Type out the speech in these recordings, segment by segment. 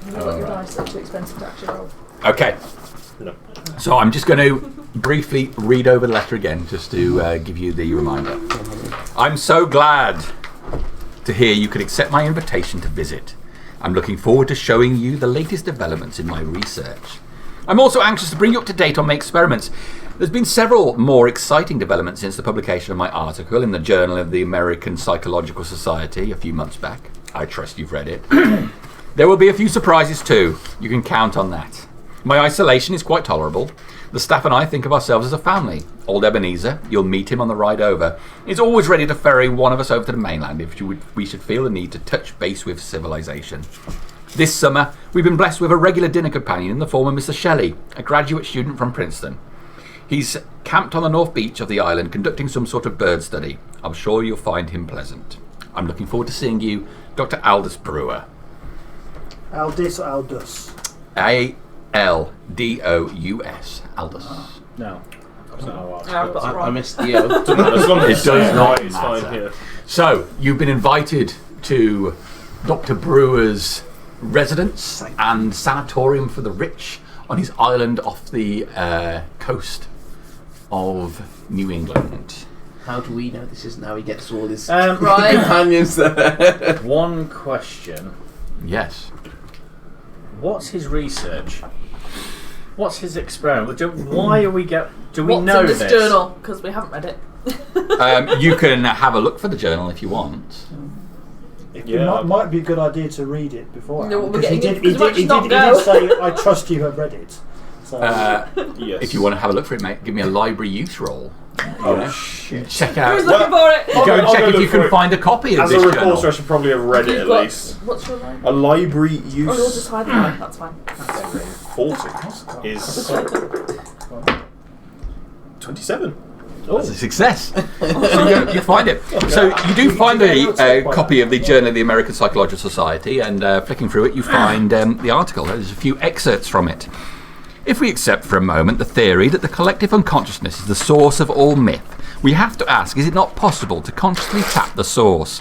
You've got your dice that are too expensive to actually roll. Okay. No. So I'm just going to briefly read over the letter again, just to give you the reminder. I'm so glad to hear you could accept my invitation to visit. I'm looking forward to showing you the latest developments in my research. I'm also anxious to bring you up to date on my experiments. There's been several more exciting developments since the publication of my article in the Journal of the American Psychological Society a few months back. I trust you've read it. There will be a few surprises too. You can count on that. My isolation is quite tolerable. The staff and I think of ourselves as a family. Old Ebenezer, you'll meet him on the ride over, is always ready to ferry one of us over to the mainland if we should feel the need to touch base with civilization. This summer, we've been blessed with a regular dinner companion in the form of Mr. Shelley, a graduate student from Princeton. He's camped on the north beach of the island conducting some sort of bird study. I'm sure you'll find him pleasant. I'm looking forward to seeing you, Dr. Aldous Brewer. Aldous or Aldous? A-L-D-O-U-S. Aldous. No. I missed the O. As long as It does not it's matter. fine here. So, you've been invited to Dr. Brewer's residence and sanatorium for the rich on his island off the coast of New England. How do we know this isn't how he gets all his Right. companions there? One question. Yes. What's his research? What's his experiment? Why are we do we What's know in this this? journal? Because we haven't read it. You can have a look for the journal if you want. It Yeah. might be a good idea to read it before. No, we're Because he getting did, it, 'cause we he might did, just he not did say, I trust you have read it. So, Yes. If you want to have a look for it, mate, give me a library use roll. Oh, shit. Check out. Who's looking for it? Go and I'll check go if you look for can it. find a copy of As this a reporter, I journal. should probably have read it You've at got- least. What's your name? A library Oh, you'll just use hide the name. That's fine. 40 is 27. That's a success. So you find it. So you do find a copy of the Journal of the American Psychological Society, and flicking through it, you find the article. There's a few excerpts from it. If we accept for a moment the theory that the collective unconsciousness is the source of all myth, we have to ask, is it not possible to consciously tap the source?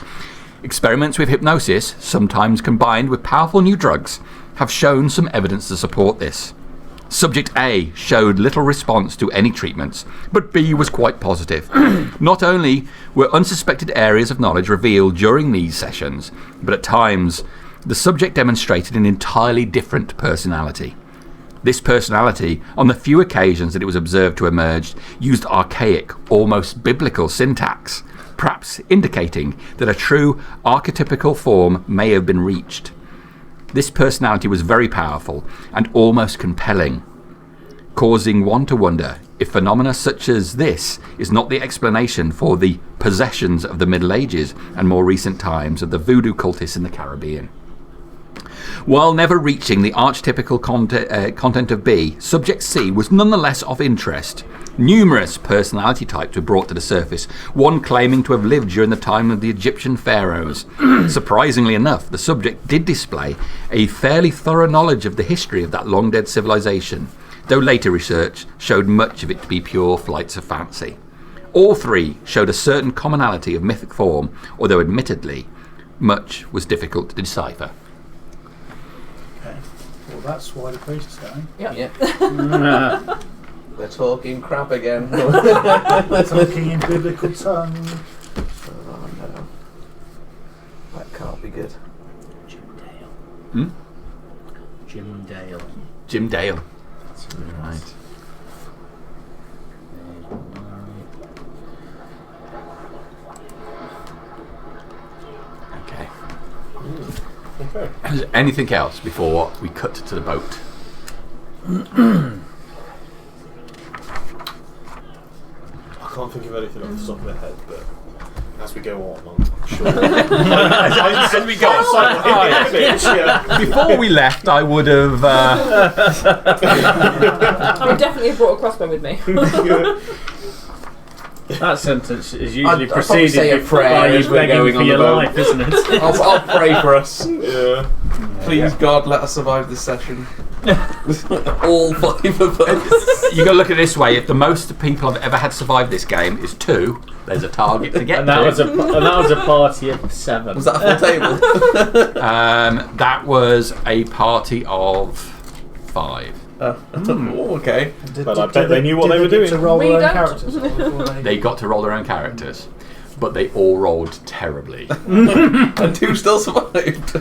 Experiments with hypnosis, sometimes combined with powerful new drugs, have shown some evidence to support this. Subject A showed little response to any treatments, but B was quite positive. Not only were unsuspected areas of knowledge revealed during these sessions, but at times the subject demonstrated an entirely different personality. This personality, on the few occasions that it was observed to emerge, used archaic, almost biblical syntax, perhaps indicating that a true archetypical form may have been reached. This personality was very powerful and almost compelling, causing one to wonder if phenomena such as this is not the explanation for the possessions of the Middle Ages and more recent times of the voodoo cultists in the Caribbean. While never reaching the archetypical content of B, Subject C was nonetheless of interest. Numerous personality types were brought to the surface, one claiming to have lived during the time of the Egyptian pharaohs. Surprisingly enough, the subject did display a fairly thorough knowledge of the history of that long-dead civilization, though later research showed much of it to be pure flights of fancy. All three showed a certain commonality of mythic form, although admittedly, much was difficult to decipher. okay. Well, that's why the priest is going. Yeah. We're talking crap again. Talking in biblical tongue. Oh no. That can't be good. Jim Dale. Hmm? Jim Dale. Jim Dale. Right. Okay. Okay. Is there anything else before we cut to the boat? I can't think of anything off the top of my head, but as we go on, I'm sure. as we go on. Before we left, I would have. I would definitely have brought a crossbow with me. That sentence is I'll usually probably say preceded a prayer by you as we're begging going for on the your boat. life, isn't it? I'll pray for us. Yeah. Please, God, let us survive this session. All 5 of us. You got to look at it this way: if the most people I've ever had survive this game is 2, there's a target to get And that to. was a party of 7. Was that a full table? That was a party of 5. Oh, okay. But I bet they knew what they were doing. To roll We their own don't. characters. Or They got to roll their own characters, but they all rolled terribly. And 2 still survived.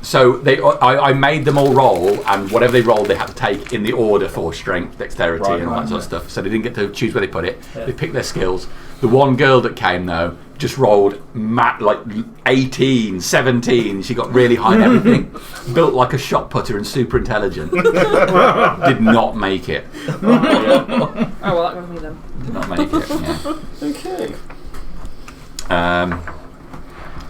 So I made them all roll, and whatever they rolled, they had to take in the order for strength, dexterity, Right, and all that right, sort of stuff. So they didn't get to choose where they put it. Yeah. They picked their skills. The one girl that came, though, just rolled like 18, 17. She got really high in everything. Built like a shot putter and super intelligent. Did not make it. Oh, well, that goes me then. Did not make it. Yeah. Okay.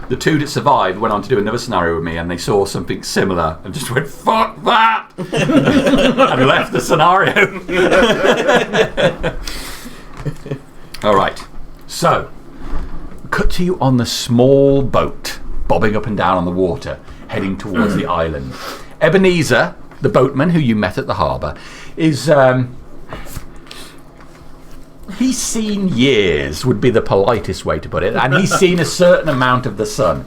The 2 that survived went on to do another scenario with me, and they saw something similar and just went, "Fuck that!" and left the scenario. All right. So, cut to you on the small boat, bobbing up and down on the water, heading towards the island. Ebenezer, the boatman who you met at the harbour, is... he's seen years, would be the politest way to put it, and he's seen a certain amount of the sun.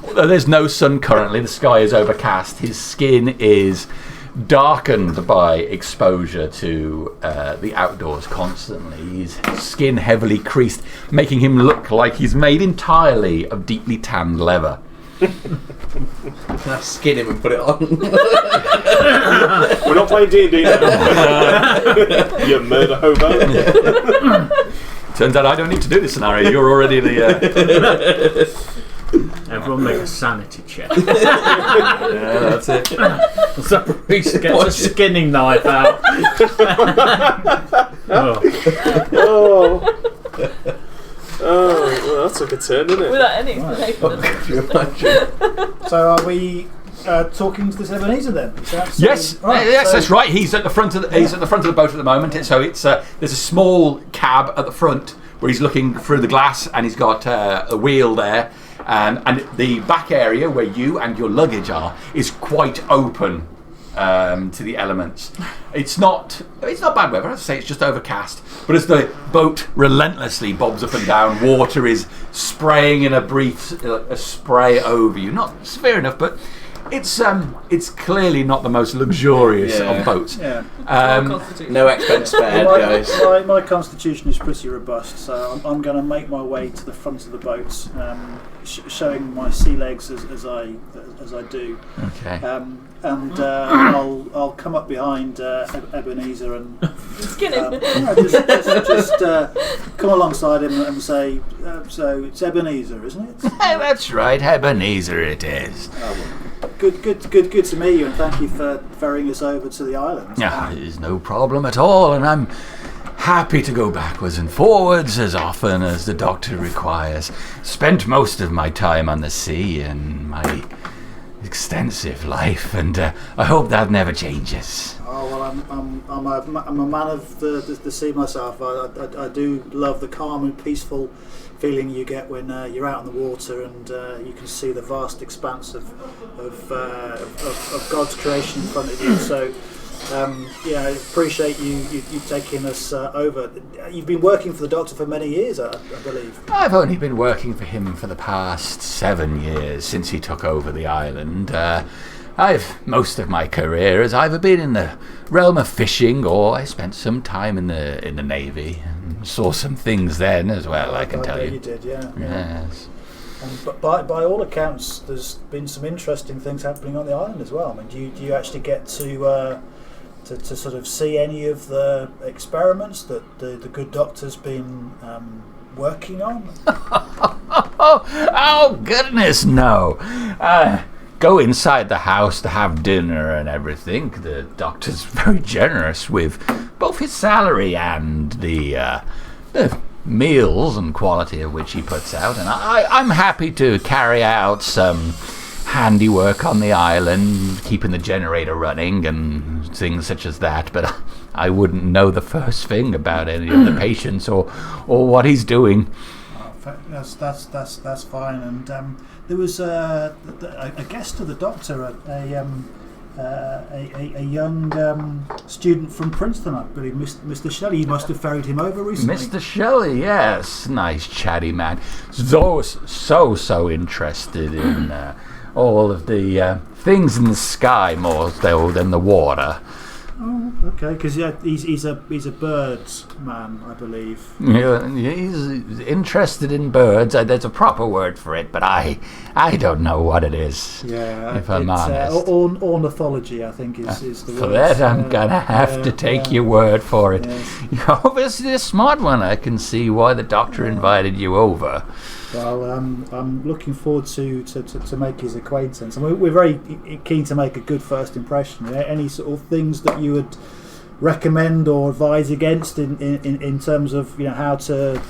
Although there's no sun currently, the sky is overcast, his skin is darkened by exposure to the outdoors constantly. His skin heavily creased, making him look like he's made entirely of deeply tanned leather. Can I skin him and put it on? We're not playing D&D now. You murder hobo. Turns out I don't need to do this scenario, you're already the... Everyone make a sanity check. Yeah, that's it. So priest gets a skinning knife out. Oh. Oh, well, that took a turn, didn't it? Without any explanation. Could you imagine? So are we talking to this Ebenezer then? Is that so- Yes, Right, yes, so- that's right. He's at the front of the, he's at the front of the boat at the moment. So it's there's a small cab at the front where he's looking through the glass, and he's got a wheel there, and the back area where you and your luggage are is quite open to the elements. It's not bad weather. As I say, it's just overcast. But as the boat relentlessly bobs up and down, water is spraying in a spray over you. Not severe enough, but it's clearly not the most luxurious of boats. Yeah. No expense spared, guys. My constitution is pretty robust, so I'm going to make my way to the front of the boat, showing my sea legs as I do. Okay. I'll come up behind Ebenezer and Skin him. just come alongside him and say, so it's Ebenezer, isn't it? That's right, Ebenezer it is. Good to meet you, and thank you for ferrying us over to the island. Yeah, there's no problem at all, and I'm happy to go backwards and forwards as often as the doctor requires. Spent most of my time on the sea in my extensive life, and I hope that never changes. Oh well, I'm a man of the sea myself. I do love the calm and peaceful feeling you get when you're out on the water and you can see the vast expanse of God's creation in front of you. So I appreciate you taking us over. You've been working for the Doctor for many years, I believe. I've only been working for him for the past 7 years since he took over the island. Most of my career has either been in the realm of fishing, or I spent some time in the Navy and saw some things then as well. I can tell you. You did, yeah. Yes. But by all accounts, there's been some interesting things happening on the island as well. I mean, do you actually get to sort of see any of the experiments that the good doctor's been working on? Oh goodness, no. Go inside the house to have dinner and everything. The doctor's very generous with both his salary and the meals and quality of which he puts out. And I'm happy to carry out some handiwork on the island, keeping the generator running and things such as that, but I wouldn't know the first thing about any of the patients or what he's doing. That's fine. And there was a guest of the doctor, a young student from Princeton, I believe, Mr. Shelley. You must have ferried him over recently. Mr. Shelley, yes, nice chatty man. So interested in all of the things in the sky more so than the water. Oh, okay. Because he's a birds man, I believe. Yeah, he's interested in birds. There's a proper word for it, but I don't know what it is. Yeah, if I'm honest. Ornithology, I think, is the word. For that, I'm gonna have to take your word for it. Yes. You're obviously a smart one. I can see why the doctor invited you over. Well, I'm looking forward to make his acquaintance. I mean, we're very keen to make a good first impression. Any sort of things that you would recommend or advise against in terms of how to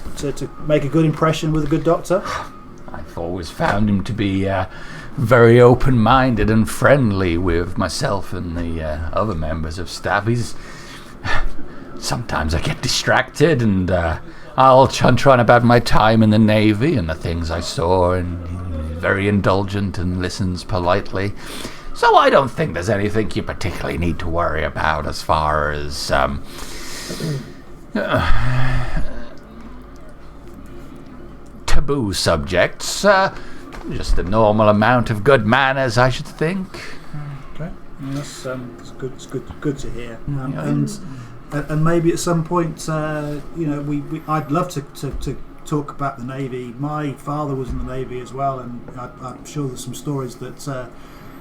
make a good impression with a good doctor? I've always found him to be very open-minded and friendly with myself and the other members of staff. Sometimes I get distracted and I'll try about my time in the Navy and the things I saw, and he's very indulgent and listens politely. So I don't think there's anything you particularly need to worry about as far as taboo subjects. Just a normal amount of good manners, I should think. Okay, that's good. It's good to hear. And maybe at some point, I'd love to talk about the Navy. My father was in the Navy as well, and I'm sure there's some stories that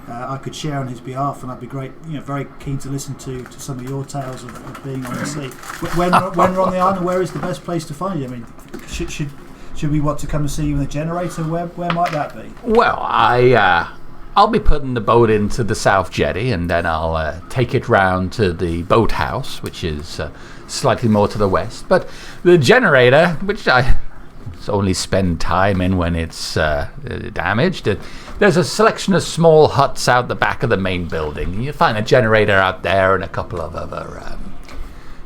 I could share on his behalf, and I'd be very keen to listen to some of your tales of being on the sea. When we're on the island, where is the best place to find you? I mean, should we want to come and see you in the generator? Where might that be? Well, I'll be putting the boat into the South Jetty, and then I'll take it round to the boathouse, which is slightly more to the west. But the generator, which I only spend time in when it's damaged, there's a selection of small huts out the back of the main building. You find a generator out there and a couple of other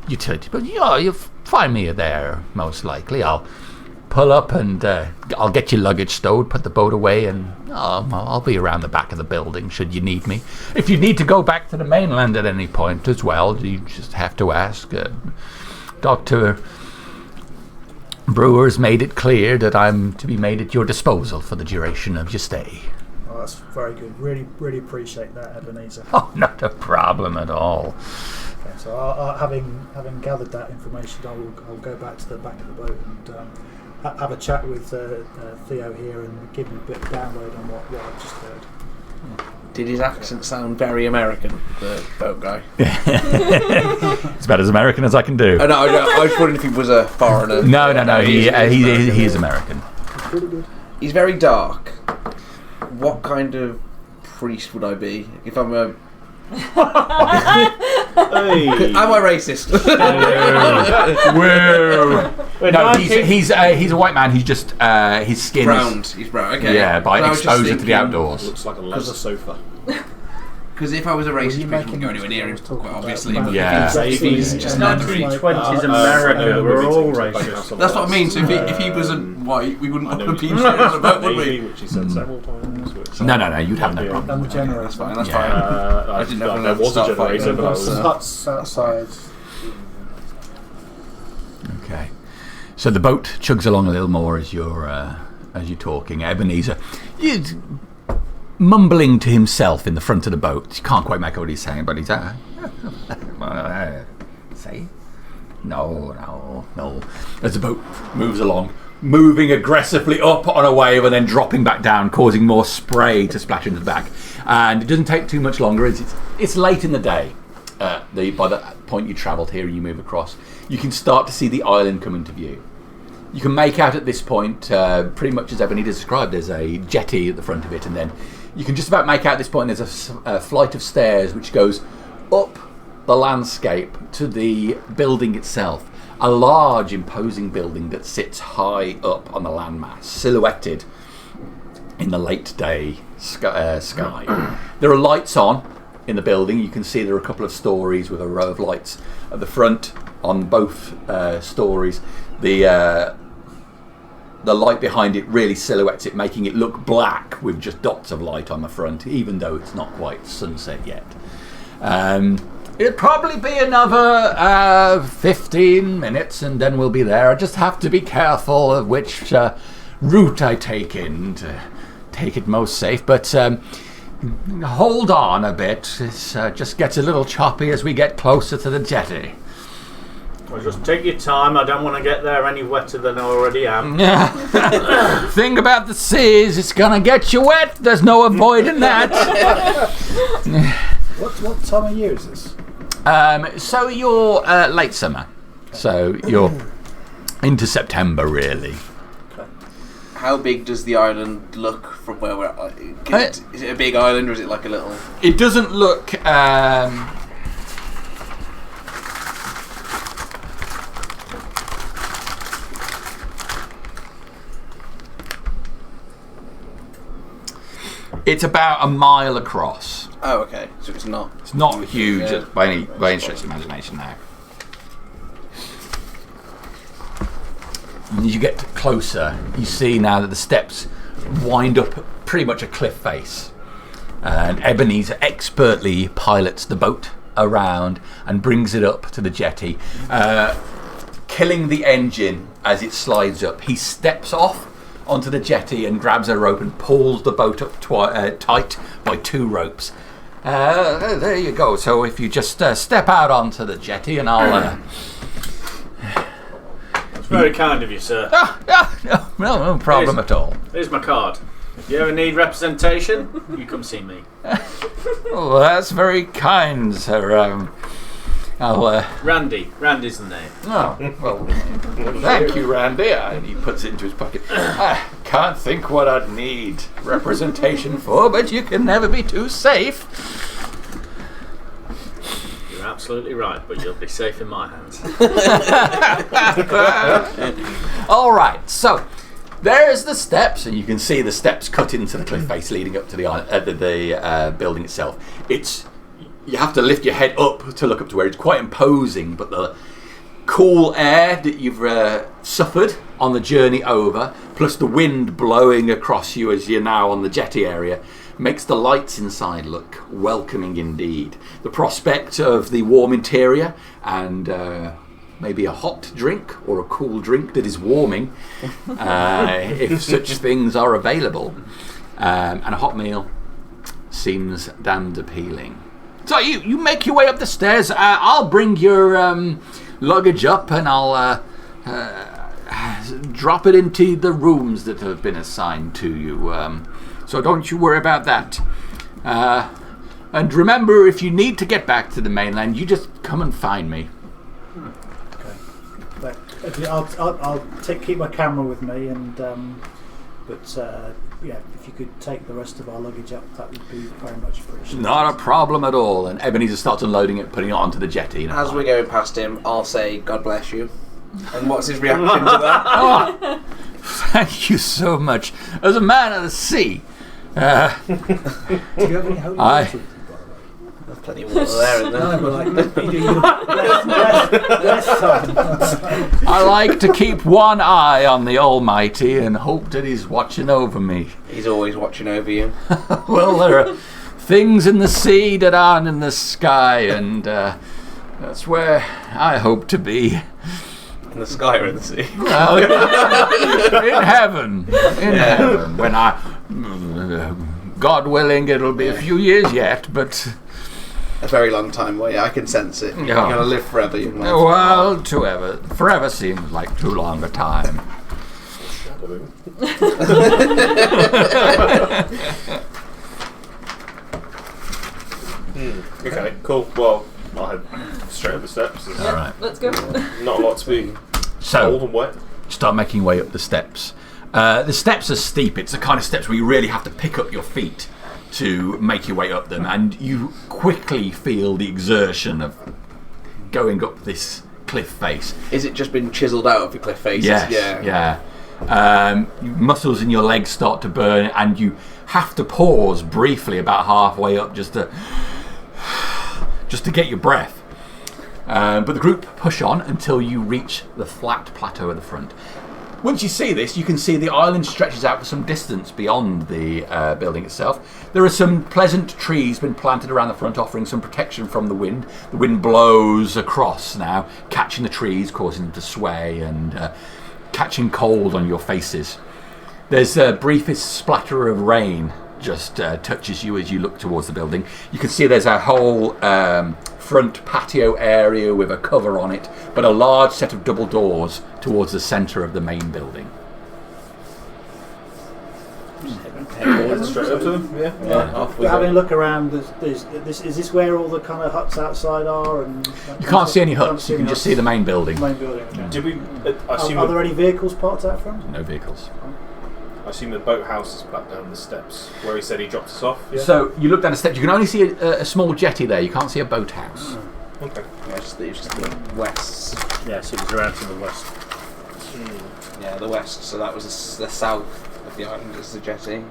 utilities. But you'll find me there, most likely. I'll pull up and I'll get your luggage stowed, put the boat away, and I'll be around the back of the building should you need me. If you need to go back to the mainland at any point as well, you just have to ask. Dr. Brewer's made it clear that I'm to be made at your disposal for the duration of your stay. Oh, that's very good. Really, really appreciate that, Ebenezer. Oh, not a problem at all. Okay, so having gathered that information, I'll go back to the back of the boat and have a chat with Theo here and give him a bit of download on what I've just heard. Did his accent sound very American, the boat guy? It's about as American as I can do. No, I was wondering if he was a foreigner. No. He is American. Pretty good. He's very dark. What kind of priest would I be if I'm a... Hey. Am I racist? Whoa! No, he's a white man. He's just his skin Brown. is He's brown. Okay. yeah by So I was just exposure to the thinking- outdoors. Looks like a leather sofa. Because if I was a racist, you I making wouldn't go anywhere near him. talking Quite about obviously. that? But Yeah. if he's just Not leather. 320s America. We're all racist. That's what I mean. So if he was a white, we wouldn't I want know to be he's on the boat, would Navy, we? which he said several times. Which, No, you'd have no problem. And the generator. That's fine. That's Yeah. fine. I didn't know if there was a start fighting generator, but I over was. Huts outside. Okay, so the boat chugs along a little more as you're talking. Ebenezer, you're mumbling to himself in the front of the boat. You can't quite make out what he's saying, but he's say no. As the boat moves along, moving aggressively up on a wave and then dropping back down, causing more spray to splash into the back. And it doesn't take too much longer. It's late in the day. By the point you travelled here and you move across, you can start to see the island come into view. You can make out at this point, pretty much as Ebenezer described, there's a jetty at the front of it, and then you can just about make out at this point there's a flight of stairs which goes up the landscape to the building itself. A large, imposing building that sits high up on the landmass, silhouetted in the late day sky. There are lights on in the building. You can see there are a couple of stories with a row of lights at the front on both stories. The light behind it really silhouettes it, making it look black with just dots of light on the front, even though it's not quite sunset yet. It'll probably be another 15 minutes and then we'll be there. I just have to be careful of which route I take in to take it most safe. But hold on a bit. It just gets a little choppy as we get closer to the jetty. Well, just take your time. I don't want to get there any wetter than I already am. Thing about the sea is it's going to get you wet. There's no avoiding that. What time of year is this? So you're late summer. So you're into September, really. How big does the island look from where we're at? Is it a big island or is it like a little... It doesn't look... It's about a mile across. Oh, okay. So it's not... It's not huge by any stretch of imagination now. As you get closer, you see now that the steps wind up pretty much a cliff face. And Ebenezer expertly pilots the boat around and brings it up to the jetty, killing the engine as it slides up. He steps off onto the jetty and grabs a rope and pulls the boat up tight by 2 ropes. There you go. So if you just step out onto the jetty and I'll... It's very kind of you, sir. No problem at all. Here's my card. If you ever need representation, you come see me. Oh, that's very kind, sir. Randy's the name. Oh, well, thank you, Randy. And he puts it into his pocket. I can't think what I'd need representation for, but you can never be too safe. You're absolutely right, but you'll be safe in my hands. All right, so there's the steps, and you can see the steps cut into the cliff face leading up to the building itself. You have to lift your head up to look up to where it's quite imposing, but the cool air that you've suffered on the journey over, plus the wind blowing across you as you're now on the jetty area, makes the lights inside look welcoming indeed. The prospect of the warm interior and maybe a hot drink or a cool drink that is warming, if such things are available, and a hot meal seems damned appealing. So you make your way up the stairs. I'll bring your luggage up and I'll drop it into the rooms that have been assigned to you. So don't you worry about that. And remember, if you need to get back to the mainland, you just come and find me. Okay. I'll keep my camera with me, and if you could take the rest of our luggage up, that would be very much appreciated. Not a problem at all. And Ebenezer starts unloading it, putting it onto the jetty. As we're going past him, I'll say, God bless you. And what's his reaction to that? Oh, thank you so much. As a man of the sea. Do you have any holy water with you, by the way? There's plenty of water there, isn't there? No, but less time. I like to keep one eye on the Almighty and hope that He's watching over me. He's always watching over you. Well, there are things in the sea that aren't in the sky, and that's where I hope to be. In the sky or in the sea? Well, in heaven. In heaven. When God willing, it'll be a few years yet, but... A very long time away. I can sense it. You're going to live forever, you man. Well, forever seems like too long a time. Okay, cool. Well, I'll head straight up the steps. There's All right. Let's go. not a lot to be So, cold and wet. start making your way up the steps. The steps are steep. It's the kind of steps where you really have to pick up your feet to make your way up them, and you quickly feel the exertion of going up this cliff face. Is it just been chiselled out of the cliff faces? Yes, yeah. Muscles in your legs start to burn, and you have to pause briefly about halfway up just to get your breath. But the group push on until you reach the flat plateau at the front. Once you see this, you can see the island stretches out for some distance beyond the building itself. There are some pleasant trees been planted around the front, offering some protection from the wind. The wind blows across now, catching the trees, causing them to sway and catching cold on your faces. There's a briefest splatter of rain just touches you as you look towards the building. You can see there's a whole front patio area with a cover on it, but a large set of double doors towards the centre of the main building. Straight up to them, yeah. Off we We're having a go. look around. Is this where all the kind of huts outside are? And You can't see any huts, you can just see the main building. main building. Okay. Did we? I assume Are there any vehicles parked out front? No vehicles. the boathouse is back down the steps where he said he dropped us off. Yeah. So you look down the steps, you can only see a small jetty there, you can't see a boathouse. Okay. Yeah, it's just the west. Yes, it was around to the west. Yeah, the west. So that was the south of the island is the jetty.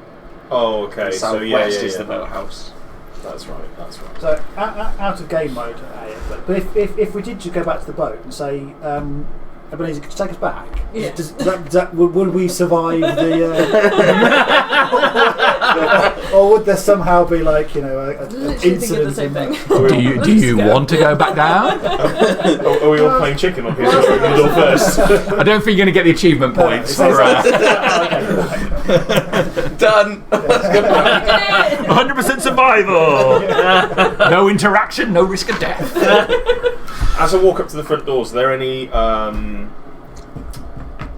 Oh, okay. The So southwest yeah. is the boathouse. That's right. So out of game mode, but if we did just go back to the boat and say, Ebenezer, could you take us back? Yeah. Would we survive the? Or would there somehow be like an Literally thinking incident? the same in thing. that? Do you want to go back down? Are we all playing chicken up here? Just open the door first. I don't think you're going to get the achievement points for Done. 100% survival. No interaction, no risk of death. As I walk up to the front doors, are there any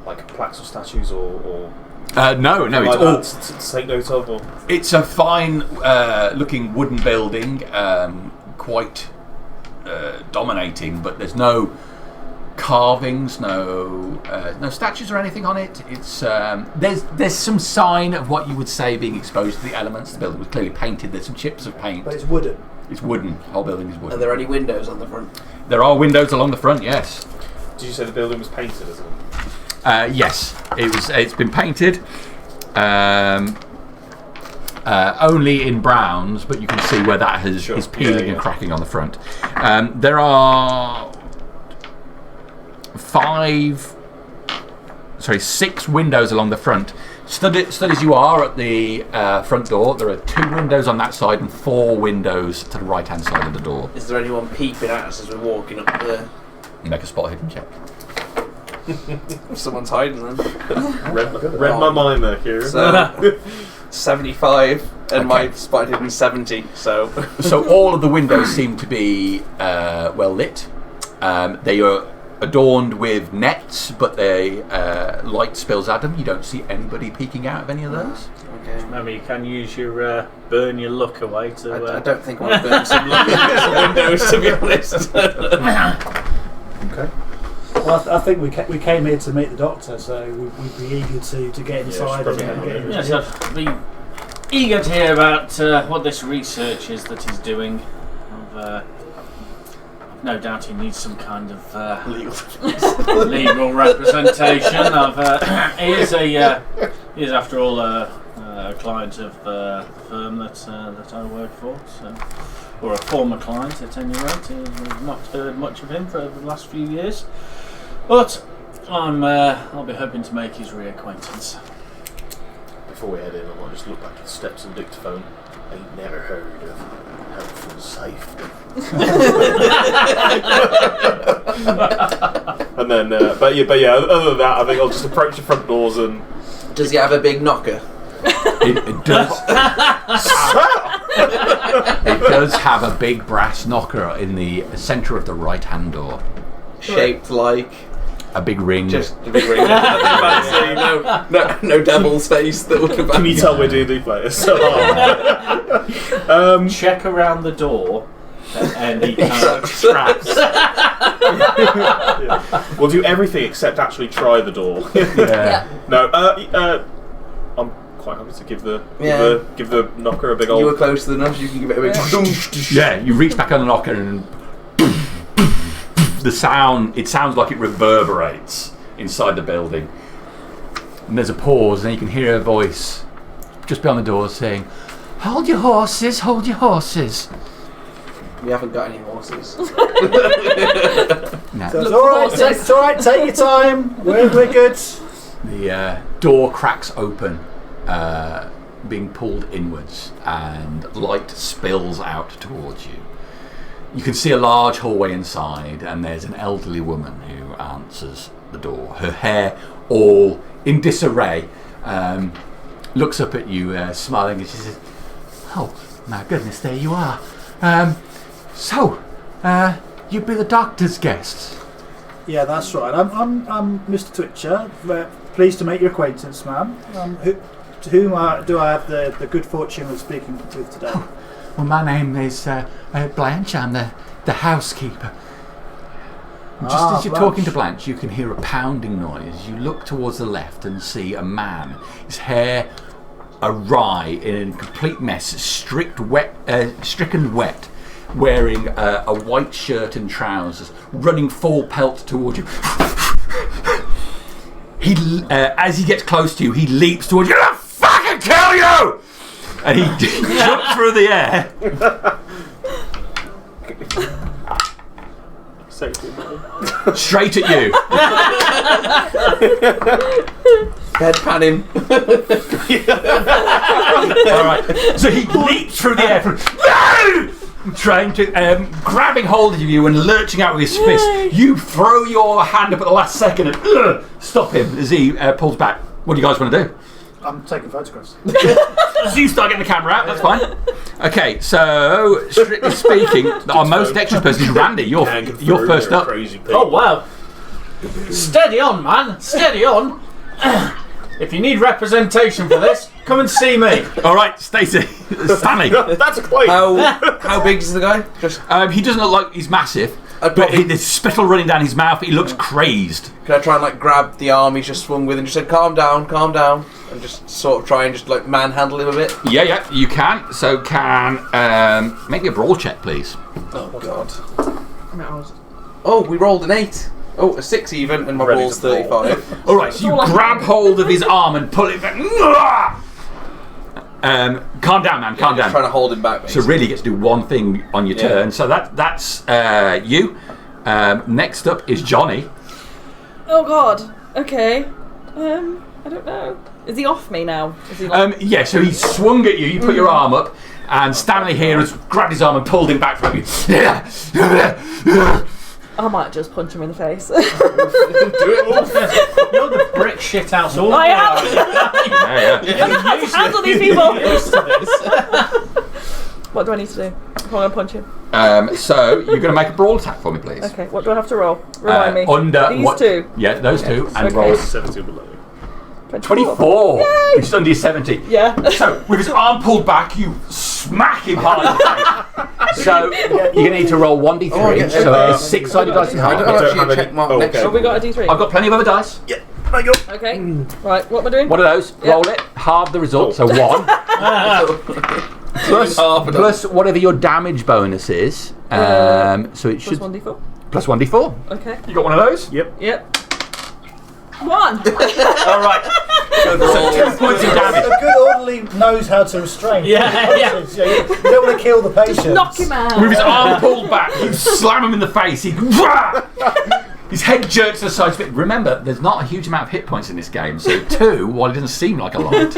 like plaques or statues or No, it's like all. that to take note of? Or? It's a fine looking wooden building, quite dominating, but there's no carvings, no statues or anything on it. It's there's some sign of what you would say being exposed to the elements. The building was clearly painted. There's some chips of paint. But it's wooden. It's wooden. The whole building is wooden. Are there any windows on the front? There are windows along the front. Yes. Did you say the building was painted as well? Yes, it's been painted. Only in browns, but you can see where that is peeling and cracking on the front. There are 6 windows along the front. Stood as you are at the front door, there are 2 windows on that side and 4 windows to the right hand side of the door. Is there anyone peeping at us as we're walking up there? Make a spot hidden check. Someone's hiding them. Read my mind there, Kieran. So 75 and my Okay. spot hidden 70. So So all of the windows seem to be well lit. They are adorned with nets, but they light spills at them. You don't see anybody peeking out of any of those. okay. Maybe you can use your burn your luck away to. I don't think I want to burn some windows, to be honest. Okay. Well, I think we came here to meet the doctor, so we'd be eager to get inside probably and hang get on. into Yes, it. I'd be eager to hear about what this research is that he's doing. I've no doubt he needs some kind of legal representation. He is after all a client of the firm that I work for, so, or a former client at any rate. I've not heard much of him for the last few years, but I'll be hoping to make his reacquaintance. Before we head in, I might just look back at the steps and dictaphone. Ain't never heard of health and safety. And then, but yeah. Other than that, I think I'll just approach the front doors and. Does he have a big knocker? It does. It does have a big brass knocker in the centre of the right hand door. Shaped like A big ring. just a big ring. Fancy, no devil's face that would have. Can you tell we're D&D players? So, Check around the door and any kind of traps. we'll do everything except actually try the door. Yeah. No, I'm quite happy to give the knocker a big You were old. close enough. You can give it a big. Yeah, you reach back on the knocker and the sound, it sounds like it reverberates inside the building. And there's a pause and you can hear a voice. just beyond the door saying, "Hold your horses, hold your horses." We haven't got any horses. No. So it's all right. It's all right. Take your time. We're good. The door cracks open, being pulled inwards, and light spills out towards you. You can see a large hallway inside, and there's an elderly woman who answers the door. Her hair all in disarray, looks up at you, smiling, and she says, "Oh, my goodness, there you are. So, you'd be the doctor's guest." Yeah, that's right. I'm Mr. Twitcher. Pleased to make your acquaintance, ma'am. To whom do I have the good fortune of speaking with today? Well, my name is Blanche. I'm the housekeeper. Just as you're talking to Blanche, you can hear a pounding noise. You look towards the left and see a man, his hair awry, in a complete mess, stricken wet, wearing a white shirt and trousers, running full pelt towards you. As he gets close to you, he leaps towards you. "I'll fucking kill you!" And he jumps through the air. Straight at you. Bedpan him. Alright. So he leaps through the air, trying to, grabbing hold of you and lurching out with his fist. You throw your hand up at the last second and stop him as he pulls back. What do you guys want to do? I'm taking photographs. So you start getting the camera out, that's fine. Okay, so strictly speaking, our most dexterous person is Randy. You're first up. Crazy Oh, wow. Steady on, man. Steady on. If you need representation for this, come and see me. Alright, Stacey. Stanley. That's a claim. How big is the guy? Just He doesn't look like he's massive, bet but he- there's spittle running down his mouth. He looks crazed. can I try and grab the arm he's just swung with and just say, calm down, and just sort of try and just manhandle him a bit? Yeah, you can. So make me a brawl check, please. Oh God. Oh, we rolled an 8. Oh, a 6 even, and my Ready ball's to brawl. 35. Alright, so you grab hold of his arm and pull it back. Calm down, man, calm Just down. trying to hold him back. So really you get to do one thing on your turn. So that's you. Next up is Johnny. Oh God. Okay. I don't know. Is he off me now? Is he Yeah, so he swung at you, you put your arm up, and Stanley here has grabbed his arm and pulled him back from you. I might just punch him in the face. You're the brick shit house all I am. Yeah. I don't know how to handle these people. What do I need to do? I'm going to punch him. So you're going to make a brawl attack for me, please. Okay. What do I have to roll? Remind me. Under These two. Yeah, those two, and Okay. roll 70 below. 24, Yay! which is under your 70. Yeah. So with his arm pulled back, you smack him hard in the face. So you're going to need to roll 1d3. Oh, yeah. So it's 6-sided dice in I half. don't don't actually have any- check mark oh, next okay. Have we got a D3? I've got plenty of other dice. Okay. Right. What am I doing? One of those. Yeah. Roll it. Halve the result. So 1. plus whatever your damage bonus is. So it should. Plus 1d4. Plus 1d4. Okay. You got one of those? Yep. Yep. 1. All right. So 2 points of A damage. good orderly knows how to restrain. Yeah. You don't want to kill the patient. Knock him out. With his arm pulled back, you slam him in the face. His head jerks to the side. Remember, there's not a huge amount of hit points in this game, so 2, while it doesn't seem like a lot,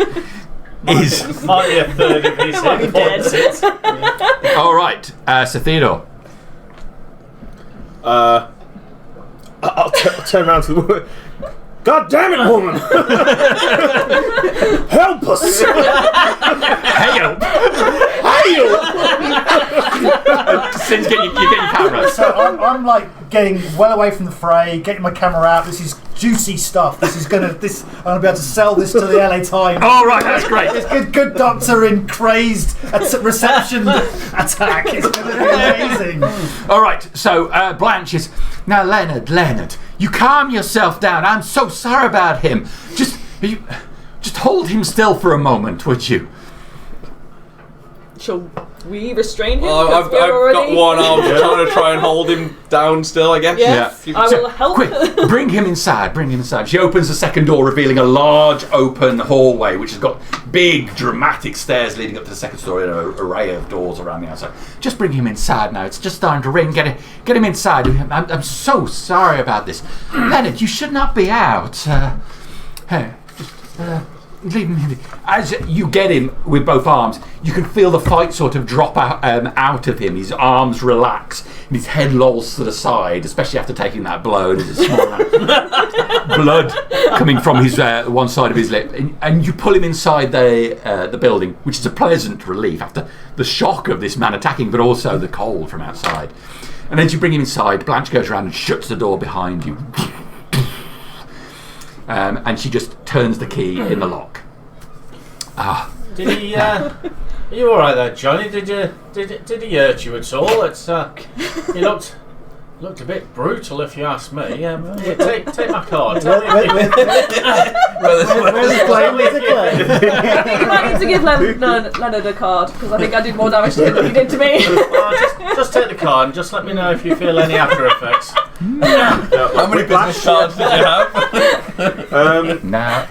is. Might be a third of his Might be hit points. dead. All right, so Theodore. I'll turn around to the woman. God damn it, woman! Help us! Hail! Since you're getting your camera. So I'm getting well away from the fray, getting my camera out. This is juicy stuff. I'm gonna be able to sell this to the LA Times. All right, that's great. This good doctor in crazed reception attack. It's gonna be amazing. All right, so Blanche is now. Leonard, you calm yourself down. I'm so sorry about him. Just hold him still for a moment, would you? She'll we restrain him? Well, 'Cause I've we're already... got one arm trying to try and hold him down still, I guess. Yes, Yeah. I So, will help. Quick, bring him inside. She opens the second door, revealing a large open hallway, which has got big, dramatic stairs leading up to the second story and an array of doors around the outside. Just bring him inside now. It's just starting to ring. Get him inside. I'm so sorry about this. Leonard, you should not be out. Leave him. As you get him with both arms, you can feel the fight sort of drop out of him. His arms relax and his head lolls to the side, especially after taking that blow. There's a small blood coming from his one side of his lip, and you pull him inside the building, which is a pleasant relief after the shock of this man attacking, but also the cold from outside. And as you bring him inside, Blanche goes around and shuts the door behind you. And she just turns the key in the lock. Did he? Are you all right there, Johnny? Did he hurt you at all? It's he looked a bit brutal, if you ask me. Here, take my card. Where's the claim? Where's the claim? You might need to give Leonard a card, because I think I did more damage to him than he did to me. Just take the card and just let me know if you feel any after effects. How many business cards did you have?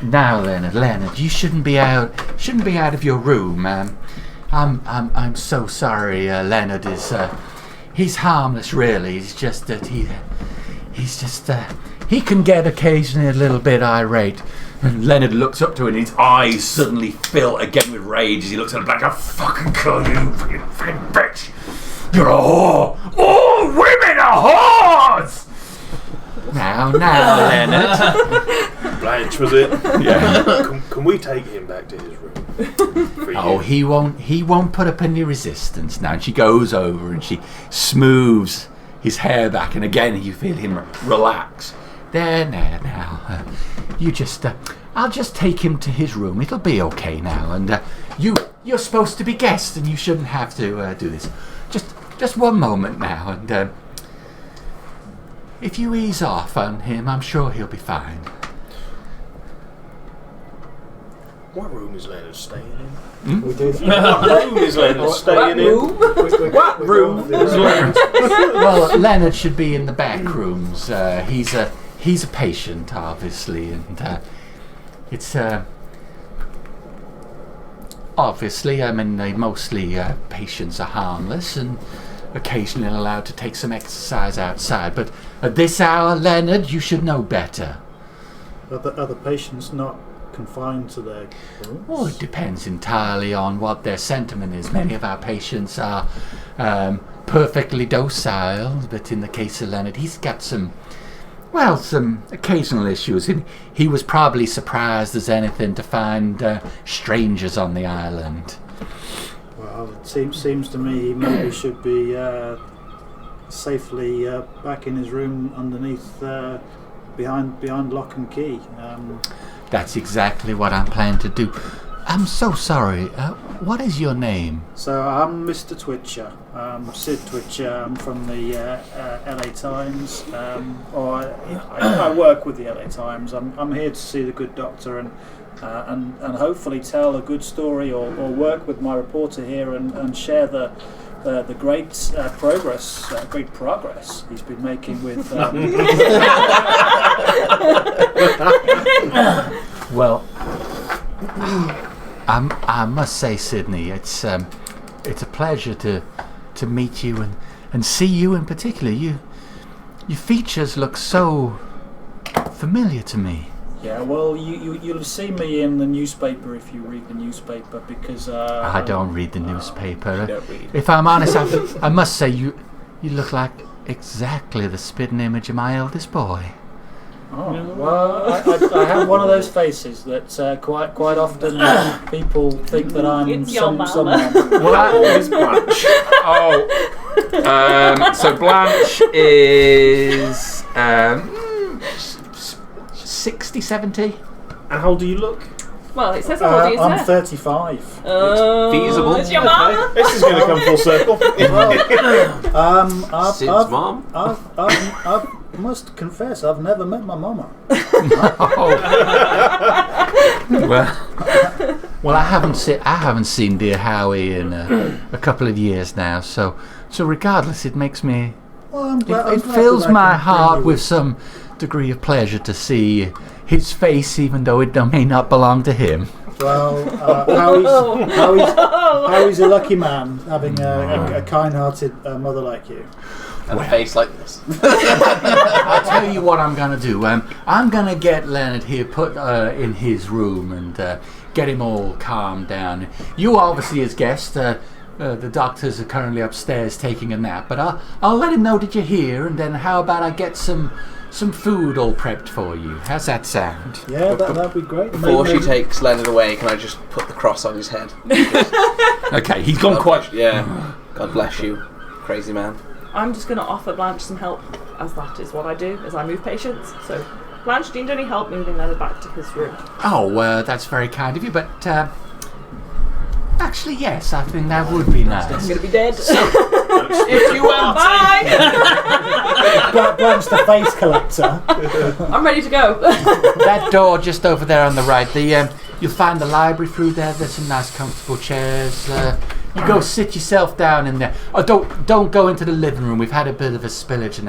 Now, Leonard, you shouldn't be out of your room. I'm so sorry. Leonard is he's harmless, really. It's just that he can get occasionally a little bit irate. And Leonard looks up to her and his eyes suddenly fill again with rage as he looks at her like, I'll fucking kill you, fucking bitch. You're a whore. All women are whores. Now, Leonard. Blanche, was it? Yeah. Can we take him back to his room? Oh, he won't put up any resistance now. And she goes over and she smooths his hair back, and again you feel him relax. There, now. You just, I'll just take him to his room. It'll be okay now. And you're supposed to be guests, and you shouldn't have to do this. Just one moment now, and if you ease off on him, I'm sure he'll be fine. What room is Leonard staying in? We do. What room is Leonard staying in? What room is Leonard? Well, Leonard should be in the back rooms. He's a patient, obviously, and it's obviously. I mean, mostly patients are harmless and occasionally allowed to take some exercise outside. But at this hour, Leonard, you should know better. Are the patients not confined to their rooms? Well, it depends entirely on what their sentiment is. Many of our patients are perfectly docile, but in the case of Leonard, he's got some occasional issues. He was probably surprised as anything to find strangers on the island. Well, it seems to me he maybe should be safely back in his room underneath, behind lock and key. That's exactly what I'm planning to do. I'm so sorry. What is your name? So I'm Mr. Twitcher, Sid Twitcher. I'm from the LA Times, I work with the LA Times. I'm here to see the good doctor and hopefully tell a good story or work with my reporter here and share the great progress he's been making with. Well, I must say, Sydney, it's a pleasure to meet you and see you in particular. Your features look so familiar to me. Yeah, well, you'll have seen me in the newspaper if you read the newspaper because I don't read the newspaper. You don't read. If I'm honest, I must say you look like exactly the spitting image of my eldest boy. Oh, well, I have one of those faces that quite often people think that I'm It's your mama. someone. Well, Is Blanche? so Blanche is 60, 70. And how do you look? Well, it says how old he is I'm there. 35. Feasible. It's your mama. This is going to come full circle. Sid's mom. I must confess, I've never met my mama. Well, Well, I haven't seen dear Howie in a couple of years now. So regardless, it makes me. Well, I'm glad, It fills my heart with some degree of pleasure to see his face, even though it may not belong to him. Well, Howie's a lucky man having a kind-hearted mother like you. And a face like this. I'll tell you what I'm going to do. I'm going to get Leonard here put in his room and get him all calmed down. You obviously, as guest, the doctors are currently upstairs taking a nap, but I'll let him know that you're here, and then how about I get some food all prepped for you? How's that sound? Yeah, that'd be great. Before she takes Leonard away, can I just put the cross on his head? Okay, he's gone quite... Yeah. God bless you, crazy man. I'm just going to offer Blanche some help, as that is what I do, as I move patients. So, Blanche, do you need any help moving Leonard back to his room? Oh, that's very kind of you, but actually, yes, I think that would be nice. I'm going to be dead. If you will. Bye! Blanche the face collector. I'm ready to go. That door just over there on the right, you'll find the library through there. There's some nice comfortable chairs. You go sit yourself down in there. Oh, don't go into the living room. We've had a bit of a spillage, and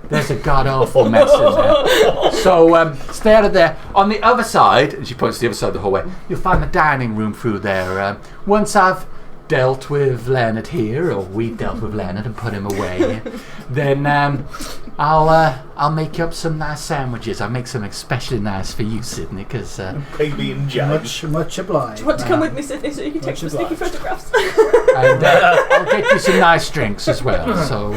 there's a god awful mess in there. So stay out of there. On the other side, and she points to the other side of the hallway, you'll find the dining room through there. Once I've dealt with Leonard here, or we dealt with Leonard and put him away, then I'll make you up some nice sandwiches. I'll make some especially nice for you, Sydney, because Baby and Judge. Much obliged. Do you want to come with me, Sydney, so you can take some sneaky photographs? and I'll get you some nice drinks as well. So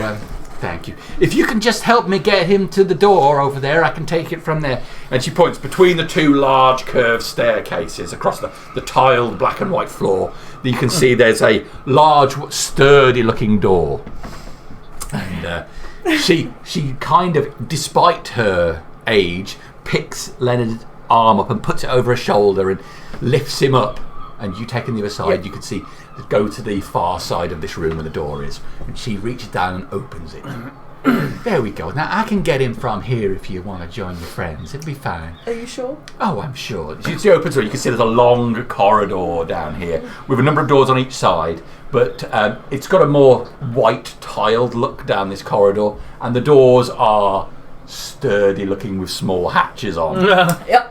thank you. If you can just help me get him to the door over there, I can take it from there. And she points between the two large curved staircases across the tiled black and white floor. You can see there's a large, sturdy-looking door. And she kind of, despite her age, picks Leonard's arm up and puts it over her shoulder and lifts him up. And you take on the other side, Yep. you can see, go to the far side of this room where the door is. And she reaches down and opens it. There we go. Now, I can get him from here if you want to join your friends. It'll be fine. Are you sure? Oh, I'm sure. She opens it. You can see there's a long corridor down here with a number of doors on each side, but it's got a more white tiled look down this corridor, and the doors are sturdy looking with small hatches on. Yep.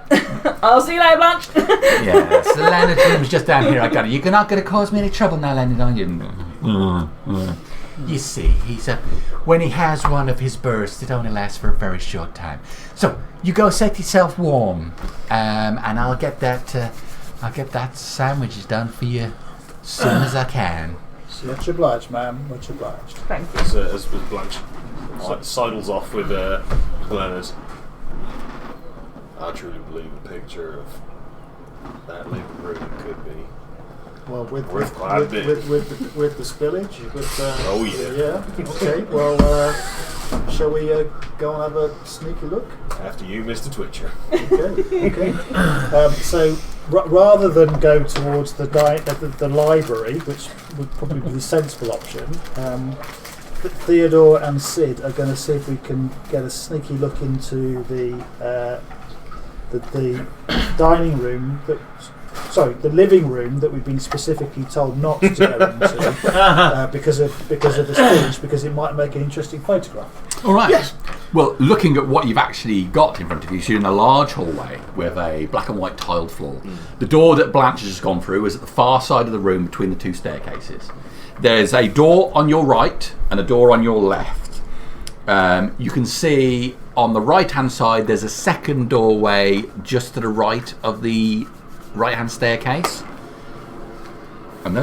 I'll see you later, Blanche. Yes, Leonard's room's just down here. I got it. You're not going to cause me any trouble now, Leonard, are you? You see, when he has one of his bursts, it only lasts for a very short time. So you go set yourself warm, and I'll get that sandwiches done for you as soon as I can. Much obliged, ma'am. Much obliged. Thank you. As Blanche sidles off with Leonard. I truly believe a picture of that living room could be. Well, with Worth quite a bit. with the spillage. Oh yeah. Yeah. Okay. Well, shall we go and have a sneaky look? After you, Mr. Twitcher. Okay. So rather than go towards the library, which would probably be the sensible option, Theodore and Sid are going to see if we can get a sneaky look into the dining room the living room that we've been specifically told not to go into because of the spillage, because it might make an interesting photograph. All right. Yes. Well, looking at what you've actually got in front of you, you're in a large hallway with a black and white tiled floor. The door that Blanche has just gone through is at the far side of the room between the two staircases. There's a door on your right and a door on your left. You can see on the right-hand side there's a second doorway just to the right of the right-hand staircase. And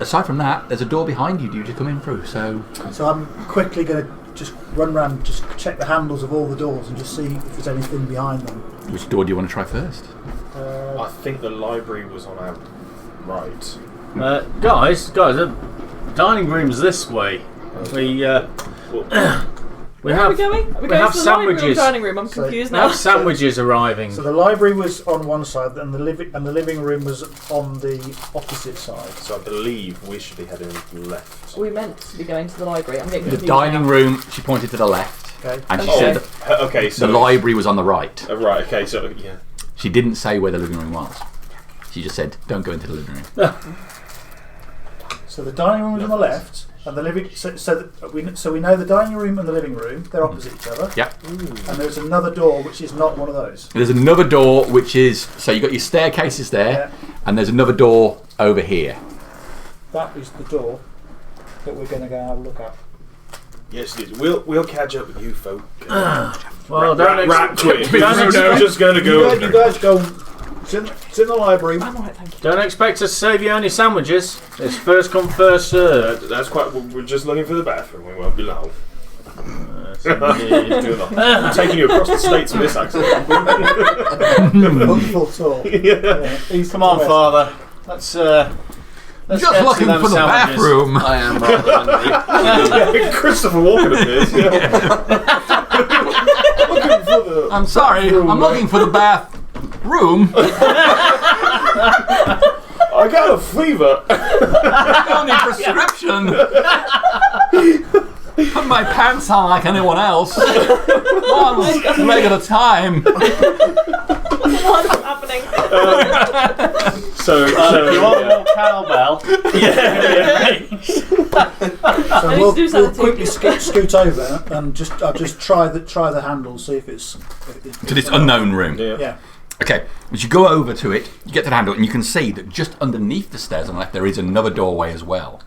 aside from that, there's a door behind you to come in through. So I'm quickly going to just run around, just check the handles of all the doors and just see if there's anything behind them. Which door do you want to try first? I think the library was on our right. Guys, the dining room's this way. We Where are we going? Are we going have to the library or sandwiches. dining room? I'm confused We now. have sandwiches arriving. So the library was on one side, and the living room was on the opposite side. So I believe we should be heading left. We meant to be going to the library. I'm getting The confused dining now. room, she pointed to the left. Okay. And she Okay. said Okay, so the library was on the right. right. Okay, so yeah. She didn't say where the living room was. She just said, don't go into the living room. So the dining room is on the left, and the living. So we know the dining room and the living room. They're opposite each other. Yeah. And there's another door which is not one of those. There's another door which is, so you've got your staircases there, and there's another door over here. That is the door that we're going to go and have a look at. Yes, it is. We'll catch up with you folk. Well, rat twin. We're just going to go. You guys go. It's in the library. I'm alright, thank you. Don't expect to save you any sandwiches. It's first come, first served. That's quite. We're just looking for the bathroom. We won't be long. Indeed. I'm taking you across the states with this accent. Wonderful tour. Come on, Father. Let's Just get looking to them for the sandwiches. bathroom. I am rather hungry. Christopher Walken appears. Looking for the I'm sorry, I'm looking for the bathroom. I got a fever. I need prescription. Put my pants on like anyone else. One leg at a time. What's happening? So you want more cowbell? So I need to do we'll something. quickly scoot over and I'll just try the handle, see if it's To this unknown room. Yeah. Okay, as you go over to it, you get to the handle, and you can see that just underneath the stairs on the left there is another doorway as well.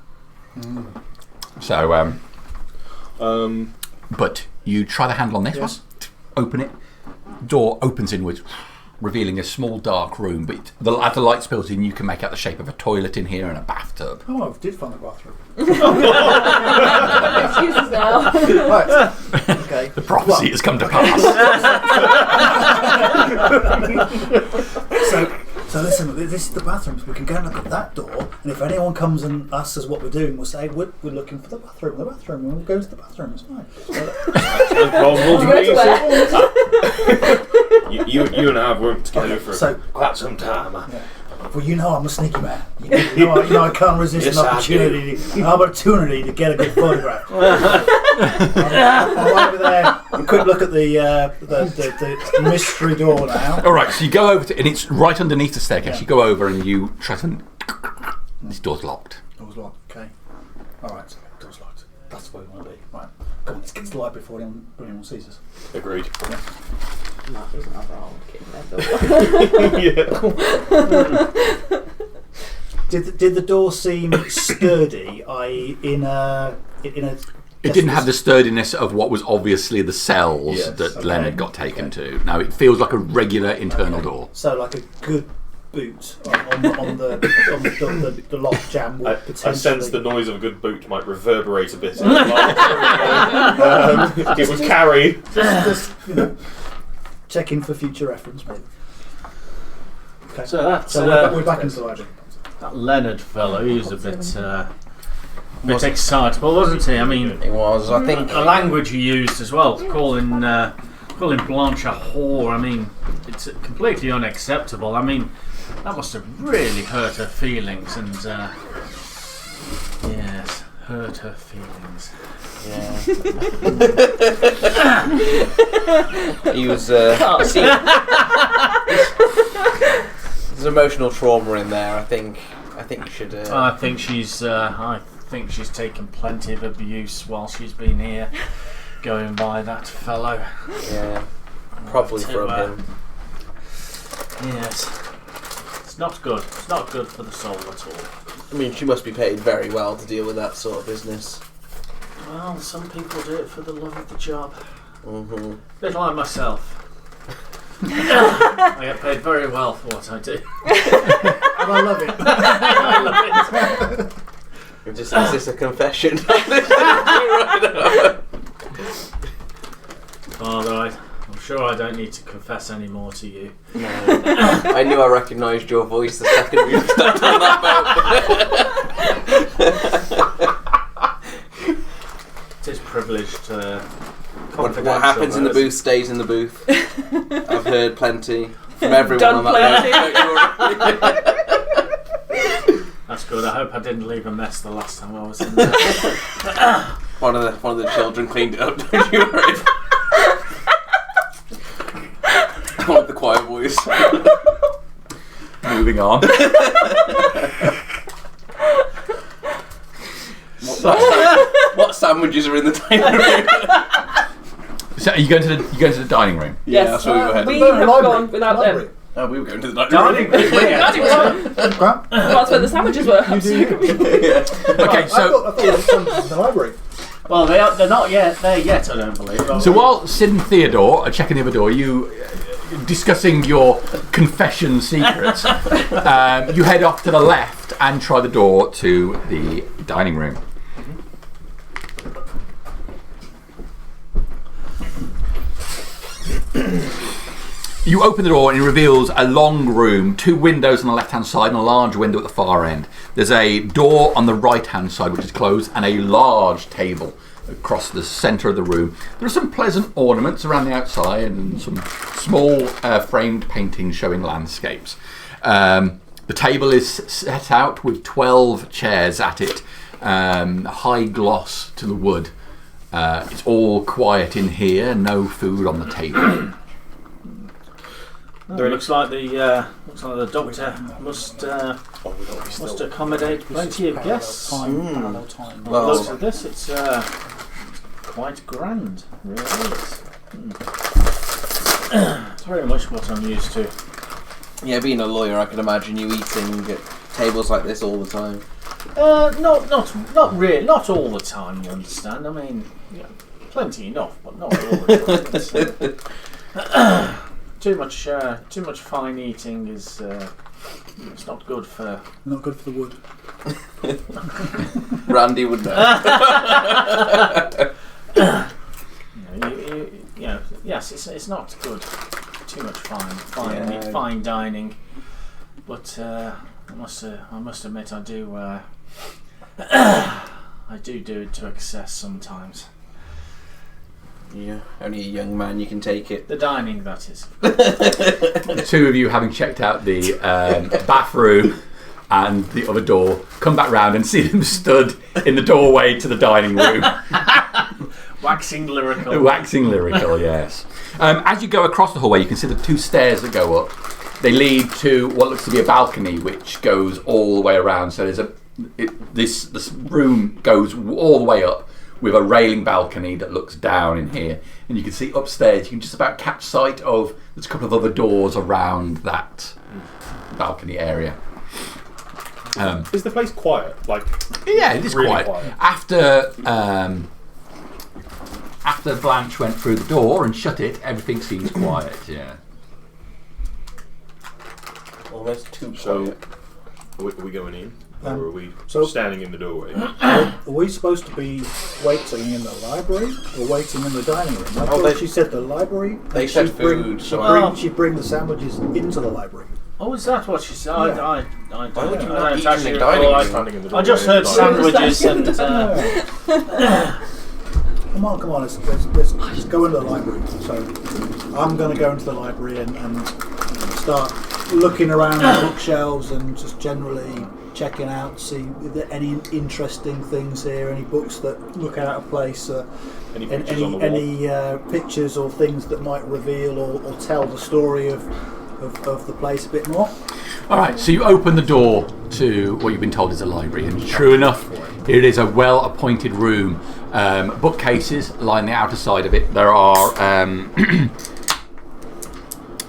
So, but you try the handle on this one, open it, door opens inwards, revealing a small dark room, but as the light spills in, you can make out the shape of a toilet in here and a bathtub. Oh, I did find the bathroom. Excuses now. Right. Okay. The prophecy has come to pass. So listen, this is the bathroom. We can go and look at that door, and if anyone comes and asks us what we're doing, we'll say we're looking for the bathroom, and we'll go to the bathroom. It's fine. You and I have worked together for quite some time. Well, you know I'm a sneaky man. You know I can't resist an opportunity to get a good photograph. I'm over there. A quick look at the mystery door now. All right, so you go over to, and it's right underneath the staircase. You go over and you try to. This door's locked. Door's locked. Okay. All right. Door's locked. That's where we want to be. Right. Come on, let's get to the light before anyone sees us. Agreed. That was another old kid. Did the door seem sturdy? I.e., in a. It didn't have the sturdiness of what was obviously the cells that Leonard got taken to. No, it feels like a regular internal door. So like a good boot on the lock jam would potentially. I sense the noise of a good boot might reverberate a bit. It would carry. Just checking for future reference, maybe. Okay. So we're back into the library. that Leonard fellow, he was a bit excitable, wasn't he? I mean, It was, I think. the language he used as well, calling Blanche a whore. I mean, it's completely unacceptable. I mean, that must have really hurt her feelings, and yes, hurt her feelings. Yeah. He was. There's emotional trauma in there. I think you should. I think she's taken plenty of abuse while she's been here, going by that fellow. Yeah. Probably from him. Yes. It's not good. It's not good for the soul at all. I mean, she must be paid very well to deal with that sort of business. Well, some people do it for the love of the job. Mm-hmm. Bit like myself. I get paid very well for what I do. And I love it. I love it. Is this a confession? Father, I'm sure I don't need to confess any more to you. No. I knew I recognised your voice the second we stepped on that boat. It is privileged. What happens in the booth stays in the booth. I've heard plenty from everyone Done on that boat. That's good. I hope I didn't leave a mess the last time I was in there. One of the children cleaned it up. Don't you worry. I want the quiet voice. moving on. What sandwiches are in the dining room? So are you going to the dining room? Yeah, Yes, that's where we were we heading. have gone without them. Oh, we were going to the Dining dining room. room. Dining room. Grant? Well, that's where the sandwiches were. Yeah. Okay, so I thought it was in the library. Well, they're not yet there yet, I don't believe. so while Sid and Theodore are checking the other door, you discussing your confession secrets, you head off to the left and try the door to the dining room. You open the door and it reveals a long room, 2 windows on the left-hand side and a large window at the far end. There's a door on the right-hand side which is closed and a large table across the centre of the room. There are some pleasant ornaments around the outside and some small framed paintings showing landscapes. The table is set out with 12 chairs at it, high gloss to the wood. It's all quiet in here, no food on the table. Looks like the doctor must accommodate plenty of guests. Parallel time. Well, Looks at this, it's quite grand, really is. It's very much what I'm used to. yeah, being a lawyer, I can imagine you eating at tables like this all the time. Not really, not all the time. You understand? I mean, yeah, plenty enough, but not all the time. Too much fine eating is it's not good for. Not good for the wood. Randy would know. Yes, it's not good. Too much Yeah. fine dining. But I must admit, I do it to excess sometimes. Yeah, only a young man, you can take it. The dining, that is. The 2 of you, having checked out the bathroom and the other door, come back round and see them stood in the doorway to the dining room. Waxing lyrical. Waxing lyrical, yes. As you go across the hallway, you can see the 2 stairs that go up. They lead to what looks to be a balcony, which goes all the way around. So there's this room goes all the way up with a railing balcony that looks down in here, and you can see upstairs. You can just about catch sight of. There's a couple of other doors around that balcony area. Is the place quiet? Like, Yeah, it is really quiet. quiet. After Blanche went through the door and shut it, everything seems quiet. Yeah. Almost too So, quiet. are we going in? Or are we so- standing in the doorway? Are we supposed to be waiting in the library or waiting in the dining room? I thought she said the library. They and said she'd bring- food, she'd so bring, she'd bring the sandwiches into the library. Oh, is that what she said? Yeah. I Why would don't you know. not I eat don't in the actually dining recall. room? Standing in the I just doorway. heard sandwiches and. Come on, let's go into the library. So I'm going to go into the library and start looking around the bookshelves and just generally checking out, see if there are any interesting things here, any books that look out of place, Any pictures on the wall? any pictures or things that might reveal or tell the story of the place a bit more. All right, so you open the door to what you've been told is a library, and true enough, it is a well-appointed room. Bookcases line the outer side of it. There are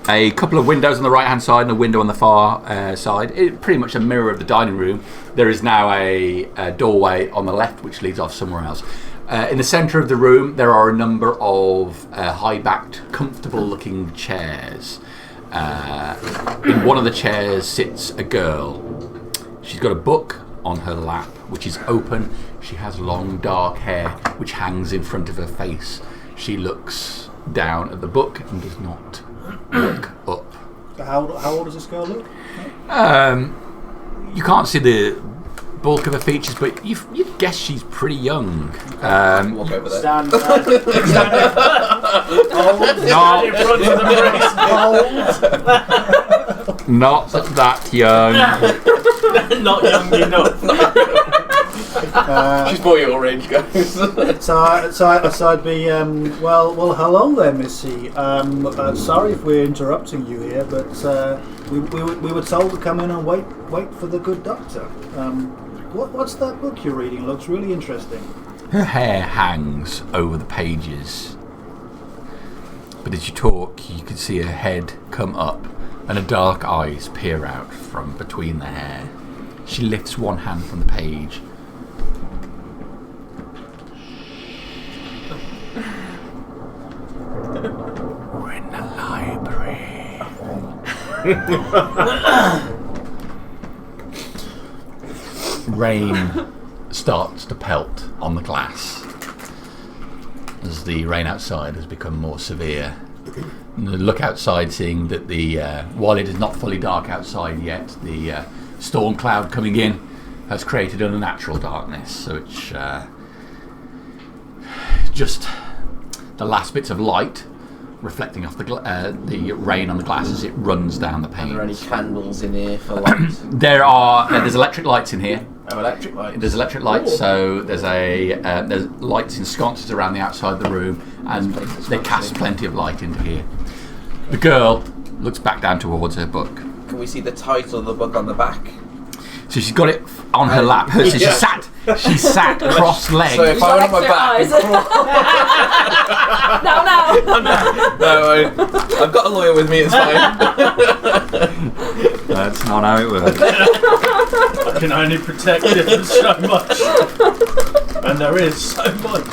a couple of windows on the right-hand side and a window on the far side. It's pretty much a mirror of the dining room. There is now a doorway on the left which leads off somewhere else. In the centre of the room, there are a number of high-backed, comfortable-looking chairs. In one of the chairs sits a girl. She's got a book on her lap, which is open. She has long dark hair, which hangs in front of her face. She looks down at the book and does not look up. So how old does this girl look? You can't see the bulk of her features, but you'd guess she's pretty young. Walk over there. Stand in front of the priest. Not that young. Not young enough. She's bought you all range, guys. So I'd be well. Hello there, Missy. Sorry if we're interrupting you here, but we were told to come in and wait for the good doctor. What's that book you're reading? Looks really interesting. Her hair hangs over the pages, but as you talk, you can see her head come up and her dark eyes peer out from between the hair. She lifts one hand from the page. We're in the library. Rain starts to pelt on the glass as the rain outside has become more severe. And you look outside, seeing that while it is not fully dark outside yet, the storm cloud coming in has created an unnatural darkness. So it's just the last bits of light reflecting off the rain on the glass as it runs down the panes. Are there any candles in here for light? There's electric lights in here. Oh, electric lights. There's electric lights, so there's lights in sconces around the outside of the room, and they cast plenty of light into here. The girl looks back down towards her book. Can we see the title of the book on the back? So she's got it on her lap. So she's sat cross-legged. So if I went on my back... No, I've got a lawyer with me, it's fine. That's not how it works. I can only protect you so much. And there is so much.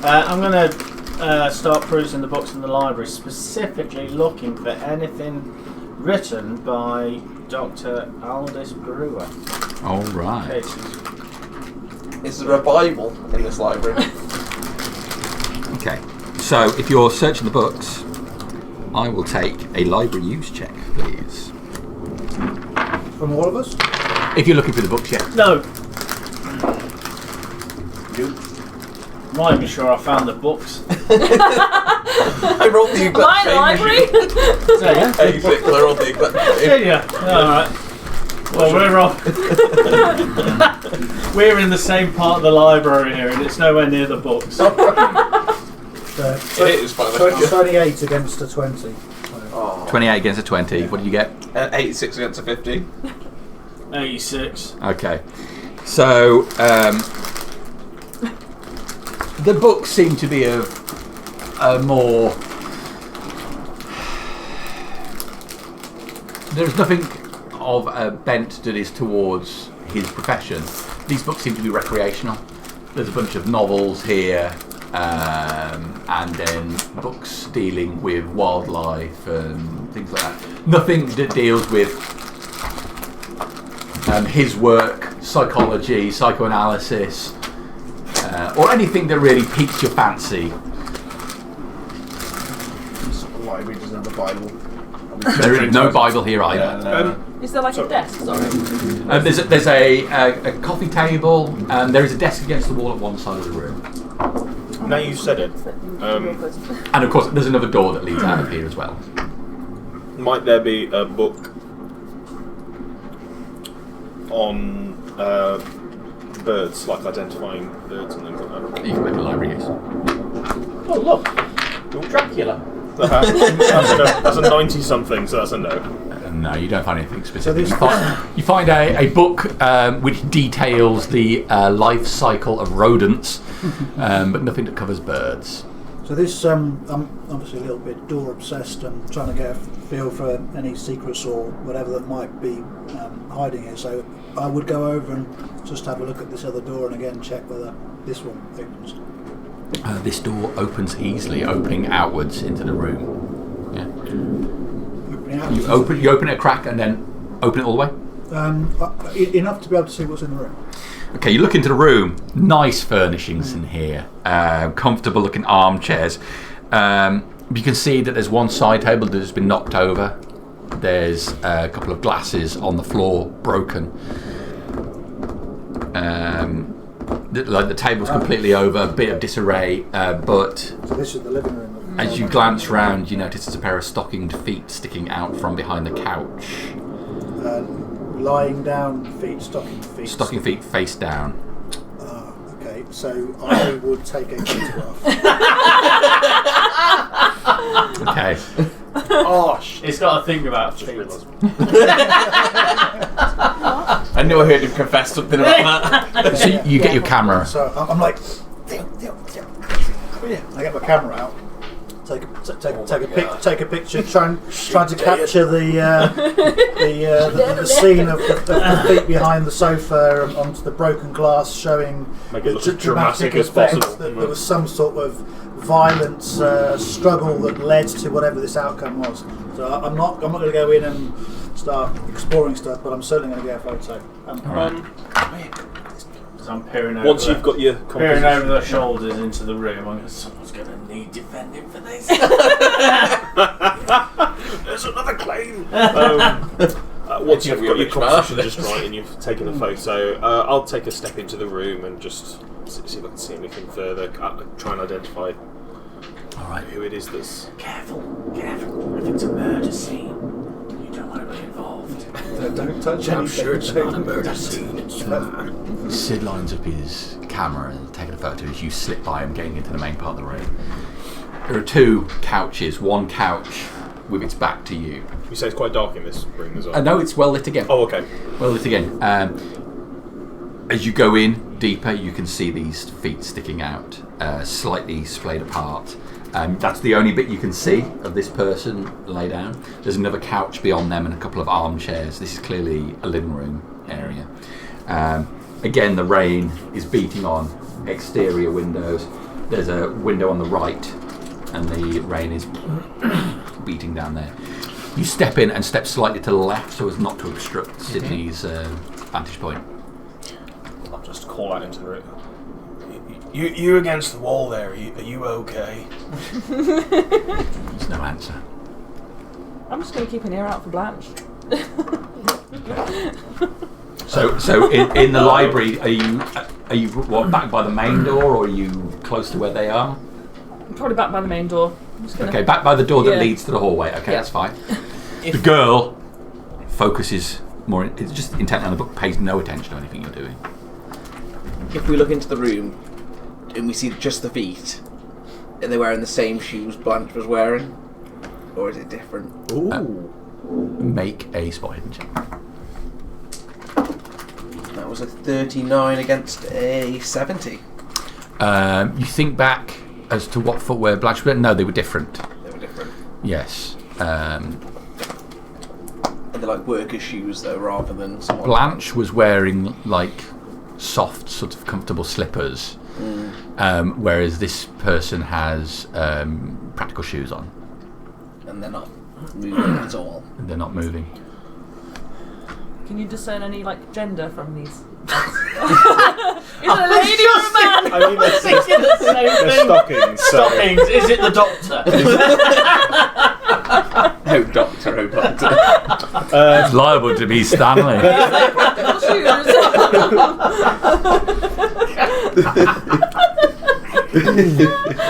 I'm going to start perusing the books in the library, specifically looking for anything written by Dr. Aldous Brewer. All right. Is there a Bible in this library? Okay. So if you're searching the books, I will take a library use check, please. From all of us? If you're looking for the books, yes. No. You might be sure I found the books. I rolled the exact same library? So, yeah. I rolled the exact same. Did you? Alright. Well, we're off. We're in the same part of the library here, and it's nowhere near the books. It is by the 28 against a 20. Oh. 28 against a 20. What did you get? 86 against a 50. 86. Okay. So the books seem to be of a more... There's nothing of a bent that is towards his profession. These books seem to be recreational. There's a bunch of novels here, and then books dealing with wildlife and things like that. Nothing that deals with his work, psychology, psychoanalysis, or anything that really piques your fancy. This library doesn't have a Bible. There is no Bible here either. Is there like a desk? Sorry. There's a coffee table, and there is a desk against the wall at one side of the room. Now you've said it, And of course, there's another door that leads out of here as well. might there be a book on birds, like identifying birds and things like that? You can make a library use. Oh, look. Dracula. That's a 90-something, so that's a no. No, you don't find anything specific. So You find a book which details the life cycle of rodents, but nothing that covers birds. So this, I'm obviously a little bit door obsessed and trying to get a feel for any secrets or whatever that might be hiding here. So I would go over and just have a look at this other door and again check whether this one opens. This door opens easily, opening outwards into the room. Yeah. Opening outwards. You open it a crack and then open it all the way? Enough to be able to see what's in the room. Okay, you look into the room. Nice furnishings in here. Comfortable looking armchairs. You can see that there's one side table that has been knocked over. There's a couple of glasses on the floor, broken. The table's completely over, a bit of disarray, but So this is the living room. as you glance round, you notice there's a pair of stockinged feet sticking out from behind the couch. lying down feet, stocking feet. Stocking feet face down. Okay, so I would take a photograph. Okay. Oh, shit. It's got to think about Just feet. realised. I knew I heard him confess something about that. So you get your camera. So I'm like, I get my camera out, take a picture, trying to capture the scene of the feet behind the sofa and onto the broken glass, showing Make it the look as dramatic as effect possible. that there was some sort of violent struggle that led to whatever this outcome was. So I'm not going to go in and start exploring stuff, but I'm certainly going to get a photo. So I'm peering over. Once you've got your peering composition. over their shoulders into the room, I'm going, someone's going to need defending for this. There's another claim. Once you've got your composition just right and you've taken a photo, I'll take a step into the room and just see if I can see anything further. Try and identify who it is that's. Careful. If it's a murder scene, you don't want to be involved. Don't touch I'm anything. sure it's not a murder scene. It's Sid lines up his camera and taking a photo as you slip by him getting into the main part of the room. There are two couches, one couch with its back to you. You say it's quite dark in this room as well. No, it's well lit again. Oh, okay. Well lit again. As you go in deeper, you can see these feet sticking out, slightly splayed apart. That's the only bit you can see of this person lay down. There's another couch beyond them and a couple of armchairs. This is clearly a living room area. Again, the rain is beating on exterior windows. There's a window on the right and the rain is beating down there. You step in and step slightly to the left so as not to obstruct Sydney's vantage point. I'll just call out into the room. You against the wall there, are you okay? There's no answer. I'm just going to keep an ear out for Blanche. So in the library, are you back by the main door, or are you close to where they are? I'm probably back by the main door. Okay, back by the door that Yeah. leads to the hallway. Okay, Yeah. that's fine. The girl focuses more. It's just intently on the book, pays no attention to anything you're doing. If we look into the room and we see just the feet, are they wearing the same shoes Blanche was wearing? Or is it different? Ooh. Make a spotting check. That was a 39 against a 70. You think back as to what footwear Blanche was. No, they were different. They were different. Yes. And they're like worker shoes though, rather than someone. Blanche was wearing like soft, sort of comfortable slippers, whereas this person has practical shoes on. And they're not moving at all. And they're not moving. Can you discern any like gender from these? Is it a lady or a man? I mean, they're Thinking the same they're thing. stockings. So. Stockings. Is it the doctor? Oh, doctor, oh, doctor. It's liable to be Stanley. Practical shoes. I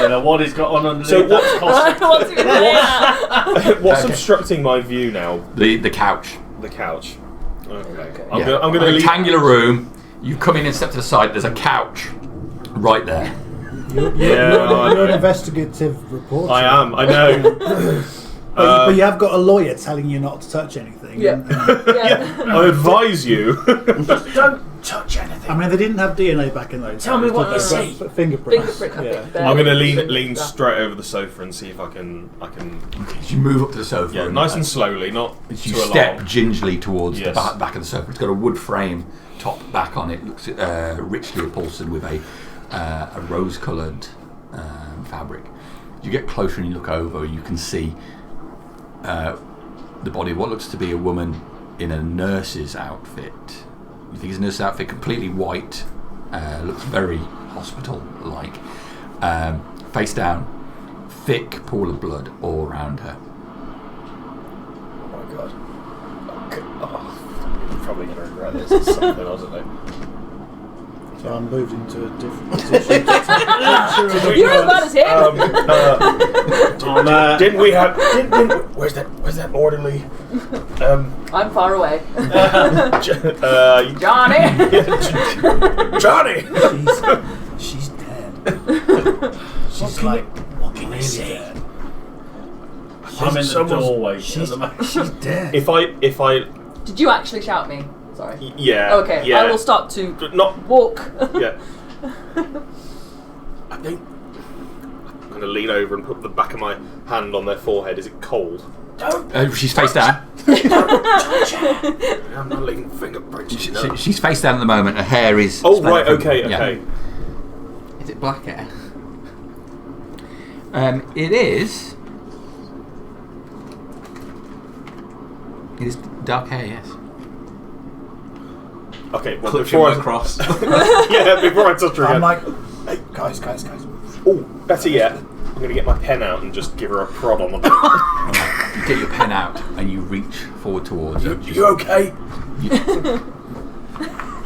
don't know what he's got on underneath. So what- that costume. What's he wearing? What's Okay. obstructing my view now? The couch. The couch. Okay. Yeah. I'm gonna leave. Rectangular room. You come in and step to the side. There's a couch right there. You're an investigative reporter. I am. I know. But you have got a lawyer telling you not to touch anything. Yeah. Yeah. I advise you. Just don't touch anything. I mean, they didn't have DNA back in those Tell me days, what did you they? see. But fingerprints. Fingerprint. Yeah. I'm gonna lean straight over the sofa and see if I can. As you move up to the sofa. Yeah, nice and slowly, not As you too step alarm. gingerly towards Yes. the back of the sofa. It's got a wood frame top back on it. Looks richly upholstered with a rose-coloured fabric. As you get closer and you look over, you can see the body of what looks to be a woman in a nurse's outfit. You think it's a nurse's outfit, completely white, looks very hospital-like. Face down, thick pool of blood all around her. Oh my god. Okay. Oh, I'm probably gonna regret this. It's something, isn't it? I moved into a different position. You're as bad as him. Didn't we have? Where's that orderly? I'm far away. Johnny. She's dead. She's like, what can I say? I'm in the doorway. She's dead. If I Did you actually shout me? Sorry. yeah. Okay, Yeah. I will start to Not. walk. Yeah. I think I'm going to lean over and put the back of my hand on their forehead. Is it cold? She's face down. I'm not leaving fingerprints. She's face down at the moment. Her hair is. Oh spread right. from- Okay. yeah. Okay. Is it black hair? It is. It is dark hair, yes. Okay. Well, Clutching before my cross. yeah, before I touch her I'm again. like, hey, guys. Oh, better yet, I'm going to get my pen out and just give her a prod on the back. You get your pen out and you reach forward towards her. You okay?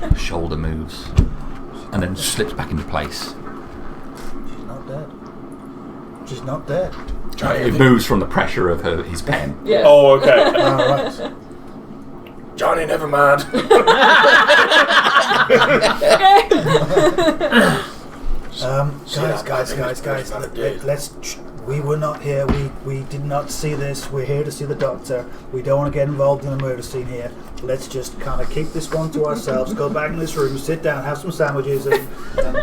Her shoulder moves and then slips back into place. She's not dead. It moves from the pressure of his pen. Yeah. Oh, okay. Right. Johnny, never mind. Guys. We were not here. We did not see this. We're here to see the doctor. We don't want to get involved in a murder scene here. Let's just kind of keep this one to ourselves. Go back in this room, sit down, have some sandwiches, and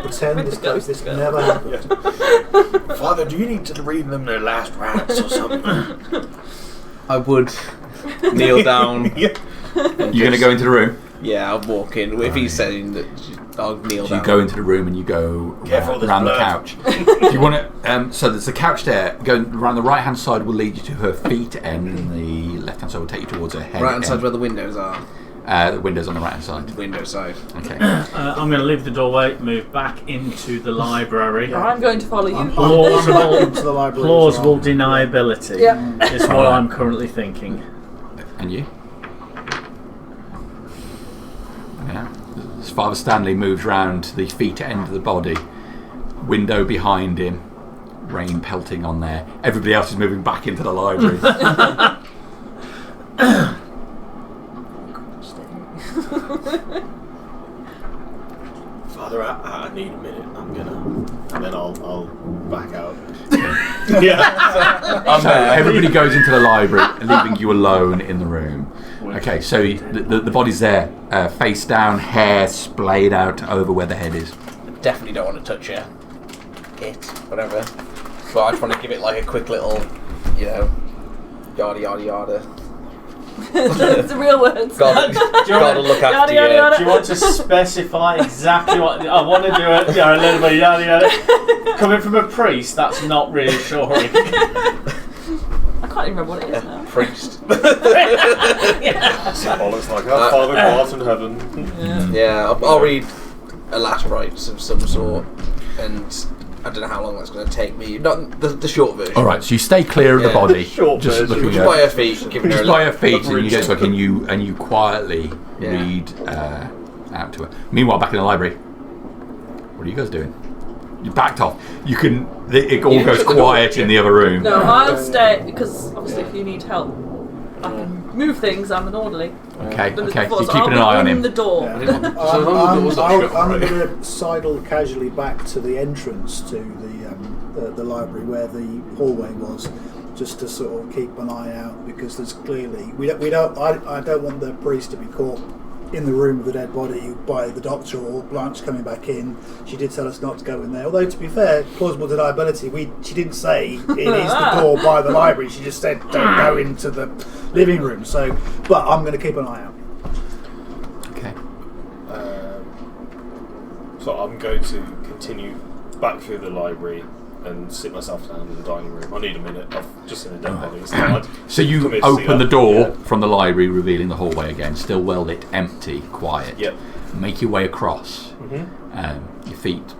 pretend this never happened. Yeah. Father, do you need to read them their last rites or something? I would kneel down. Yeah. You're going to go into the room? Yeah, I'll walk in. If he's saying that, I'll kneel So down. you go into the room and you go Careful, there's around the blood. couch. Do you want to? So there's a couch there. Going around the right hand side will lead you to her feet end, and the left hand side will take you towards her head. Right hand side end. where the windows are. The windows on the right hand side. Window side. Okay. I'm going to leave the doorway, move back into the library. I'm going to follow you. Plausible, into the library. plausible as well. deniability Yeah. is what I'm currently thinking. And you? Yeah. As Father Stanley moves round to the feet end of the body, window behind him, rain pelting on there. Everybody else is moving back into the library. Father, I need a minute. I'm gonna, and then I'll back out. Yeah. So everybody goes into the library, leaving you alone in the room. Okay, so the body's there, face down, hair splayed out over where the head is. Definitely don't want to touch it. Whatever. But I just want to give it like a quick little, yada yada yada. It's the real words. Gotta look after Yada, you. yada. Do you want to specify exactly what I want to do? It, a little bit yada yada. Coming from a priest, that's not reassuring. I can't even remember what it is now. Priest. Symbolics like our Father who art in heaven. Yeah, I'll read a last rites of some sort, and I don't know how long that's going to take me. Not the short version. All right, so you stay clear of the Yeah. body, Short just version. looking Just by her feet, giving her just a by her feet, look and you get root. to look, and you quietly Yeah. read out to her. Meanwhile, back in the library, what are you guys doing? You backed off. You can. It all You goes shut the door, quiet in the other room. No, I'll stay because obviously if you need help, I can move things. I'm an orderly. Okay, Done this okay. before, So so you're keeping an I'll eye on be in him. the door. So as long as the door's not shut, I'm right? going to sidle casually back to the entrance to the library where the hallway was, just to sort of keep an eye out, because there's clearly I don't want the priest to be caught in the room with the dead body by the doctor or Blanche coming back in. She did tell us not to go in there. Although to be fair, plausible deniability, she didn't say it is the door by the library. She just said don't go into the living room. So, but I'm going to keep an eye out. Okay. So I'm going to continue back through the library and sit myself down in the dining room. I need a minute. I've just seen a dead body. It's not like So you come here to see open the that. door Yeah. from the library, revealing the hallway again, still well lit, empty, quiet. Yep. Make your way across. Mm-hmm. Your feet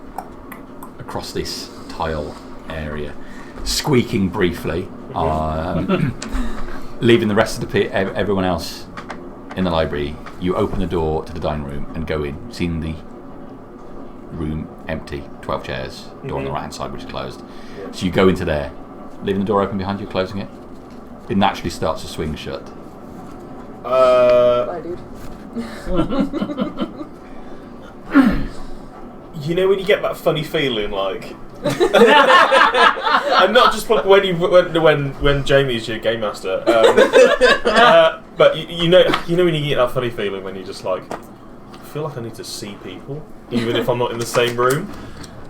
across this tile area, squeaking briefly, leaving the rest of everyone else in the library. You open the door to the dining room and go in, seeing the room empty, 12 chairs, door on the right hand side which is closed. So you go into there, leaving the door open behind you, closing it. It naturally starts to swing shut. Bye, dude. You know when you get that funny feeling, like, and not just when Jamie's your game master, but you know when you get that funny feeling when you just like, I feel like I need to see people, even if I'm not in the same room.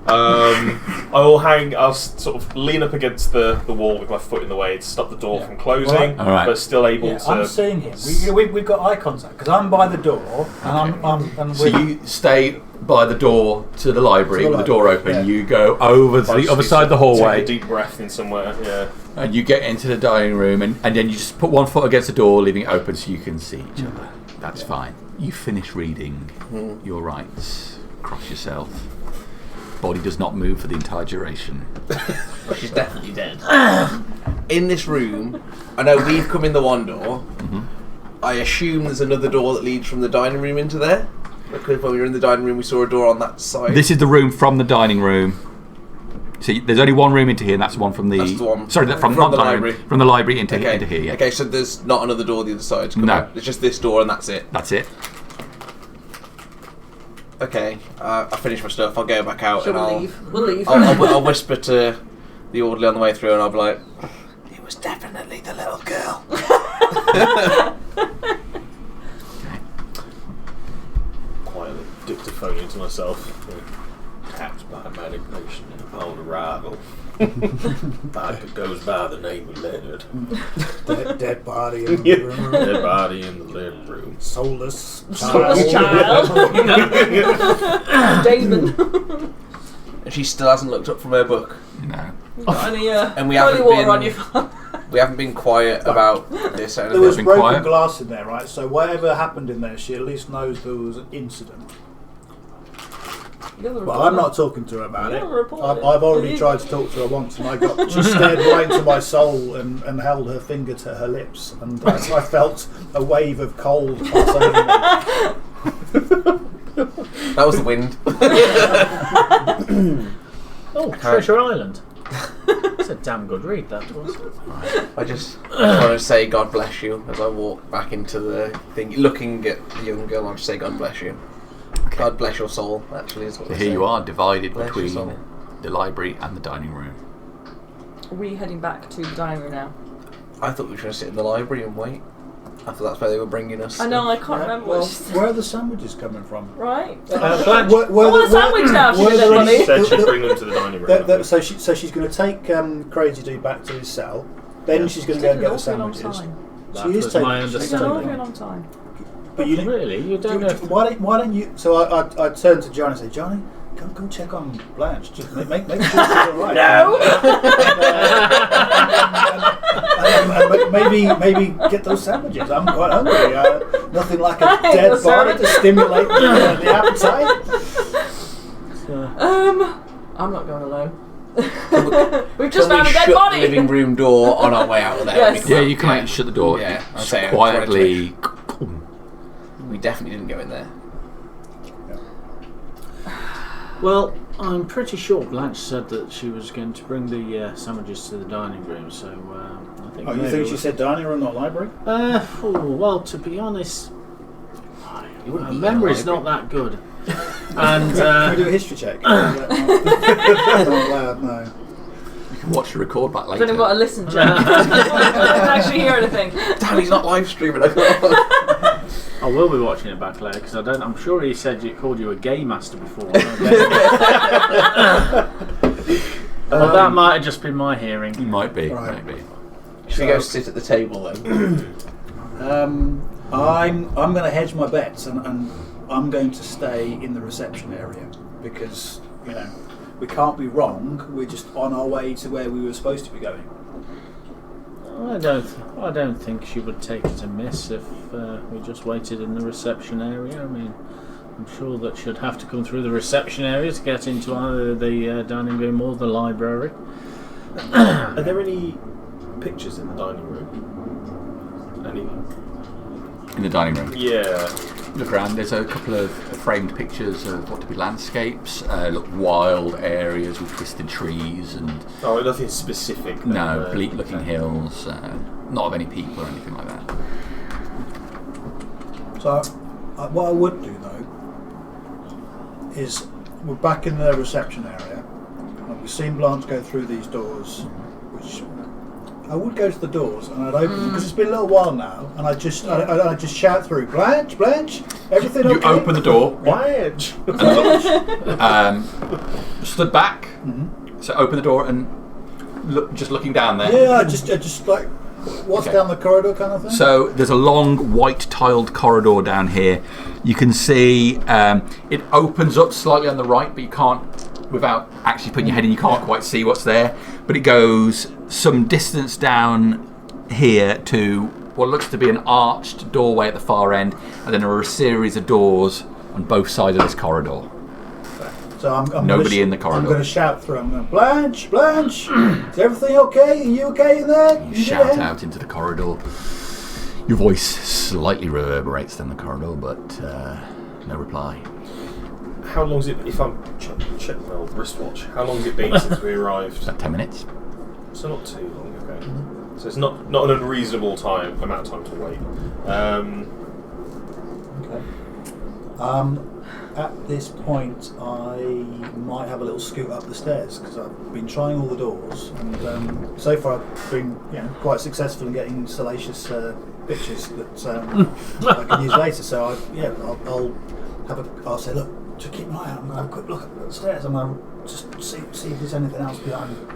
I'll sort of lean up against the wall with my foot in the way to stop the door from closing, but still able to. I'm seeing him. We've got eye contact because I'm by the door, and so you stay by the door to the library with the door open. Yeah. You go over to the other side of the hallway. Take a deep breath in somewhere. Yeah. And you get into the dining room, and then you just put one foot against the door, leaving it open so you can see each other. That's fine. You finish reading your rights. Cross yourself. Body does not move for the entire duration. She's definitely dead. In this room, I know we've come in the one door. I assume there's another door that leads from the dining room into there. Because when we were in the dining room, we saw a door on that side. This is the room from the dining room. See, there's only one room into here, and that's the one from the. That's the one. Sorry, from the library. From the library into here. Yeah. Okay, so there's not another door the other side. No, it's just this door, and that's it. That's it. Okay, I finished my stuff. I'll go back out. Shall and we leave? We'll leave. I'll whisper to the orderly on the way through, and I'll be like, "It was definitely the little girl." Quietly dictaphoning to myself. Tapped by manipulation upon arrival. Vodka goes by the name of Leonard. dead body in the room. Dead body in the living room. Soulless child. Damon. And she still hasn't looked up from her book. No. Got any, and we holy haven't water been. On your phone? We haven't been quiet about this. There was been broken quiet. glass in there, right? So whatever happened in there, she at least knows there was an incident. But I'm not talking to her about it. I've already tried to talk to her once, and she stared right into my soul and held her finger to her lips, and I felt a wave of cold pass over me. That was the wind. Oh, Treasure Island. It's a damn good read, that was. I just want to say God bless you as I walk back into the thing, looking at the young girl. I'll just say God bless you. Okay. God bless your soul, actually, is what So I here say. you are, divided Bless between your soul. the library and the dining room. Are we heading back to the dining room now? I thought we were going to sit in the library and wait. I thought that's where they were bringing us. I know, I can't remember what she said. Where are the sandwiches coming from? Right. Blanche. I want a sandwich now, she said, Bonnie. She said she'd bring them to the dining room. So she's going to take Crazy Dude back to his cell. Then she's going to go and get the sandwiches. That She is was taking. my It's been an awfully understanding. long time. But you Really? You don't know. Why don't you? So I turned to Johnny and said, Johnny, go check on Blanche. Just make sure she's all right. No. and maybe get those sandwiches. I'm quite hungry. Nothing like a I hate dead those body to sandwiches. stimulate the appetite. I'm not going alone. We've Can just found we a dead shut body. the living room door on our way out of there? Yes. Yeah, you can shut the door. Yeah, I'll Just say it quietly. We definitely didn't go in there. Well, I'm pretty sure Blanche said that she was going to bring the sandwiches to the dining room, so I think. Oh, you think she said dining room, not library? Well, to be honest, You my wouldn't eat in a memory's library. not that good. And Can we do a history check? Not allowed, no. You can watch the record back I later. don't know what a listen check. I didn't actually hear anything. Damn, he's not live streaming. I will be watching it back later because I'm sure he said you called you a gay master before. Well, that might have just been my hearing. Might be. Right. Might be. Should we go sit at the table then? I'm going to hedge my bets, and I'm going to stay in the reception area because we can't be wrong. We're just on our way to where we were supposed to be going. I don't think she would take it amiss if we just waited in the reception area. I mean, I'm sure that she'd have to come through the reception area to get into either the dining room or the library. Are there any pictures in the dining room? Any? In the dining room. Yeah. look around. There's a couple of framed pictures of what to be landscapes. Look, wild areas with twisted trees and. Oh, nothing specific. Then, no, bleak-looking hills. Not of any people or anything like that. So, what I would do though is we're back in the reception area, and we've seen Blanche go through these doors, which. I would go to the doors and I'd open because it's been a little while now, and I'd just shout through, Blanche, everything okay? You open the door, Blanche, stood back, so open the door and just looking down there. Yeah, I just like what's down the corridor kind of thing. So there's a long white tiled corridor down here. You can see it opens up slightly on the right, but you can't. Without actually putting your head in, you can't quite see what's there. But it goes some distance down here to what looks to be an arched doorway at the far end, and then there are a series of doors on both sides of this corridor. So I'm nobody in the corridor. I'm going to shout through. I'm going, Blanche, is everything okay? Are you okay in there? You shout out into the corridor. Your voice slightly reverberates down the corridor, but no reply. How long is it? If I'm checking my old wristwatch, how long has it been since we arrived? About 10 minutes. So not too long, okay. So it's not an unreasonable amount of time to wait. Okay. At this point, I might have a little scoot up the stairs because I've been trying all the doors, and so far I've been quite successful in getting salacious pictures that I can use later. So I'll say, look. Just keep an eye out and have a quick look at the stairs and I'll just see if there's anything else behind these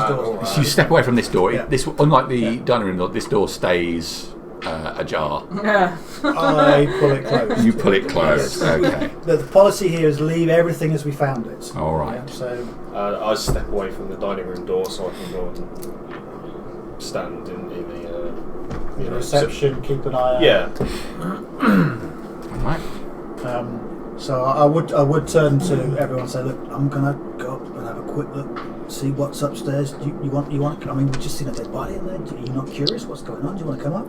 doors. So you step away from this door. This, unlike the dining room door, this door stays ajar. Yeah. I pull it closed. You pull it closed. Yes. Okay. The policy here is leave everything as we found it. All right. Yeah, so I step away from the dining room door so I can go and stand in the reception. Keep an eye out. Yeah. All right. So I would turn to everyone and say, look, I'm gonna go up and have a quick look, see what's upstairs. You want? I mean, we've just seen a dead body in there. Are you not curious what's going on? Do you want to come up?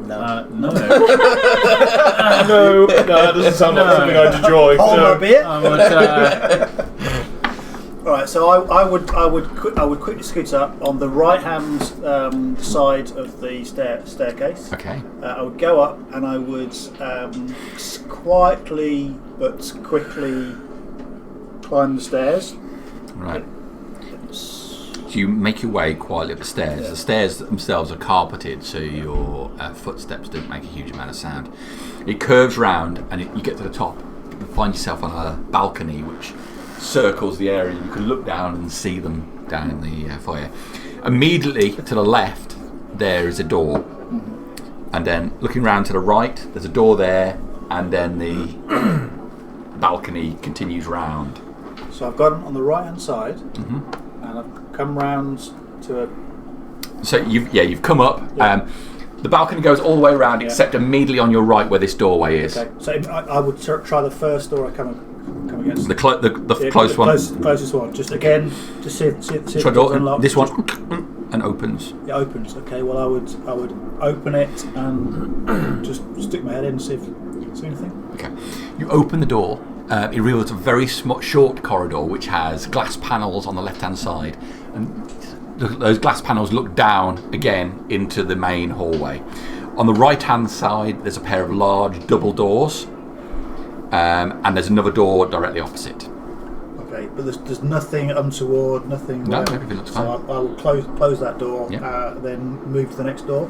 No. No, that doesn't sound like something I'd enjoy. Hold my beer. I would, All right, so I would quickly scoot up on the right hand side of the staircase. Okay. I would go up and I would quietly but quickly climb the stairs. Right. So you make your way quietly up the stairs. Yeah. The stairs themselves are carpeted, so your footsteps don't make a huge amount of sound. It curves round, and you get to the top. You find yourself on a balcony which circles the area. You can look down and see them down in the foyer. Immediately to the left, there is a door, and then looking round to the right, there's a door there, and then the balcony continues round. So I've gone on the right hand side, and I've come round to a. So you've come up. Yeah. The balcony goes all the way around, except immediately on your right where this doorway is. Okay. So I would try the first door I come against. The close one. Closest one. Just again, just see if it's unlocked. This one and opens. It opens. Okay. Well, I would open it and just stick my head in and see anything. Okay. You open the door. It reveals a very short corridor which has glass panels on the left-hand side, and those glass panels look down again into the main hallway. On the right-hand side, there's a pair of large double doors, and there's another door directly opposite. Okay, but there's nothing untoward, nothing. No, everything looks fine. So I will close that door, then move to the next door.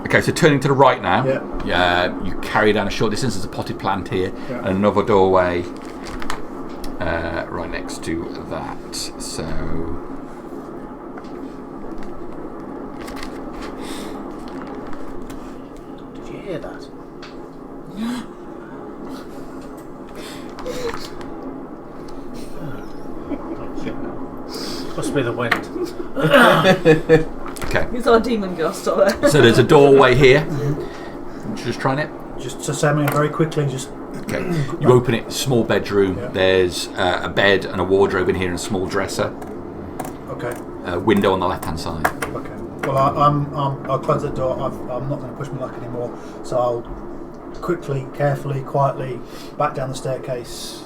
Okay, so turning to the right now, Yeah. You carry down a short distance. There's a potted plant here, Yeah. and another doorway right next to that. So, Did you hear that? Must be the wind. okay. He's our demon ghost over there. So there's a doorway here. Just trying it. Just Sammy, very quickly, just. Okay. You open it. Small bedroom. Yeah. There's a bed and a wardrobe in here, and a small dresser. Okay. A window on the left-hand side. Okay. Well, I'll close the door. I'm not going to push my luck anymore. So I'll quickly, carefully, quietly back down the staircase.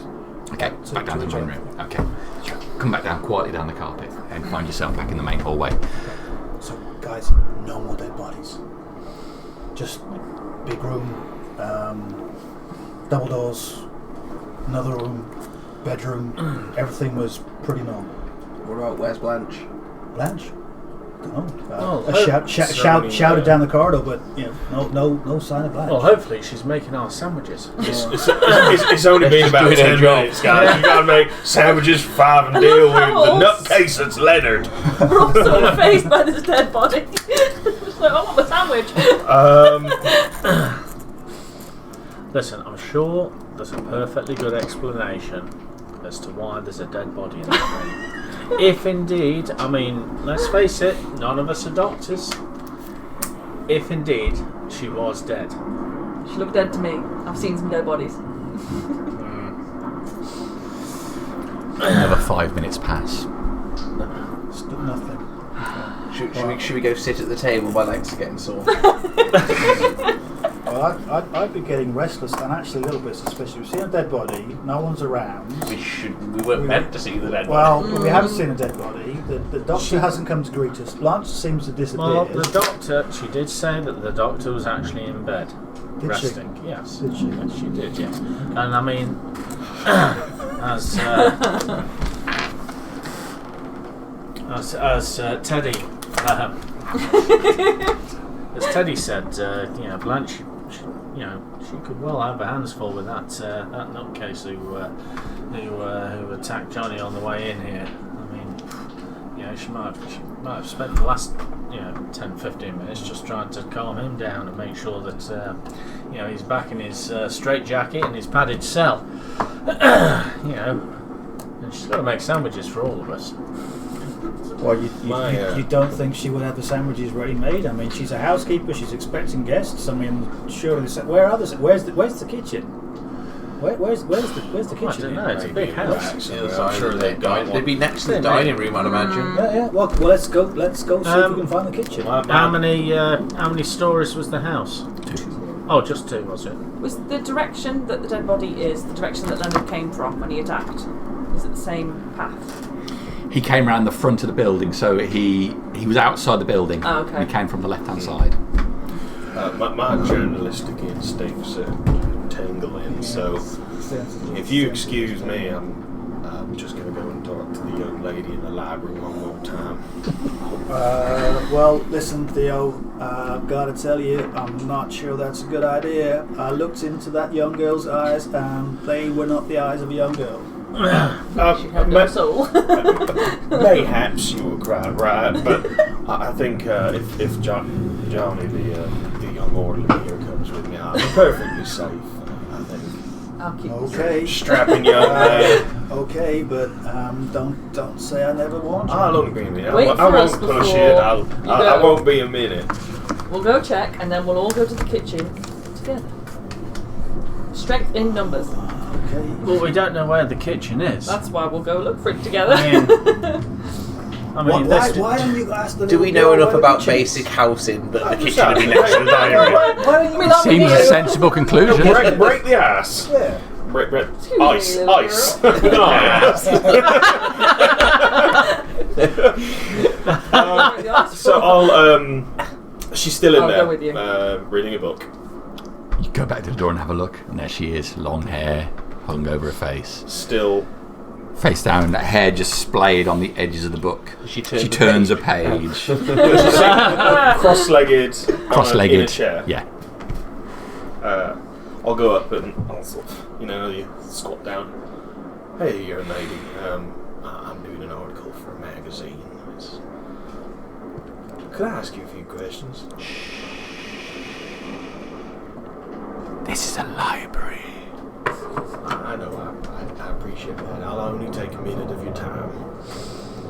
Okay, back down to the main room. Okay. Come back down quietly down the carpet and find yourself back in the main hallway. So, guys, no more dead bodies. Just big room, double doors, another room, bedroom. Everything was pretty normal. What about where's Blanche? Blanche? Don't know. Oh, Shouted down the corridor, but no sign of Blanche. Well, hopefully she's making our sandwiches. It's only been about 10 minutes, guys. You've got to make sandwiches for 5 and deal with the nutcase that's Leonard. We're all sort of faced by this dead body. It's like, I want the sandwich. Listen, I'm sure there's a perfectly good explanation as to why there's a dead body in that room. If indeed, I mean, let's face it, none of us are doctors. If indeed she was dead. She looked dead to me. I've seen some dead bodies. Another 5 minutes pass. Still nothing. Should we go sit at the table? My legs are getting sore. Well, I'd be getting restless and actually a little bit suspicious. We've seen a dead body, no one's around. We weren't meant to see the dead body. Well, we haven't seen a dead body. The doctor hasn't come to greet us. Blanche seems to disappear. Well, the doctor, she did say that the doctor was actually in bed. Did resting. She? Yes. Did she? Yes, she did, yes. And I mean, as Teddy... as Teddy said, Blanche, she could well have her hands full with that nutcase who attacked Johnny on the way in here. I mean, she might have spent the last 10-15 minutes just trying to calm him down and make sure that he's back in his straitjacket and his padded cell. And she's got to make sandwiches for all of us. Well, you don't think she would have the sandwiches ready made? I mean, she's a housekeeper. She's expecting guests. I mean, surely. Where are the? Where's the kitchen? Where's the kitchen? I don't know. It's a big house. I'm sure they'd be next to the dining room, I'd imagine. Yeah. Well, let's go. See if we can find the kitchen. How many stories was the house? 2. Oh, just 2, was it? Was the direction that the dead body is the direction that Leonard came from when he attacked? Is it the same path? He came around the front of the building, so he was outside the building. Oh, okay. He came from the left-hand side. My journalistic instincts are tingling, so if you excuse me, I'm just going to go and talk to the young lady in the library one more time. Well, listen, Theo, I've got to tell you, I'm not sure that's a good idea. I looked into that young girl's eyes, and they were not the eyes of a young girl. She had no soul. Mayhaps you were quite right, but I think if Johnny, the young orderly here, comes with me, I'll be perfectly safe. I think. I'll keep strapping young man. Okay, but don't say I never warned you. I'll only be a minute. Wait I won't for us push before it. I won't be a minute. We'll go check, and then we'll all go to the kitchen together. Strength in numbers. Okay. Well, we don't know where the kitchen is. That's why we'll go look for it together. Why don't you ask the Do we know enough about basic housing that the kitchen would be next to the dining room? Why don't you Seems a sensible conclusion. Break the ass. Yeah. Break. Ice. So I'll. She's still in I'll there, go with you. reading a book. You go back to the door and have a look, and there she is, long hair hung over her face. Still. Face down, that hair just splayed on the edges of the book. She turns a page. Cross-legged. In a chair. Yeah. I'll go up and I'll sort of, you squat down. Hey, young lady. I'm doing an article for a magazine. Could I ask you a few questions? This is a library. I know, I appreciate that. I'll only take a minute of your time.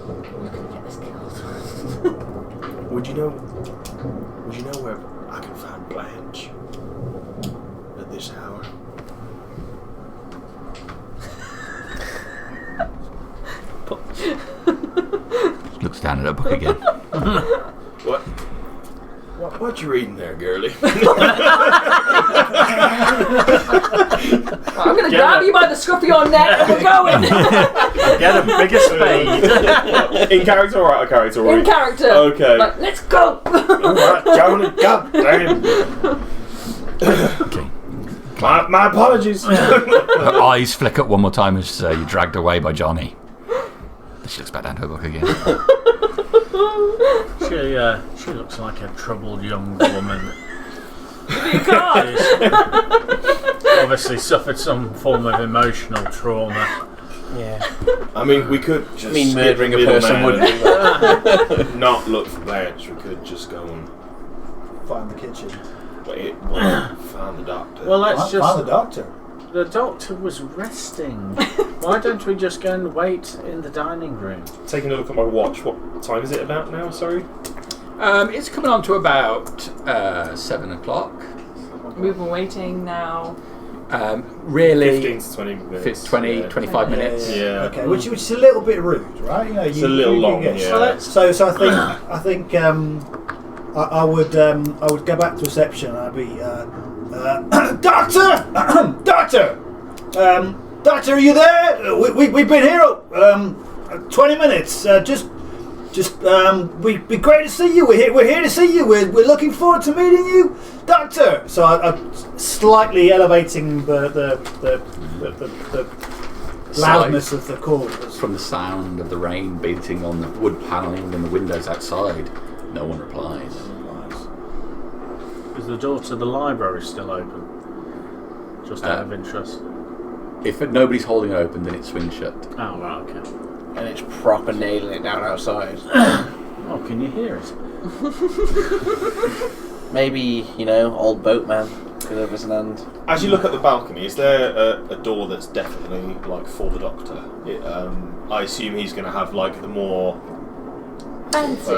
We're gonna get this killed. Would you know where I can find Blanche at this hour? Looks down at her book again. What you reading there, girlie? I'm going to grab you by the scruff of your neck and we're going. Get a bigger spade. In character or out of character? In character. Okay. Like, let's go. Alright, Johnny, goddamn. Okay. My apologies. Her eyes flick up one more time as you're dragged away by Johnny. She looks back down to her book again. She looks like a troubled young woman. You can't. She's obviously suffered some form of emotional trauma. Yeah. I mean, we could just murdering a skip person middleman wouldn't do that. and not look for Blanche. We could just go and Find the kitchen. find the doctor. Well, let's Find just. the doctor. The doctor was resting. Why don't we just go and wait in the dining room? Taking a look at my watch. What time is it about now? Sorry. It's coming on to about 7 o'clock. We've been waiting now. Really, 15 to 20 minutes. 25 minutes. Yeah. Okay, which is a little bit rude, right? You know, It's a little long, get- yeah. So I think I would go back to reception. And I'd be doctor, doctor, are you there? We've been here 20 minutes. We'd be great to see you. We're here to see you. We're looking forward to meeting you, doctor. So I'm slightly elevating the loudness of the call. From the sound of the rain beating on the wood panelling and the windows outside, no one replies. Is the door to the library still open? Just out of interest. If nobody's holding it open, then it swings shut. Oh, right, okay. And it's proper nailing it down outside. Oh, can you hear it? Maybe, old boatman could have us an hand. As you look at the balcony, is there a door that's definitely for the doctor? I assume he's going to have the more Fancy.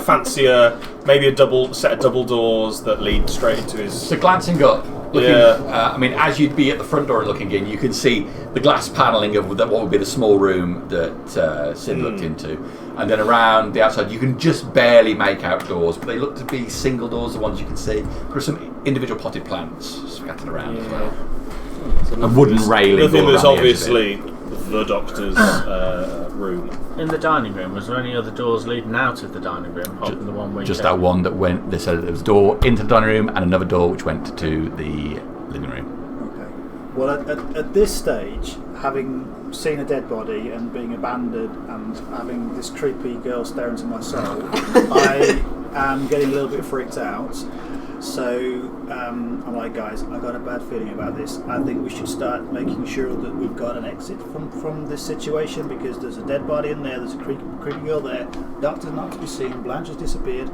fancier, maybe a set of double doors that lead straight into his. So glancing up, looking, Yeah. as you'd be at the front door looking in, you can see the glass panelling of what would be the small room that Sid looked into. And then around the outside, you can just barely make out doors, but they look to be single doors, the ones you can see. There are some individual potted plants scattered around as well. A wooden railing. Nothing all that's around the edge of it. obviously the doctor's room. In the dining room, was there any other doors leading out of the dining room, apart from the one we Just came? that one that went. They said there was a door into the dining room and another door which went to the living room. Okay. Well, at this stage, having seen a dead body and being abandoned and having this creepy girl stare into my soul, I am getting a little bit freaked out. So I'm like, guys, I got a bad feeling about this. I think we should start making sure that we've got an exit from this situation, because there's a dead body in there, there's a creepy girl there, doctor's not to be seen, Blanche has disappeared.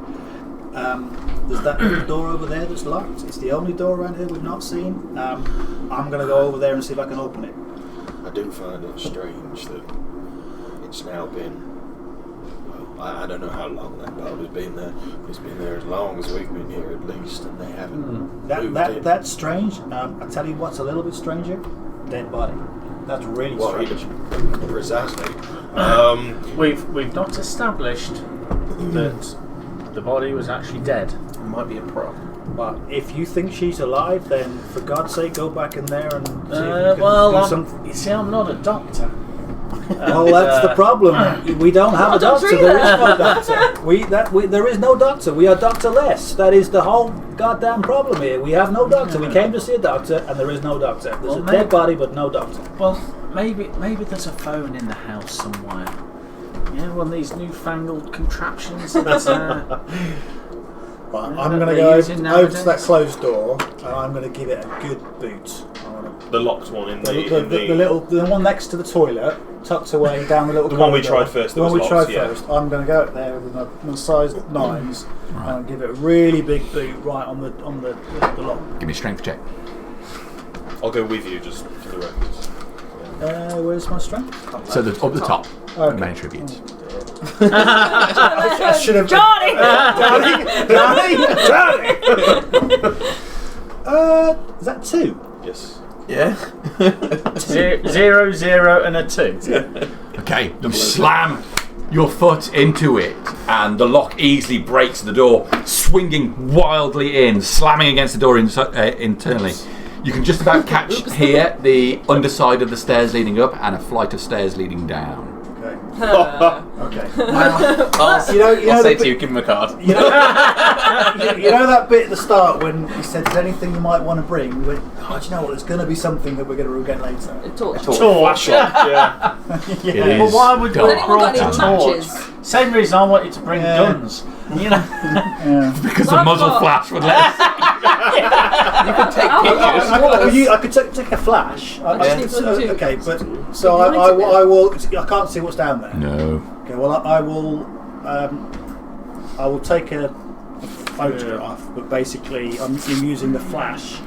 There's that little door over there that's locked. It's the only door around here we've not seen. I'm going to go over there and see if I can open it. I do find it strange that it's now been. I don't know how long that dog has been there. It's been there as long as we've been here, at least, and they haven't moved it. That's strange. I tell you what's a little bit stranger: dead body. That's really strange. Precisely. We've not established that the body was actually dead. It might be a prop. But if you think she's alive, then for God's sake, go back in there and see if you can do something. You see, I'm not a doctor. Well, that's the problem. We don't have a doctor. There is no doctor. There is no doctor. We are doctorless. That is the whole goddamn problem here. We have no doctor. We came to see a doctor, and there is no doctor. There's a dead body, but no doctor. Well, maybe there's a phone in the house somewhere. Yeah, one of these newfangled contraptions. That's, I'm going to they're go using over to that nowadays. closed door, and I'm going to give it a good boot. The locked one in The one next to the toilet, tucked away down the little. The one we corridor. tried first. The one we that was tried locked, yeah. first. I'm going to go up there with my size 9s and give it a really big boot right on the lock. Give me a strength check. I'll go with you just for the records. Where's my strength? So up the top, Okay. main tributes. I should have. Johnny! Is that 2? Yes. Yeah. 0, 0, and a 2. Okay, you slam your foot into it, and the lock easily breaks the door, swinging wildly in, slamming against the door internally. You can just about catch here the underside of the stairs leading up and a flight of stairs leading down. Okay. I'll say to you, give him a card. You know that bit at the start when he said, "Is anything you might want to bring?" We went, "Oh, do you know what? There's going to be something that we're going to get later." A torch. Flashlight. Yeah. It Well, is why would we Has have anyone got brought a any torch? matches? Same reason I wanted to bring guns. You know. because Well, the muzzle I've got- flash would let us. You can take I've got pictures. walls. I could take a flash. I just need some too. Okay, but so I will. I can't see what's down there. No. Okay, well I will take a photograph, but basically I'm using the flash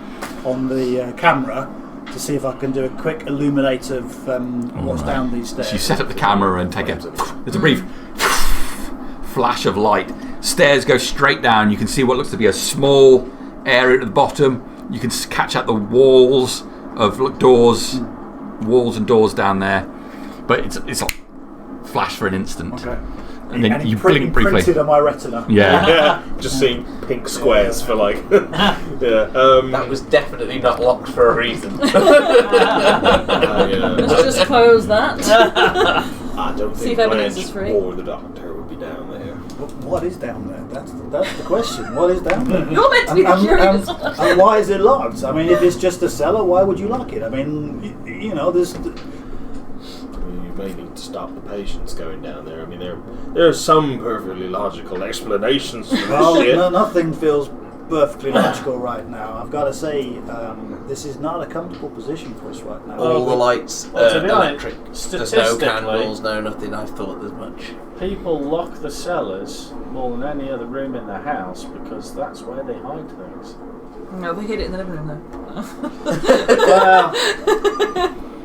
on the camera to see if I can do a quick illuminate of what's Alright. down these stairs. So you set up the camera and take there's a brief flash of light. Stairs go straight down. You can see what looks to be a small area at the bottom. You can catch out the walls of walls and doors down there. But it's like flash for an instant. Okay. And then you blink briefly. Printed on my retina. Yeah. Just seeing pink squares for like. That was definitely not locked for a reason. Let's just close that. I don't See think if evidence Blanche is free. or the doctor would be down there. What is down there? That's the question. What is down there? You're meant to be the curious one. And why is it locked? I mean, if it's just a cellar, why would you lock it? I mean, you know, there's. You may need to stop the patients going down there. I mean, there are some perfectly logical explanations for this shit. Well, nothing feels perfectly logical right now. I've got to say, this is not a comfortable position for us right now. All the lights Well, to be honest, electric. There's no statistically, candles, no nothing. I thought there's much. people lock the cellars more than any other room in the house because that's where they hide things. No, they hid it in the living room Well,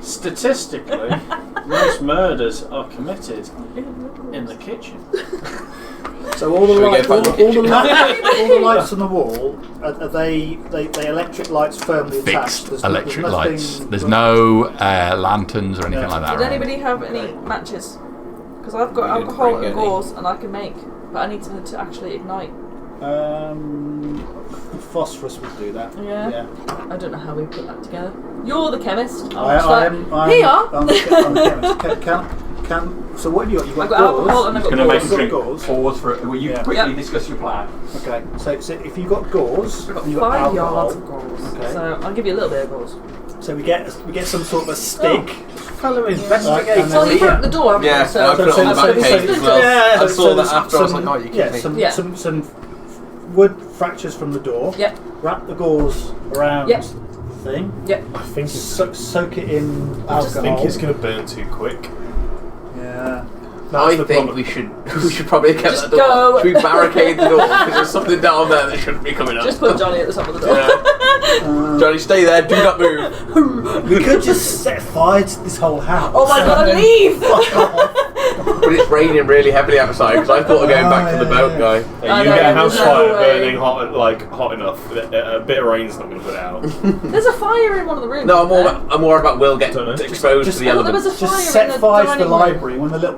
statistically, most murders are committed in the kitchen. So all the Should we lights, go back to the kitchen? all the lights on the wall, are they electric lights firmly attached? Fixed electric lights. There's no lanterns or anything like that. Did around. anybody have any matches? Because I've got We didn't alcohol bring and any. gauze and I can make, but I need something to actually ignite. Phosphorus would do that. Yeah. I don't know how we put that together. You're the chemist. I'm the chemist. So what have you got? You've I've got got alcohol gauze. and I've Going got to make gauze. a quick Gauze. pause for it. Will you Yeah. quickly Yep. discuss your plan? Okay, so if you've got gauze, I've got and you've got 5 yards alcohol, of gauze. Okay. So I'll give you a little bit of gauze. so we get some sort of a stick. Fellow Right, investigator. and Well, you then- broke the door, haven't Yeah, you? and I put it on the back page as well. Yeah. I saw that after. I was like, oh, you can think. Yeah. some wood fractures from the door. Yep. Wrap the gauze around Yep. the thing. Yep. I think it's, Soak it in I alcohol. think it's going to burn too quick. Yeah. I the think problem. we should probably have kept Just that door. go. Should we barricade the door because there's something down there that shouldn't be coming up? Just put Johnny at the top of the door. Johnny, stay there. Do not move. We could just set fire to this whole house. Oh my god, and then leave! fuck off. But it's raining really heavily outside because I thought of going back to the boat guy. I You know, get a house there's no fire way. burning hot enough. A bit of rain's not going to put it out. There's a fire in one of the rooms. No, isn't I'm more about Will getting Don't know. exposed Just- to the there? Oh, there elements. was a fire Just set in the fire to the dining room. library when the little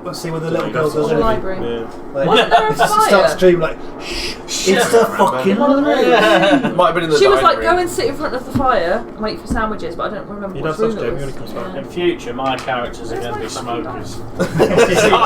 girl does The anything. library. Yeah. Like, Wasn't there a it just fire? starts screaming like, shh, it's the fucking One of the rooms. It might have been in the She was dining like, room. go and sit in front of the fire and wait for sandwiches, but I don't remember He what does room such it Jamie was. when he comes back. In future, my characters are going to be smokers.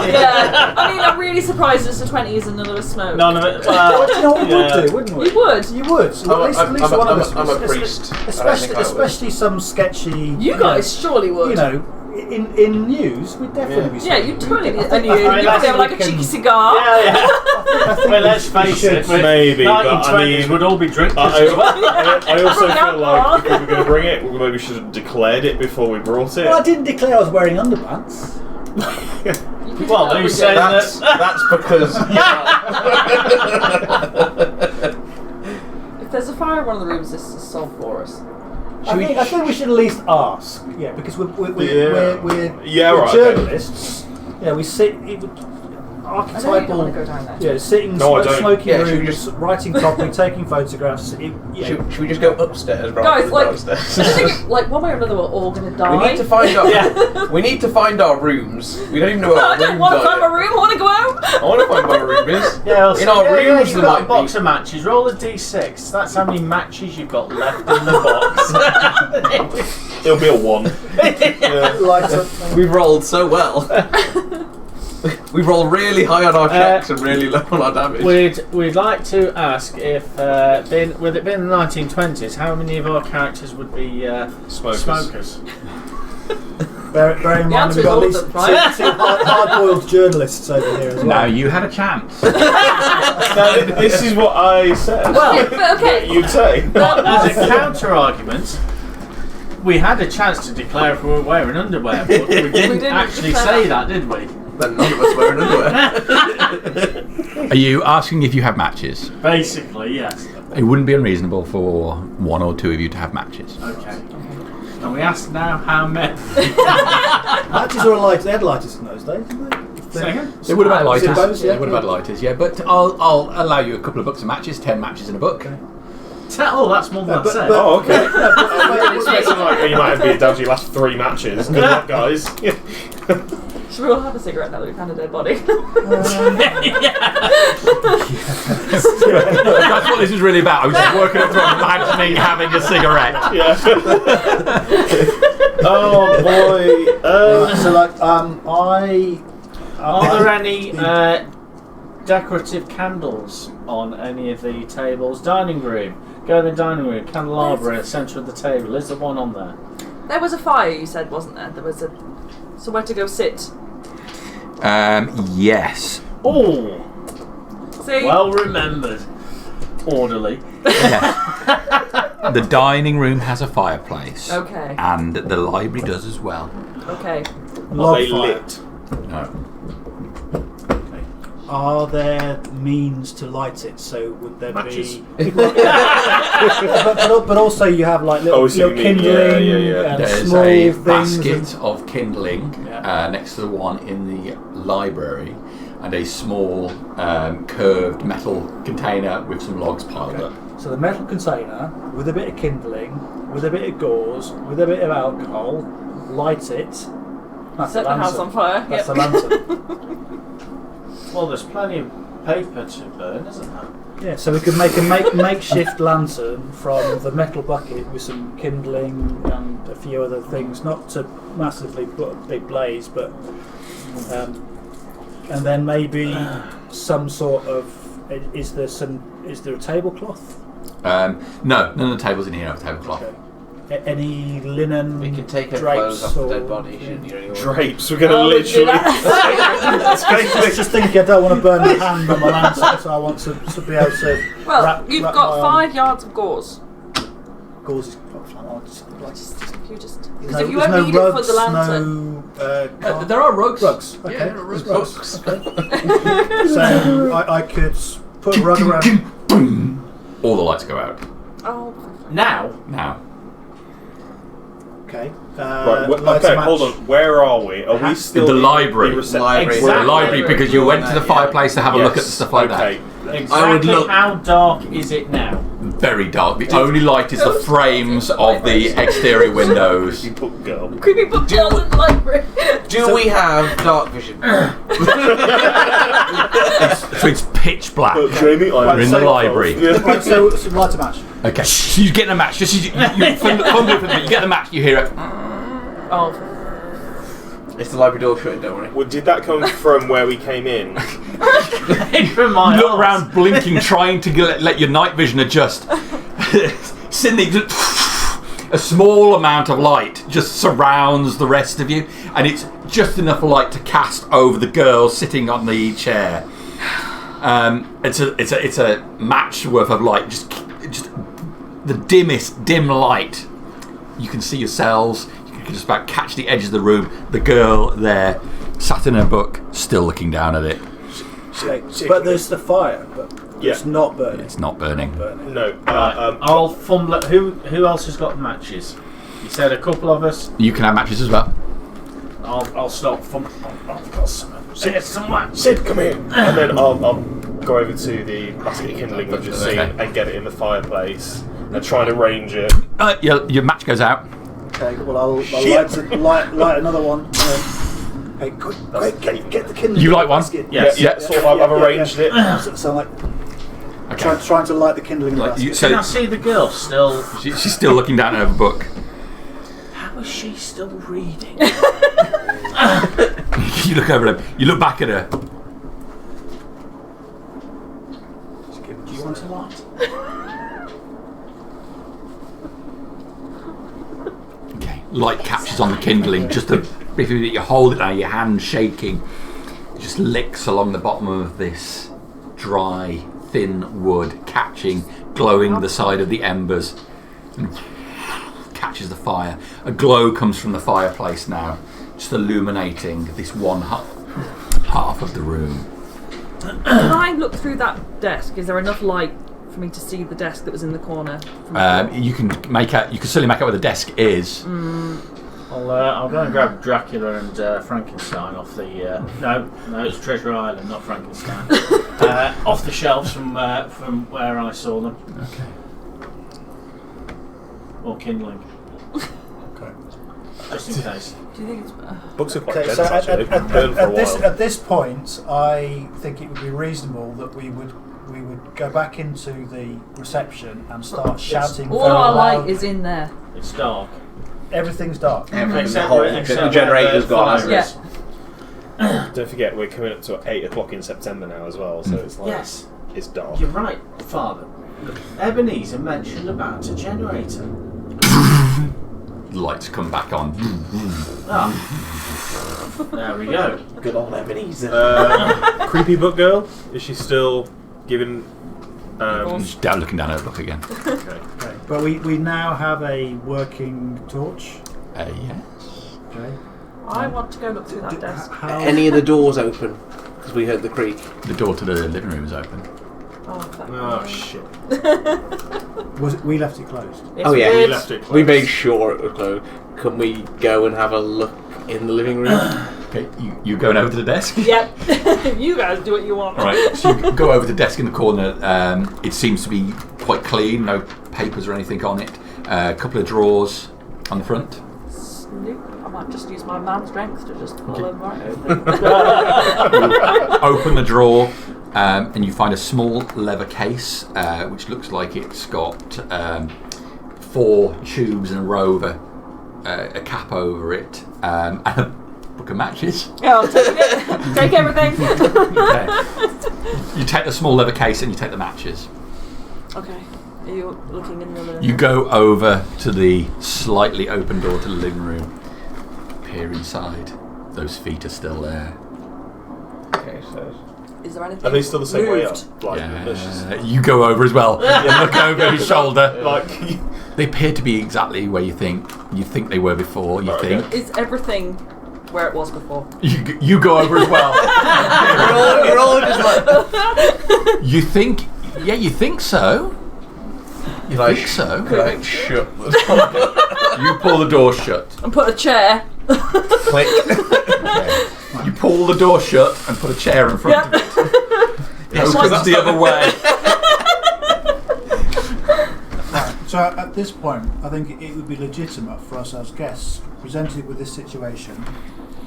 Yeah, I mean, I'm really surprised it's the 20s and none of us smoke. None of it. Well, do you know what we Yeah. would do, wouldn't we? You would. You would. Well, at least one of us. I'm a would. priest. I don't Especially, think I would. especially some sketchy. You guys surely would. You know, in news, we'd definitely be. Yeah, you totally I did. think- And you I think- could I have think like a we can- cheeky cigar. Yeah, yeah. I think Well, we let's should- face it, maybe, but I 1920s mean- would all be drinkers I as well. also Yeah. feel like if we were going to bring it, we maybe should have declared it before we brought it. Well, I didn't declare I was wearing underpants. You could Well, do that who with said it. That's because. If there's a fire in one of the rooms, this is solved for us. I think we should at least ask. Yeah, because we're Yeah, right, okay. journalists. Yeah, we sit. I don't even want to go down there. Yeah, sitting, No, I don't. smoking Yeah, should we rooms, just- writing copy, taking photographs. Should we just go upstairs rather Guys, than like, downstairs? I think, like, one way or another, we're all gonna die. We need to find our we need to find our rooms. We don't even know I what don't want to find my room. I want to go out. I want to find where our room is. Yeah, In our rooms you've there got a might box be. of matches. Roll a d6. That's how many matches you've got left in the box. It'll be a 1. Yeah. Light up. We've rolled so well. We've rolled really high on our checks and really low on our damage. We'd like to ask if, with it being the 1920s, how many of our characters would be smokers? Bear in The mind answer we've is got all at of least them, right? two hard-boiled journalists over here as well. Now you had a chance. No, this is what I said. Well, but okay. You'd say. As a counter argument, we had a chance to declare if we were wearing underwear, but we didn't actually declare say that. that, did we? Then none of us wearing underwear. Are you asking if you have matches? Basically, yes. It wouldn't be unreasonable for one or two of you to have matches. Okay. And we ask now how many. Matches are light. They had lighters in those days, didn't they? Second? They would have had Was it lighters. those? Yeah. They would have had lighters, yeah. But I'll allow you a couple of books of matches, 10 matches in a book. Okay. Oh, that's more than I said. Oh, okay. I was expecting like, you might have been down to your last 3 matches. Good luck, guys. Should we all have a cigarette now that we've found a dead body? That's what this is really about. I was just working up from imagining having a cigarette. Yeah. Oh boy. So like, Are there any decorative candles on any of the tables? Dining room. Go in the dining room. Candelabra in the centre of the table. Is there one on there? There was a fire, you said, wasn't there? There was somewhere to go sit. Yes. Oh, See? well remembered. Orderly. Yes. The dining room has a fireplace. Okay. And the library does as well. Okay. Are log they fire. lit? No. Are there means to light it? So would there Matches. be? but also you have like little, Oh, so little you mean- kindling yeah. and There's small a things. basket of kindling Yeah. next to the one in the library, and a small curved metal container with some logs piled up. So the metal container with a bit of kindling, with a bit of gauze, with a bit of alcohol, light it. That's Set the the house lantern. on fire. That's Yep. the lantern. Well, there's plenty of paper to burn, isn't there? Yeah, so we could make a makeshift lantern from the metal bucket with some kindling and a few other things, not to massively put a big blaze, but and then maybe some sort of. Is there a tablecloth? No, none of the tables in here have a tablecloth. Okay. Any linen? We can take her drapes clothes off the or- dead body, shouldn't you? Drapes. We're gonna Oh, literally. do that. I was just thinking I don't want to burn my hand on my lantern, so I want to be able to. Well, you've wrap got my 5 yards of gauze. Gauze is quite flat. I'll just- Because There's if you there's ever need it rugs, for the lantern. No, There are rugs. rugs. Okay, Yeah, there are there's rugs. rugs. Okay. So I could put a rug around. All the lights go out Oh. Now, now. Okay. Right, lights okay, match. hold on. Where are we? Are we still the in library. reception? Library. We're at the Exactly. library because you went to the fireplace to have a look at the stuff like okay. exactly I would look- how dark is it now? that. Very dark. The only light is the frames of the exterior windows. You put girl. Creepy book girls in the library. Do we have dark vision? So it's pitch black. Jamie, We're in the library. Right, so light a match. Okay, so you get a match. Just as you fumble for the bit, you get the match. You hear it. Oh. It's the library door shut, don't worry. Well, did that come from where we came in? From my You look arse. around, blinking, trying to let your night vision adjust. Sydney, a small amount of light just surrounds the rest of you, and it's just enough light to cast over the girl sitting on the chair. It's a match worth of light, just the dimmest dim light. You can see yourselves. You can just about catch the edge of the room. The girl there, sat in her book, still looking down at it. Okay. But there's the fire, but it's not burning. It's not burning. No. I'll fumble it. Who else has got matches? You said a couple of us. You can have matches as well. I'll stop from. I've got some. Sid, come here. And then I'll go over to the basket of kindling we've just seen and get it in the fireplace and try and arrange it. Your match goes out. Okay, well, I'll light another one. Hey, quick, get the kindling. You light one? Yes. Yeah. So I've arranged it. So like, trying to light the kindling in the basket. Can I see the girl still? She's still looking down at her book. How is she still reading? You look over at her. You look back at her. Do you want a light? Okay. Light catches on the kindling. Just briefly that you hold it now, your hand shaking. It just licks along the bottom of this dry, thin wood, catching, glowing the side of the embers, and catches the fire. A glow comes from the fireplace now, just illuminating this one half of the room. Can I look through that desk? Is there enough light for me to see the desk that was in the corner? You can certainly make out where the desk is. I'll go and grab Dracula and Frankenstein off the. No, it's Treasure Island, not Frankenstein. Off the shelves from where I saw them. Okay. Or kindling. Okay. Just in case. Do you think it's... Books are quite Okay, dense, so actually. They've been burned for a while. at this point, I think it would be reasonable that we would go back into the reception and start shouting. All very our loud. light is in there. It's dark. Everything's dark. The generator's gone. Yeah. Don't forget, we're coming up to 8 o'clock in September now as well, so it's like Yes, it's dark. you're right, Father. Ebenezer mentioned about a generator. Lights come back on. There we go. Good old Ebenezer. Creepy book girl? Is she still giving... She's looking down at her book again. Okay. Okay. But we now have a working torch. Yes. Okay. I want to go look through that desk. Any of the doors open? Because we heard the creak. The door to the living room is open. Oh, shit. We left it closed? Oh yeah, We left it closed. we made sure it was closed. Can we go and have a look in the living room? Okay, you going over to the desk? Yep. You guys do what you want. Right, so you go over to the desk in the corner. It seems to be quite clean, no papers or anything on it. A couple of drawers on the front. Snoop. I might just use my man strength to just pull them right open. Open the drawer, and you find a small leather case, which looks like it's got 4 tubes and a row of a cap over it, and a book of matches. Oh, take everything. Okay. You take the small leather case and you take the matches. Okay. Are you looking in the living You room? go over to the slightly open door to the living room. Peer inside. Those feet are still there. Okay, so Is there anything? Are they still the same way moved? up? Like, You go over as well. You look over his shoulder. like They appear to be exactly where you think they were before. You Okay. think Is everything where it was before? you go over as well. you're all just like You think, yeah, you think so. You think so. like shut the door. You pull the door shut. And put a chair. Click. You pull the door shut and put a chair in front of it. It opens the other way. So at this point, I think it would be legitimate for us as guests presented with this situation,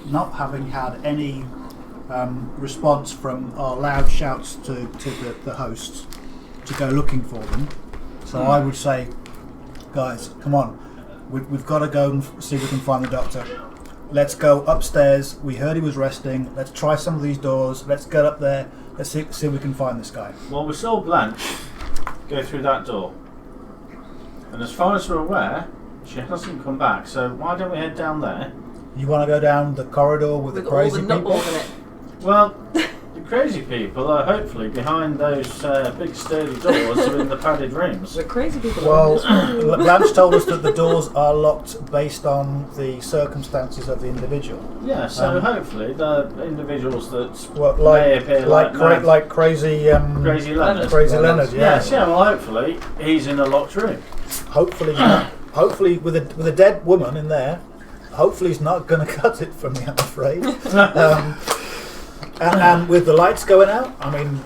not having had any response from our loud shouts to the hosts, to go looking for them. So I would say, guys, come on, we've got to go and see if we can find the doctor. Let's go upstairs. We heard he was resting. Let's try some of these doors. Let's get up there. Let's see if we can find this guy. Well, we saw Blanche go through that door. And as far as we're aware, she hasn't come back. So why don't we head down there? You want to go down the corridor with the crazy all the people? nutballs in it. Well, the crazy people are hopefully behind those big sturdy doors are in the padded rooms. The crazy people. Well, Blanche told us that the doors are locked based on the circumstances of the individual. Yeah, so hopefully the individuals that Well, may appear like crazy Crazy Leonard. Crazy Leonard, yeah. Yes, yeah, well hopefully he's in a locked room. Hopefully with a dead woman in there. hopefully he's not going to cut it for me, I'm afraid. And with the lights going out, I mean,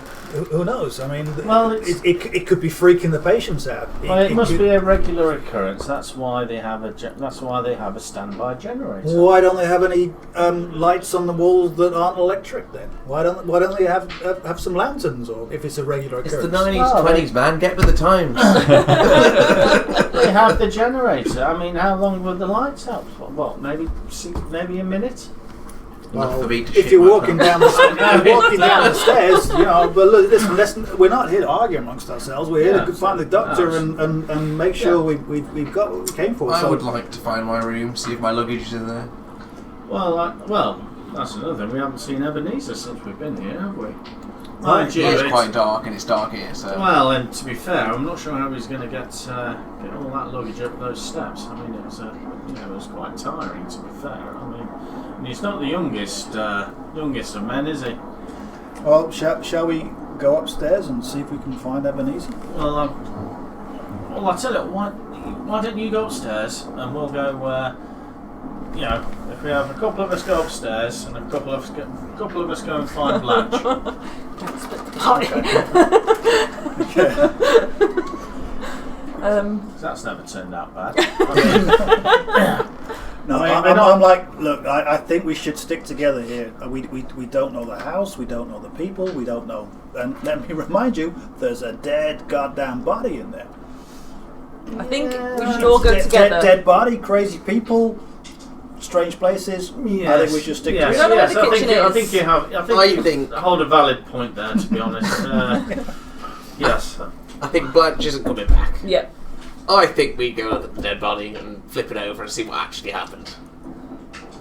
who knows? I mean, Well, it could be freaking the patients out. Well, it must could- be a regular occurrence. That's why they have a standby generator. Why don't they have any lights on the walls that aren't electric then? Why don't they have some lanterns, or if it's a regular It's occurrence? the 90s, 20s, man. Get with the times. They have the generator. I mean, how long will the lights out for? What, maybe a minute? Enough for me to If shit you're my walking down the stairs, you know. But look, listen, we're not here to argue amongst ourselves. We're here to find the doctor and make sure we've got what we came for. I would like to find my room, see if my luggage is in there. Well, that's another thing. We haven't seen Ebenezer since we've been here, have we? Mind you, it's quite dark and it's dark here, so... Well, and to be fair, I'm not sure how he's going to get all that luggage up those steps. I mean, it was quite tiring, to be fair. I mean, he's not the youngest of men, is he? Well, shall we go upstairs and see if we can find Ebenezer? Well, I tell you, why don't you go upstairs and we'll go. If we have a couple of us go upstairs and a couple of us go and find Blanche. Don't split the party. That's never turned out bad. No, I mean, I'm like, look, I think we should stick together here. We don't know the house, we don't know the people, we don't know. And let me remind you, there's a dead goddamn body in there. I think we should all go together. Dead body, crazy people, strange places. Yes. I think we should stick Yes, together. We don't know where the kitchen I is. think you have. I think you hold a valid point there. To be honest, yes. I think Blanche isn't coming back. Yeah. I think we go look at the dead body and flip it over and see what actually happened.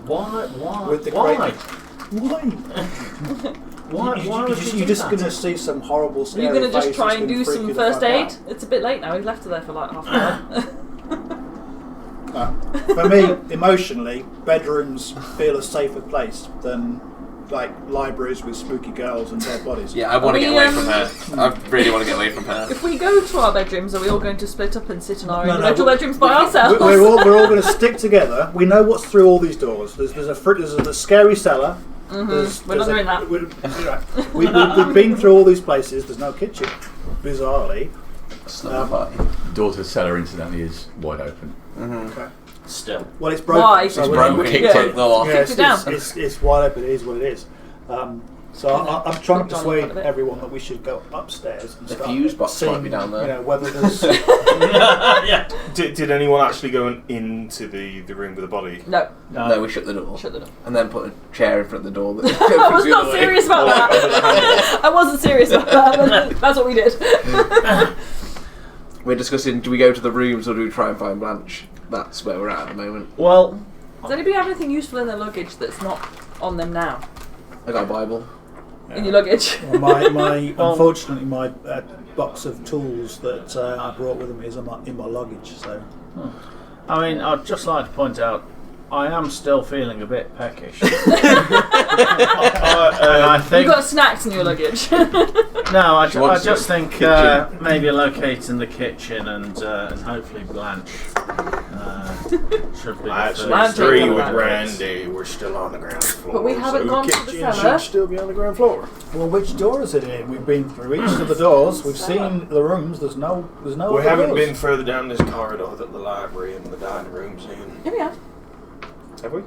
Why? With the Why? Why? Why would You're just going to see some horrible Are scary you going to just faces try and gonna do freak some you the first fuck aid? out. It's a bit late now. We've left her there for like half an hour. For me, emotionally, bedrooms feel a safer place than like libraries with spooky girls and dead bodies. Yeah, I want to get away from her. I really want to get away from her. If we go to our bedrooms, are we all going to split up and sit in our No, individual no, bedrooms by ourselves? We're all going to stick together. We know what's through all these doors. There's a scary cellar. We're not doing that. We've been through all these places. There's no kitchen, bizarrely. Door to the cellar, incidentally, is wide open. Okay. Still. Well, it's broken. Why? So It's broken. we- Kicked it. Yeah, Kicked it down. it's wide open. It is what it is. So I'm trying to Put it on persuade in front of it. everyone that we should go upstairs and The start fuse box seeing, might be down there. You know, whether there's Yeah. Did anyone actually go into the room with the body? No. No, we shut the door. Shut the door. And then put a chair in front of the door. That I was not serious about that. I wasn't serious about that. But that's what we did. We're discussing, do we go to the rooms or do we try and find Blanche? That's where we're at the moment. Well, Does anybody have anything useful in their luggage that's not on them now? I got a Bible. In your luggage? unfortunately my box of tools that I brought with me is in my luggage. So I mean, I'd just like to point out, I am still feeling a bit peckish. And I You think got snacks in your luggage. no, I wants just to think kitchen. maybe locating the kitchen and hopefully Blanche should be. I the actually first. agree Blanche with ain't Randy. We're still on the ground floor. But we haven't so gone to the kitchen cellar. should still be on the ground floor. well, which door is it in? We've been through each of the doors. We've seen the rooms. There's no. We other haven't doors. been further down this corridor that the library and the dining room's in. Here we are. Have we?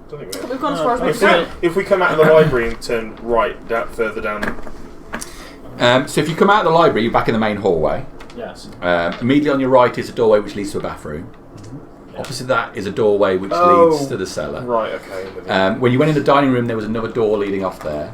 Don't think we have. We've gone as far as we If can. if we come out of the library and turn right further down. So if you come out of the library, you're back in the main hallway. Yes. Immediately on your right is a doorway which leads to a bathroom. Opposite that is a doorway which leads to the cellar. Right, okay. I'm with you. When you went in the dining room, there was another door leading off there.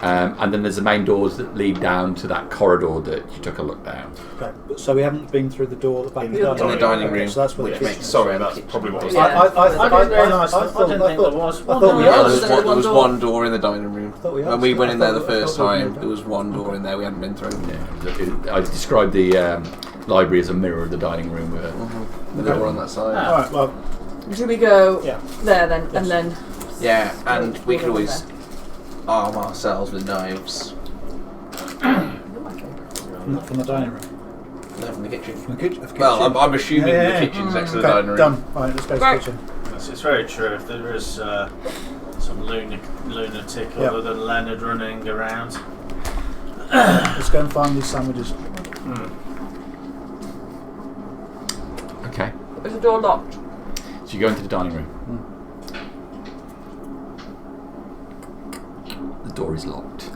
And then there's the main doors that lead down to that corridor that you took a look down. Okay, but so we haven't been through the door at the back In of the the In the dining Okay, room, so that's where which the makes kitchen. Sorry, that's probably what I was Yeah. I didn't realise. I didn't think there was one. thought we No, had. there's only There one was door. one door in the dining room. thought we had When we some. went in there the I thought we first had time, that. there was one door in there we hadn't been through. I described the library as a mirror of the dining room with The door on that side. All right, well, Do we go Yeah. there then? Yes. And then. Yeah, and we We'll could go always there. arm ourselves with knives. from the dining room. No, from the kitchen. The kitchen. Well, I'm assuming the kitchen's next to the dining room. Done. Right, let's go to the kitchen. It's very true. If there is some lunatic other than Leonard running around. Let's go and find these sandwiches. Okay. Is the door locked? So you go into the dining room. The door is locked.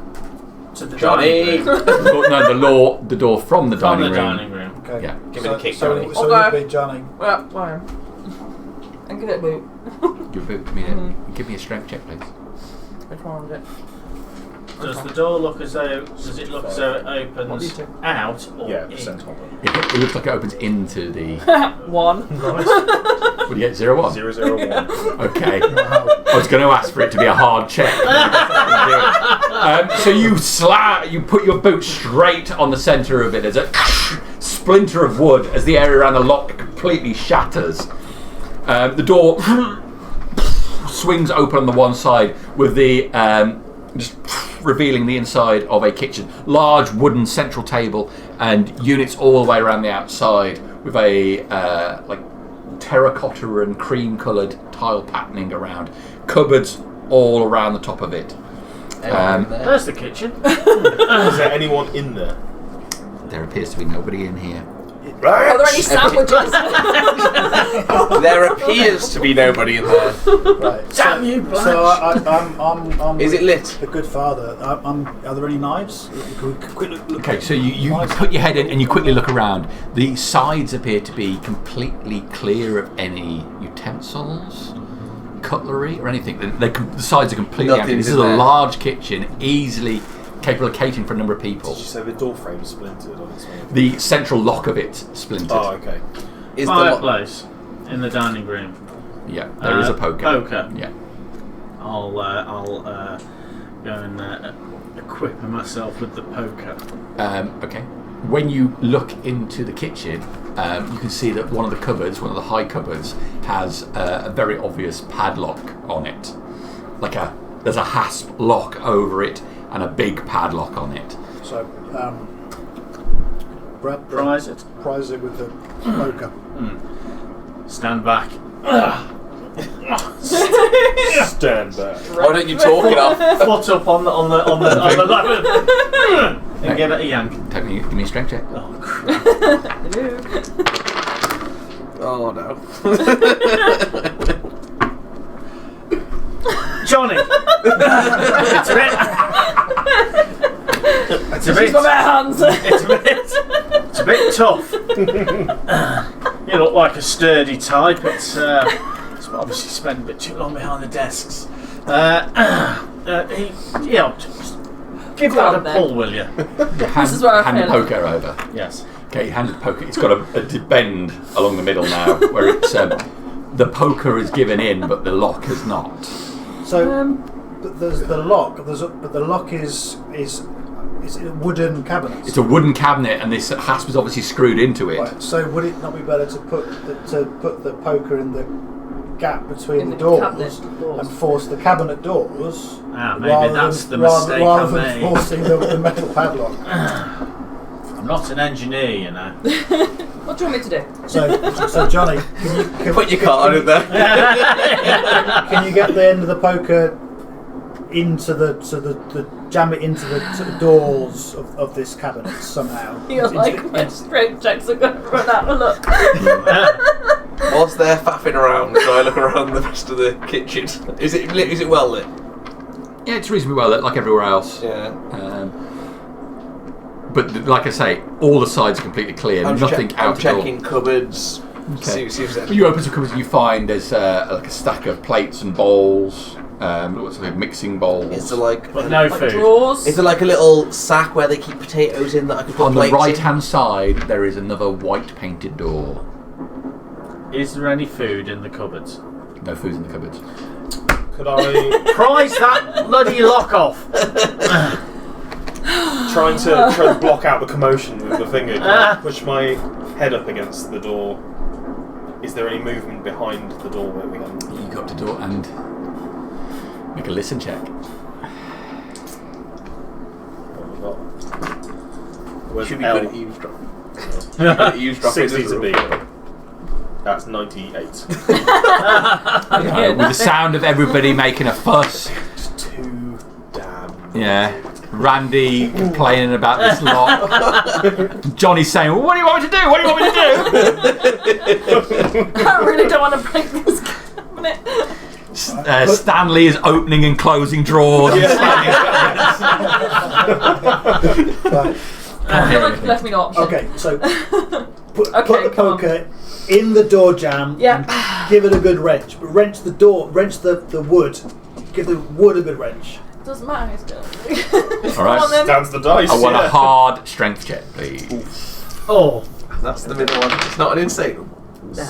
To the Johnny! dining room. The door from the From dining the room. dining room. Okay. Yeah. Give it a kick, so Johnny. So Okay. it'll be Johnny. Well, fine. And give it a boot. Give me a strength check, please. Which one was it? Does the door look as though? Does it look as though it What do you opens do? out or Yeah, in? percent on it. It looks like it opens into the. 1. What do you get? 0-1? 001. Okay. I was going to ask for it to be a hard check. So you put your boot straight on the centre of it. There's a splinter of wood as the area around the lock completely shatters. The door swings open on the one side with the just revealing the inside of a kitchen. Large wooden central table and units all the way around the outside with a like terracotta and cream coloured tile patterning around. Cupboards all around the top of it. There's the kitchen. Is there anyone in there? There appears to be nobody in here. Are there any sandwiches? There appears to be nobody in there. Right. Damn you, Blanche. So I'm Is it lit? The good father. Are there any knives? Look. Okay, so you put your head in and you quickly look around. The sides appear to be completely clear of any utensils, cutlery, or anything. The sides are completely empty. Nothing's This is in a there. large kitchen, easily capable of catering for a number of people. Did you say the door frame splintered on its way? The central lock of it splintered. Oh, okay. Is the Fireplace in the dining room. Yeah, there is a poker. Poker. Yeah. I'll go and equip myself with the poker. Okay. When you look into the kitchen, you can see that one of the cupboards, one of the high cupboards, has a very obvious padlock on it. There's a hasp lock over it and a big padlock on it. So, Brad, Prize it. prize it with the poker. Stand back. Stand back. Why don't you talk it off? Foot up on the ladder. And give it a yank. Give me a strength check. Oh crap. Oh no. Johnny! It's a bit. It's a She's bit. got bare hands. It's a bit tough. You look like a sturdy type. It's obviously spent a bit too long behind the desks. Just give that a pull, will you? This is where I hand the fail. poker over. Yes. Okay, you hand the poker. It's got a bend along the middle now, where it's the poker is given in, but the lock has not. So, there's the lock. But the lock is a wooden cabinet. It's a wooden cabinet, and this hasp is obviously screwed into it. Right, so would it not be better to put the poker in the gap between In the the doors, cabinet doors. and force the cabinet doors? Maybe rather that's than, the mistake rather I than made. forcing the metal padlock. I'm not an engineer, you know. What do you want me to do? So Johnny, can Put your card in there. can you get the end of the poker into the jam it into the doors of this cabinet somehow? You're like, my strength checks are going to run out of luck. Whilst they're faffing around, so I look around the rest of the kitchen. Is it lit? Is it well lit? Yeah, it's reasonably well lit, like everywhere else. Yeah. But like I say, all the sides are completely clear. Nothing out I'm at all. checking cupboards. Okay. See if there's When you open some cupboards, you find there's like a stack of plates and bowls. Looks like mixing bowls. Is there like But no Like food. drawers. Is there like a little sack where they keep potatoes in that I can put On the plates right in? hand side, there is another white painted door. Is there any food in the cupboards? No food in the cupboards. Could I Prise that bloody lock off! try to block out the commotion with the finger? Can I push my head up against the door? Is there any movement behind the door where we haven't? You go up to the door and make a listen check. What have we got? Where's Should be L? good at eavesdropping. You drop it 60 in to the beat. room. That's 98. With the sound of everybody making a fuss. It's too damn. Yeah. Randy complaining about this lot. Johnny's saying, well, what do you want me to do? What do you want me to do? I really don't want to break this cabinet. Stanley is opening and closing drawers. Right. I feel like you've left me no option. Okay, so put Okay, the come on. poker in the door jamb. Yeah. And give it a good wrench. But wrench the door. Wrench the wood. Give the wood a good wrench. Doesn't matter who's doing it. All right. Come on then. Stands the dice. I want yeah. a hard strength check, please. Oh, That's the middle one. It's not an insane one. No.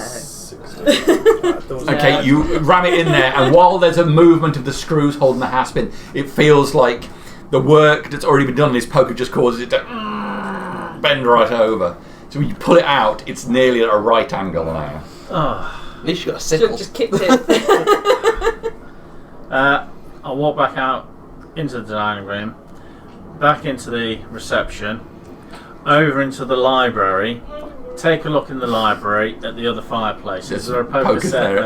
Okay, you ram it in there, and while there's a movement of the screws holding the haspin, it feels like the work that's already been done in this poker just causes it to bend right over. So when you pull it out, it's nearly at a right angle now. At least you got a Should sickle. have just kicked it. I'll walk back out into the dining room, back into the reception, over into the library. Take a look in the library at the other fireplace. Is there a poker set there?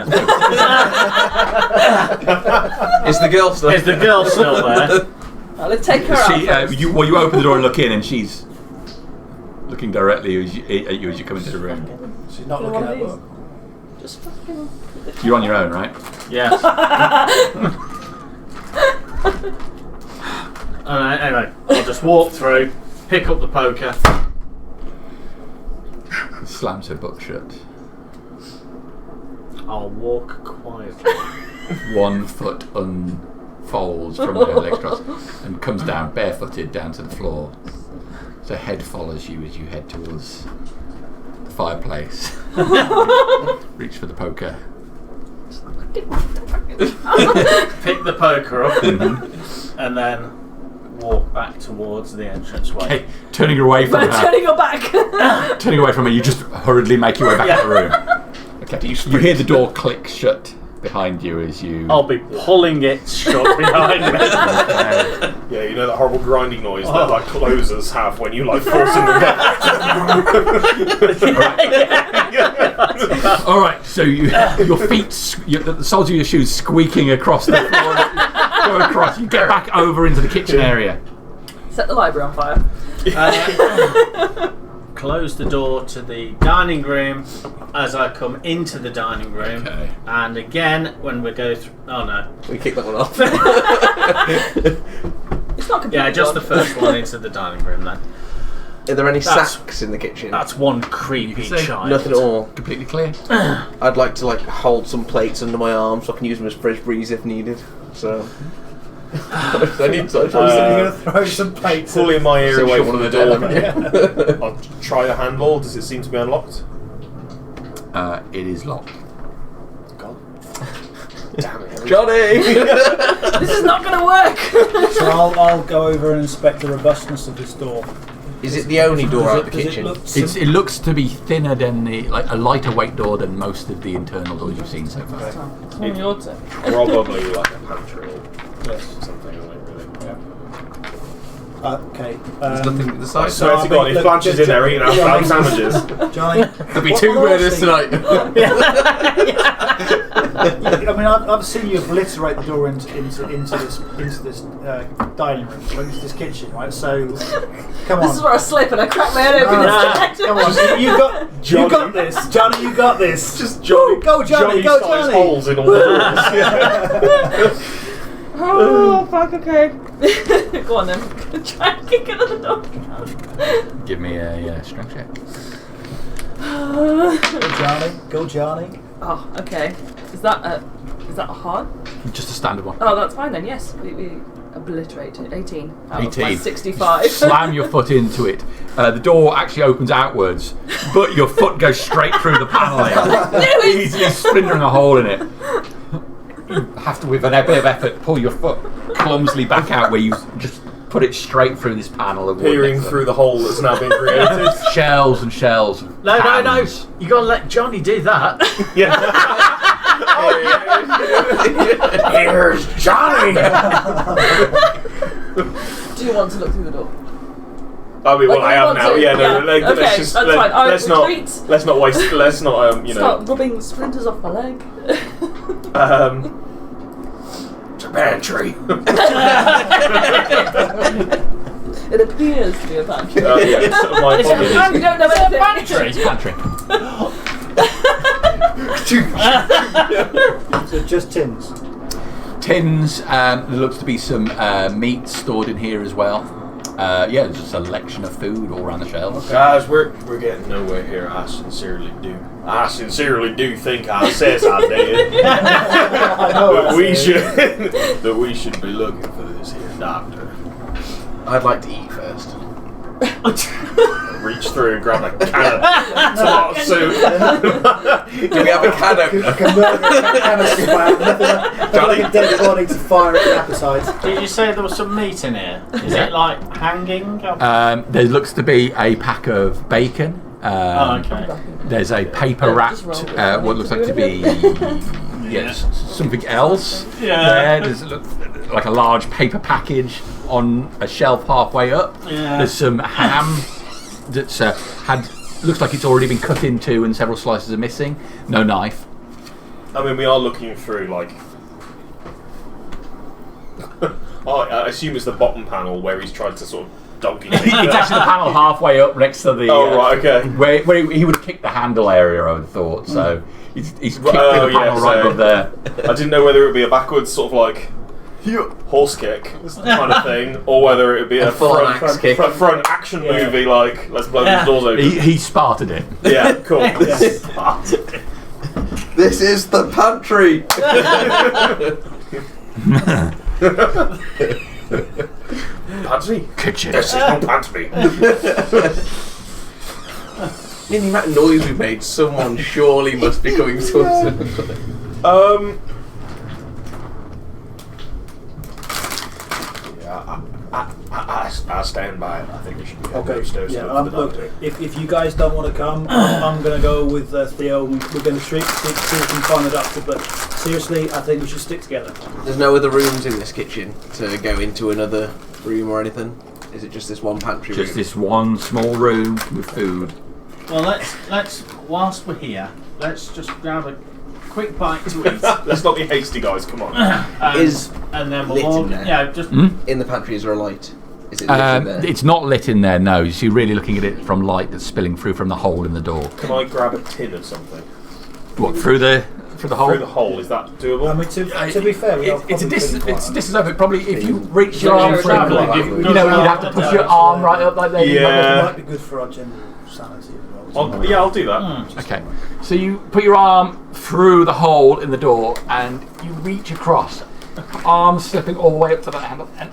Is the girl still? Is the girl still there? Right, let's take her out. First. You open the door and look in, and she's looking directly at you as you come into the room. She's not One looking of at these. book. Just fucking. You're on your own, right? Yes. Anyway, I'll just walk through, pick up the poker. Slams her book shut. I'll walk quietly. 1 foot unfolds from her leg cross and comes down barefooted down to the floor. So head follows you as you head towards the fireplace. Reach for the poker. Pick the poker up and then walk back towards the entranceway. Okay, turning away from her. Turning her back. Turning away from her, you just hurriedly make your way back to the room. Okay, you hear the door click shut behind you as you. I'll be pulling it shut behind me. Yeah, you know that horrible grinding noise that like closers have when you like forcing them back. All right, so your feet, the soles of your shoes squeaking across the floor. Go across. You get back over into the kitchen area. Set the library on fire. Close the door to the dining room as I come into the dining room. Okay. And again, when we go through. Oh no. We kick that one off. It's not completely Yeah, just the gone. first one into the dining room then. Are there any That's- sacks in the kitchen? That's one creepy You can say child. Nothing at all. Completely clear. I'd like to hold some plates under my arm so I can use them as fresh breeze if needed. So I need to. You're going to throw some plates. Pulling my ear So away shut from one the of door. the I'll try the handle. Does it seem to be unlocked? It is locked. God damn it. Johnny! This is not going to work. So I'll go over and inspect the robustness of this door. Is it the only door out of the Does it kitchen? look It looks to be thinner than a lighter weight door than most of the internal doors you've seen so far. It's on your turn. Probably like a pantry or Yes. something like really. Okay. There's nothing at the side. So if Look, Blanche is in there eating Johnny- out sandwiches. Johnny, There'll be 2 murders tonight. I mean, I've seen you obliterate the door into this dining room, into this kitchen, right? So, come on. This is where I slip and I crack my head open. Come on, you got this, Johnny. You got this. Just Johnny. Go, Johnny. Go, Johnny-sized Johnny. holes in all the doors. Oh, fuck, okay. Go on then. Try and kick it at the door. Give me a strength check. Go, Johnny. Oh, okay. Is that a hard? Just a standard one. Oh, that's fine then, yes. We obliterated. 18. Out of my 18. 65. Slam your foot into it. The door actually opens outwards, but your foot goes straight through the paneling, easily splintering a hole in it. You have to, with a bit of effort, pull your foot clumsily back out where you just put it straight through this panel of wood. Peering through the hole that's now been created. Shells and shells. Of No. pans. You gotta let Johnny do that. Here's Johnny! Do you want to look through the door? I mean, well, I am now. Yeah, no, okay, let's that's fine. let's not waste. Let's not. Start rubbing splinters off my leg. It's a pantry. It appears to be a pantry. Yeah, sort of my apologies. You don't know anything. It's pantry. So just tins. Tins. There looks to be some meat stored in here as well. Yeah, there's a selection of food all around the shelves. Guys, we're getting nowhere here. I sincerely do think I says I did. But we should be looking for this here doctor. I'd like to eat first. Reach through and grab a can of tomato soup. Do we have a can opener? I can murder a can of spam. Nothing like a dead body to fire at the appetite. Did you say there was some meat in here? Is it like hanging? There looks to be a pack of bacon. Okay. There's a paper wrapped, what looks like to be something else. Yeah. There's like a large paper package on a shelf halfway up. Yeah. There's some ham that's looks like it's already been cut in two and several slices are missing. No knife. I mean, we are looking through like. I assume it's the bottom panel where he's tried to sort of donkey. It's actually the panel halfway up next to the. Oh right, okay. Where he would have kicked the handle area, I would have thought. So he's kicked the panel right above there. I didn't know whether it would be a backwards sort of like horse kick kind of thing, or whether it would be a front action movie like let's blow these doors open. He sparted it. Yeah, cool. This is the pantry. Pantry? Kitchen. This is no pantry. In the amount of noise we've made, someone surely must be coming to us. I stand by it. I think we should be Okay. upstairs. Yeah. To look for the Look, doctor. if you guys don't want to come, I'm going to go with Theo. We're going to see if we can find the doctor. But seriously, I think we should stick together. There's no other rooms in this kitchen to go into another room or anything. Is it just this one pantry room? Just this one small room with food. Well, let's whilst we're here, let's just grab a quick bite to eat. Let's not be hasty, guys. Come on. And then we'll lit all in there? just. In the pantry, is there a light? Is it lit in there? It's not lit in there, no. So you're really looking at it from light that's spilling through from the hole in the door. Can I grab a tin of something? What, through the hole? Through the hole, is that doable? I mean, to be fair, It's a distance over. Probably if you reach your arm through, you'd have to push your arm right up like that. Yeah. It might be good for our general sanity as well. I'll do that. Okay. So you put your arm through the hole in the door and you reach across, arm slipping all the way up to that handle, and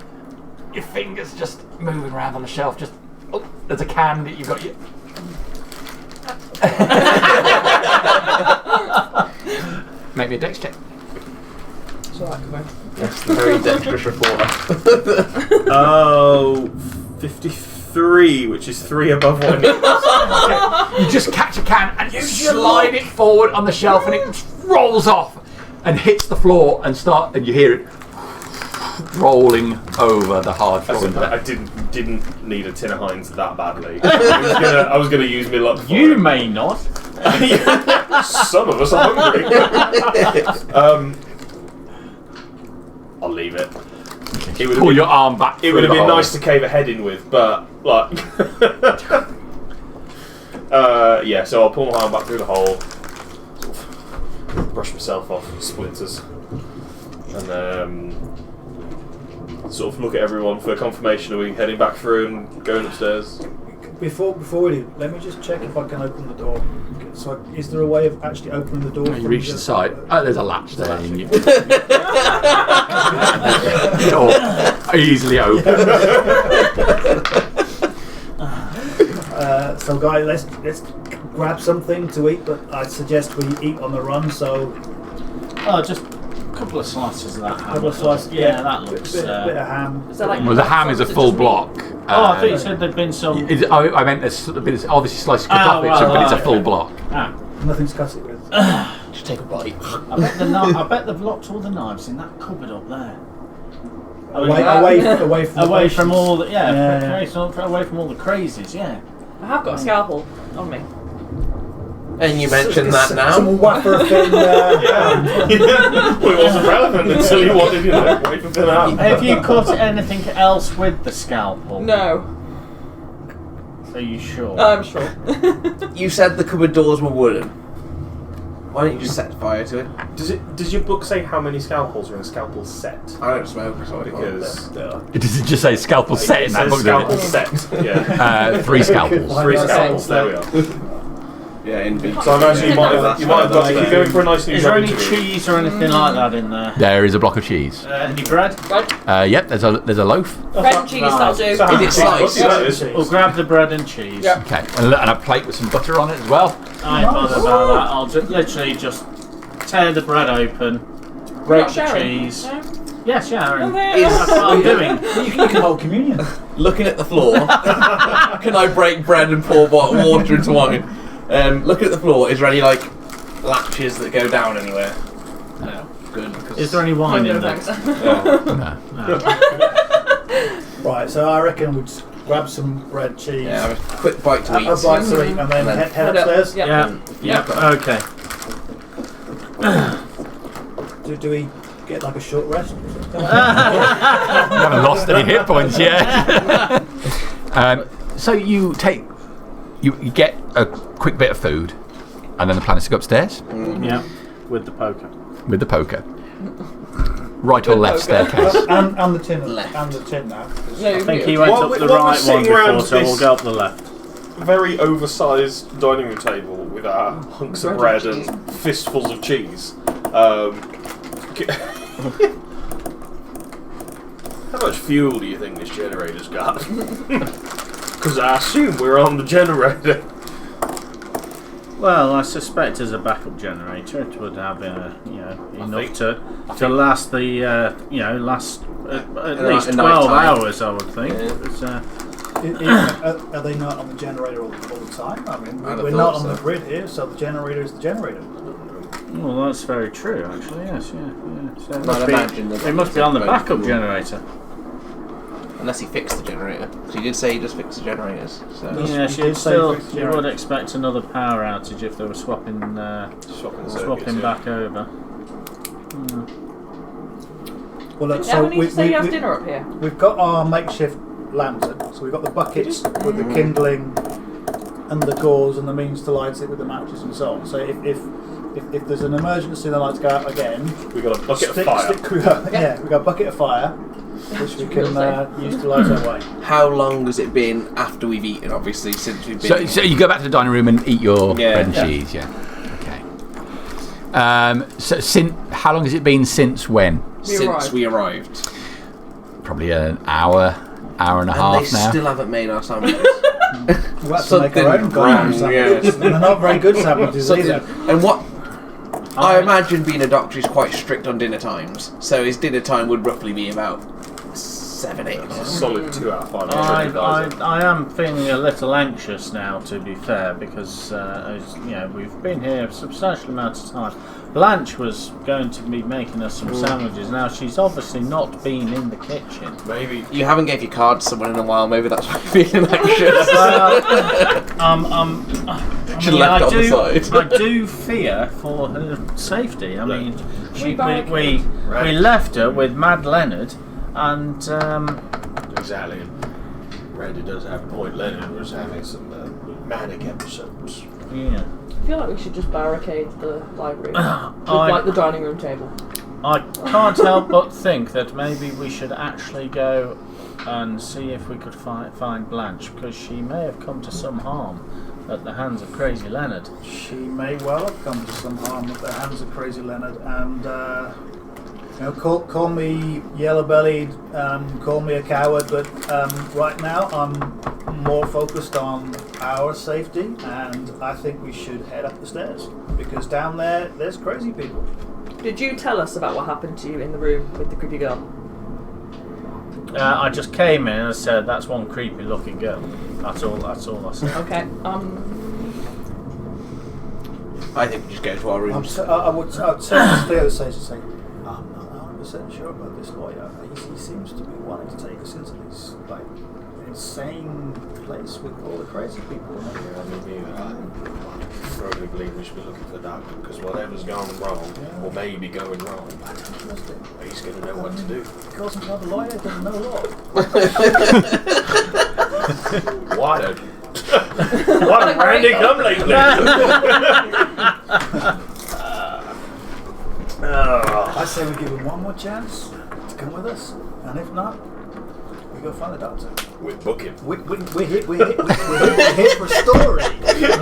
your fingers just moving around on the shelf. Just there's a can that you've got. Make me a dex check. Yes, the very dexterous reporter. Oh, 53, which is 3 above what I need. You just catch a can and you slide it forward on the shelf and it just rolls off and hits the floor and you hear it rolling over the hard floor. I didn't need a tin of Heinz that badly. I was gonna use my luck for You it. may not. Some of us are hungry. I'll leave it. Pull your arm back. It would have been nice to cave a head in with, but like, yeah. So I'll pull my arm back through the hole, sort of brush myself off splinters, and sort of look at everyone for confirmation. Are we heading back through and going upstairs? Before we do, let me just check if I can open the door. So, is there a way of actually opening the door? You reach the side. Oh, there's a latch there. Door easily open. So, guys, let's grab something to eat. But I suggest we eat on the run. So, Just a couple of slices of that ham. couple of slices. Yeah, that looks. bit of ham. Is that like Well, the ham is a full block. I thought you said there'd been some. I meant there's obviously slices cut off it, but it's a full block. Nothing to cut it with. Just take a bite. I bet they've locked all the knives in that cupboard up there. Away from all the away from all the crazies. Yeah. I have got a scalpel on me. And you mentioned that now. Some whapper thing. Well, it wasn't relevant until you wanted, away from thin arm. Have you cut anything else with the scalpel? No. Are you sure? I'm sure. You said the cupboard doors were wooden. Why don't you just set fire to it? Does your book say how many scalpels are in a scalpel set? I don't smoke, so Because Does it just say scalpel set in that book? Scalpel set. Yeah. 3 scalpels. 3 scalpels. There we are. yeah, in big. So I imagine you might have got to keep going for a nice new. Is there any cheese or anything like that in there? There is a block of cheese. Any bread? Yep, there's a loaf. Bread and cheese, that'll do. So how Is it many sliced? We'll grab the bread and cheese. Yeah. Okay, and a plate with some butter on it as well. I ain't bothered about that. I'll literally just tear the bread open, break the cheese. No? Yes, Sharon. Okay. That's what I'm doing. You can hold communion. Looking at the floor, can I break bread and pour water into wine? Looking at the floor, is there any latches that go down anywhere? No. Good. Is there any wine No, in there? thanks. No. Right, so I reckon we'd grab some bread, cheese, Yeah, have a quick bite to eat. a bite to eat, and then head upstairs. Yeah. Yeah. Okay. Do we get a short rest? You haven't lost any hit points yet. So you get a quick bit of food, and then the plan is to go upstairs Yeah. With the poker. with the poker. Right or left poker. staircase? and the tin Left. and the tin now. No, I think he you- went While up we- the while we're right one sitting before, around so we'll this- go up the left. Very oversized dining room table with our hunks of bread and fistfuls of cheese. How much fuel do you think this generator's got? Because I assume we're on the generator. Well, I suspect as a backup generator, it would have enough think- to last the at least at 12 night time. hours, I would think. Yeah. But, Are they not on the generator all the time? I mean, I'd have we're not thought on the so. grid here, so the generator is the generator. well, that's very true, actually. Yes, yeah. So I'd imagine that it must be on the very backup cool. generator. Unless he fixed the generator. So he did say he just fixed the generators. So. Yes. Yes, we did say you fixed would generator. expect another power outage if they were swapping back over. Well, look, Yeah, so we need to say you have dinner up here. we've got our makeshift lantern. So we've got the buckets with the kindling and the gauze and the means to light it with the matches and so on. So if there's an emergency and the lights go out again, We've got a bucket of fire. we've got a bucket of fire, which we can use to light our way. How long has it been after we've eaten, obviously, since we've been... So you go back to the dining room and eat your bread and Yeah. cheese, yeah. Okay. How long has it been since when? since we arrived. Probably an hour and a half they now. still haven't made our sandwiches. We'll have to make our own Something goddamn wrong, sandwiches. yeah. And they're not very good sandwiches either. And what... I imagine being a doctor is quite strict on dinner times. So his dinner time would roughly be about 7, 8 It's a o'clock. solid 2 out of 5. I am feeling a little anxious now, to be fair, because we've been here a substantial amount of time. Blanche was going to be making us some sandwiches. Now she's obviously not been in the kitchen. Maybe. You haven't gave your card to someone in a while, maybe that's why you're feeling anxious. Should have left it on the side. I do fear for her safety. I mean, we left her with Mad Leonard, and Exactly. Randy does have a point. Leonard was having some manic episodes. yeah. I feel like we should just barricade the library with I- like the dining room table. I can't help but think that maybe we should actually go and see if we could find Blanche, because she may have come to some harm at the hands of Crazy Leonard. She may well have come to some harm at the hands of Crazy Leonard, and call me yellow-bellied, call me a coward, but right now I'm more focused on our safety, and I think we should head up the stairs, because down there's crazy people. Did you tell us about what happened to you in the room with the creepy girl? I just came in and said, "That's one creepy looking girl." That's all I said. Okay. I think we just go to our rooms. I'd turn to the other side and say, I'm not 100% sure about this lawyer. He seems to be wanting to take us into this like insane place with all the crazy people. I probably believe we should be looking for that because whatever's gone wrong, or maybe going wrong, he's going to know what to do. He calls himself a lawyer, doesn't know law. Why don't Randy come lately? I say we give him one more chance to come with us, and if not, we go find the doctor. We're booking. We're here for a story. We're here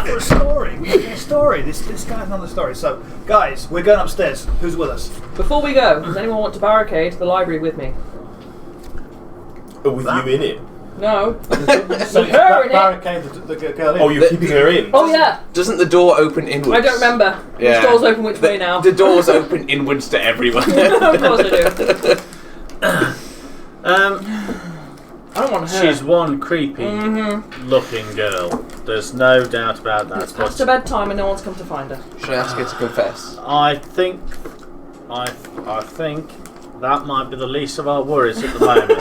for a story. We're here for a story. This guy's not the story. So, guys, we're going upstairs. Who's with us? Before we go, does anyone want to barricade the library with me? With you in it? No. So With her in it. barricade the girl in. Oh, you're keeping her in? Oh yeah. Doesn't the door open inwards? I don't remember. Yeah. Which door's open which way now? The door's open inwards to everyone. Of course I do. I don't want her. She's one creepy looking girl. There's no doubt about that. It's past her bedtime and no one's come to find her. Should I ask her to confess? I think that might be the least of our worries at the moment.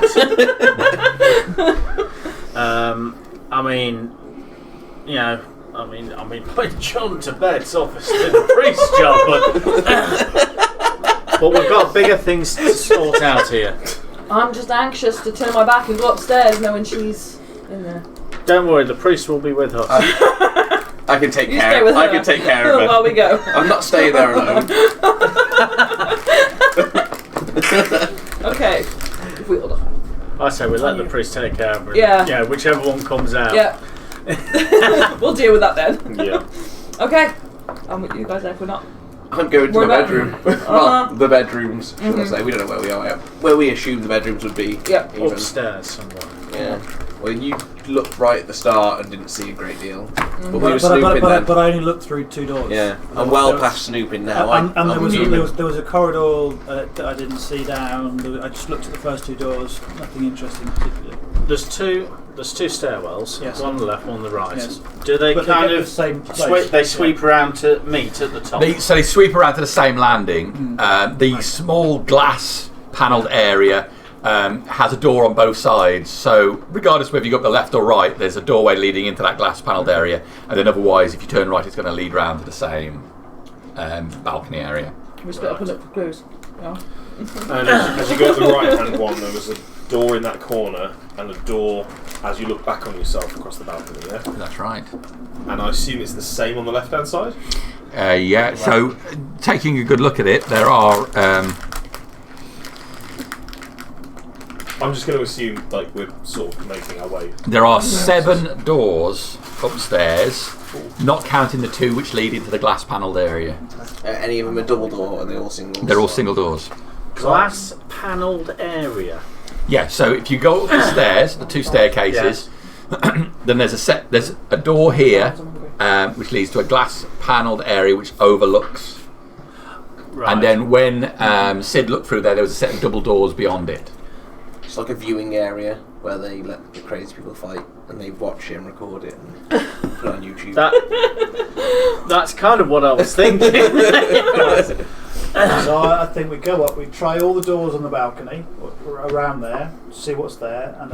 I mean, putting John to bed's obviously the priest's job, but we've got bigger things to sort out here. I'm just anxious to turn my back and go upstairs knowing she's in there. Don't worry, the priest will be with us. I can take You care. stay with her. I can take care of her. While we go. I'm not staying there alone. Okay. If we all I say we let the priest take care of her. Yeah. Yeah, whichever one comes out. Yeah. We'll deal with that then. Yeah. Okay. I'm with you guys there if we're not. I'm going to We're the back. bedroom. Well, the bedrooms, should I say. We don't know where we are yet. Where we assume the bedrooms would be. Yeah. Even. Upstairs somewhere. Yeah. Well, you looked right at the start and didn't see a great deal. But we were snooping then. But I only looked through 2 doors. Yeah. I'm well past snooping now. And I'm human. there was a corridor that I didn't see down. I just looked at the first 2 doors. Nothing interesting particularly. There's two stairwells. Yes. One on the left, one on the right. Yes. Do they But kind get of the same place. they sweep around to meet at the top? So they sweep around to the same landing. The small glass panelled area has a door on both sides. So regardless of whether you go up the left or right, there's a doorway leading into that glass panelled area. And then otherwise, if you turn right, it's going to lead round to the same balcony area. We split up and look for clues. Yeah. And as you go to the right hand one, there was a door in that corner and a door as you look back on yourself across the balcony, yeah? That's right. And I assume it's the same on the left hand side? Yeah, so taking a good look at it, there are... I'm just going to assume like we're sort of making our way. There are 7 doors upstairs, not counting the 2 which lead into the glass panelled area. Any of them a double door? Are they all single? They're all single doors. Glass panelled area. Yeah, so if you go up the stairs, the 2 staircases, then there's a door here which leads to a glass panelled area which overlooks. Right. And then when Sid looked through there was a set of double doors beyond it. It's like a viewing area where they let the crazy people fight and they watch it and record it and put it on YouTube. That's kind of what I was thinking. So I think we go up, we try all the doors on the balcony around there, see what's there, and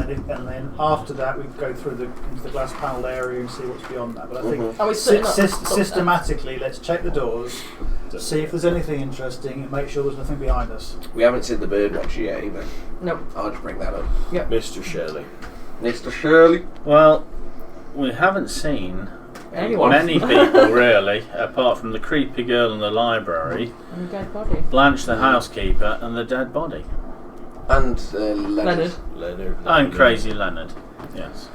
then after that we go through into the glass panelled area and see what's beyond that. But I think Are we splitting up? systematically, let's check the doors, see if there's anything interesting, and make sure there's nothing behind us. We haven't seen the bird watcher yet either. Nope. I'll just bring that up. Mr. Shirley. Mr. Shirley. Well, we haven't seen Anyone. many people really, apart from the creepy girl in the library, And a dead body. Blanche the housekeeper, and the dead body. And Leonard. Leonard. And Crazy Leonard. Yes.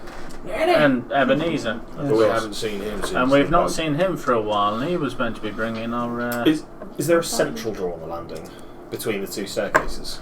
And Ebenezer. But we haven't seen him since. And we've not seen him for a while, and he was meant to be bringing our... Is there a central door on the landing between the 2 staircases?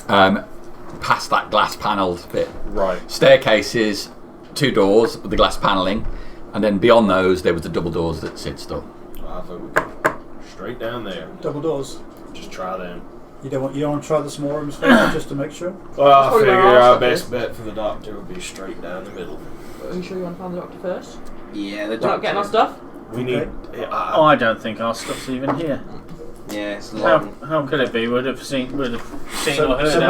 Past that glass panelled bit. Right. Staircases, 2 doors with the glass panelling, and then beyond those there was the double doors that Sid stole. I thought we go straight down there. Double doors. Just try them. You don't want to try the small rooms first, just to make sure. Well, I Probably figure where our our stuff best is. bet for the doctor would be straight down the middle. Are you sure you want to find the doctor first? Yeah, the Without getting our stuff? We need. I don't think our stuff's even here. Yeah, it's long. How could it be? Would have seen or heard. So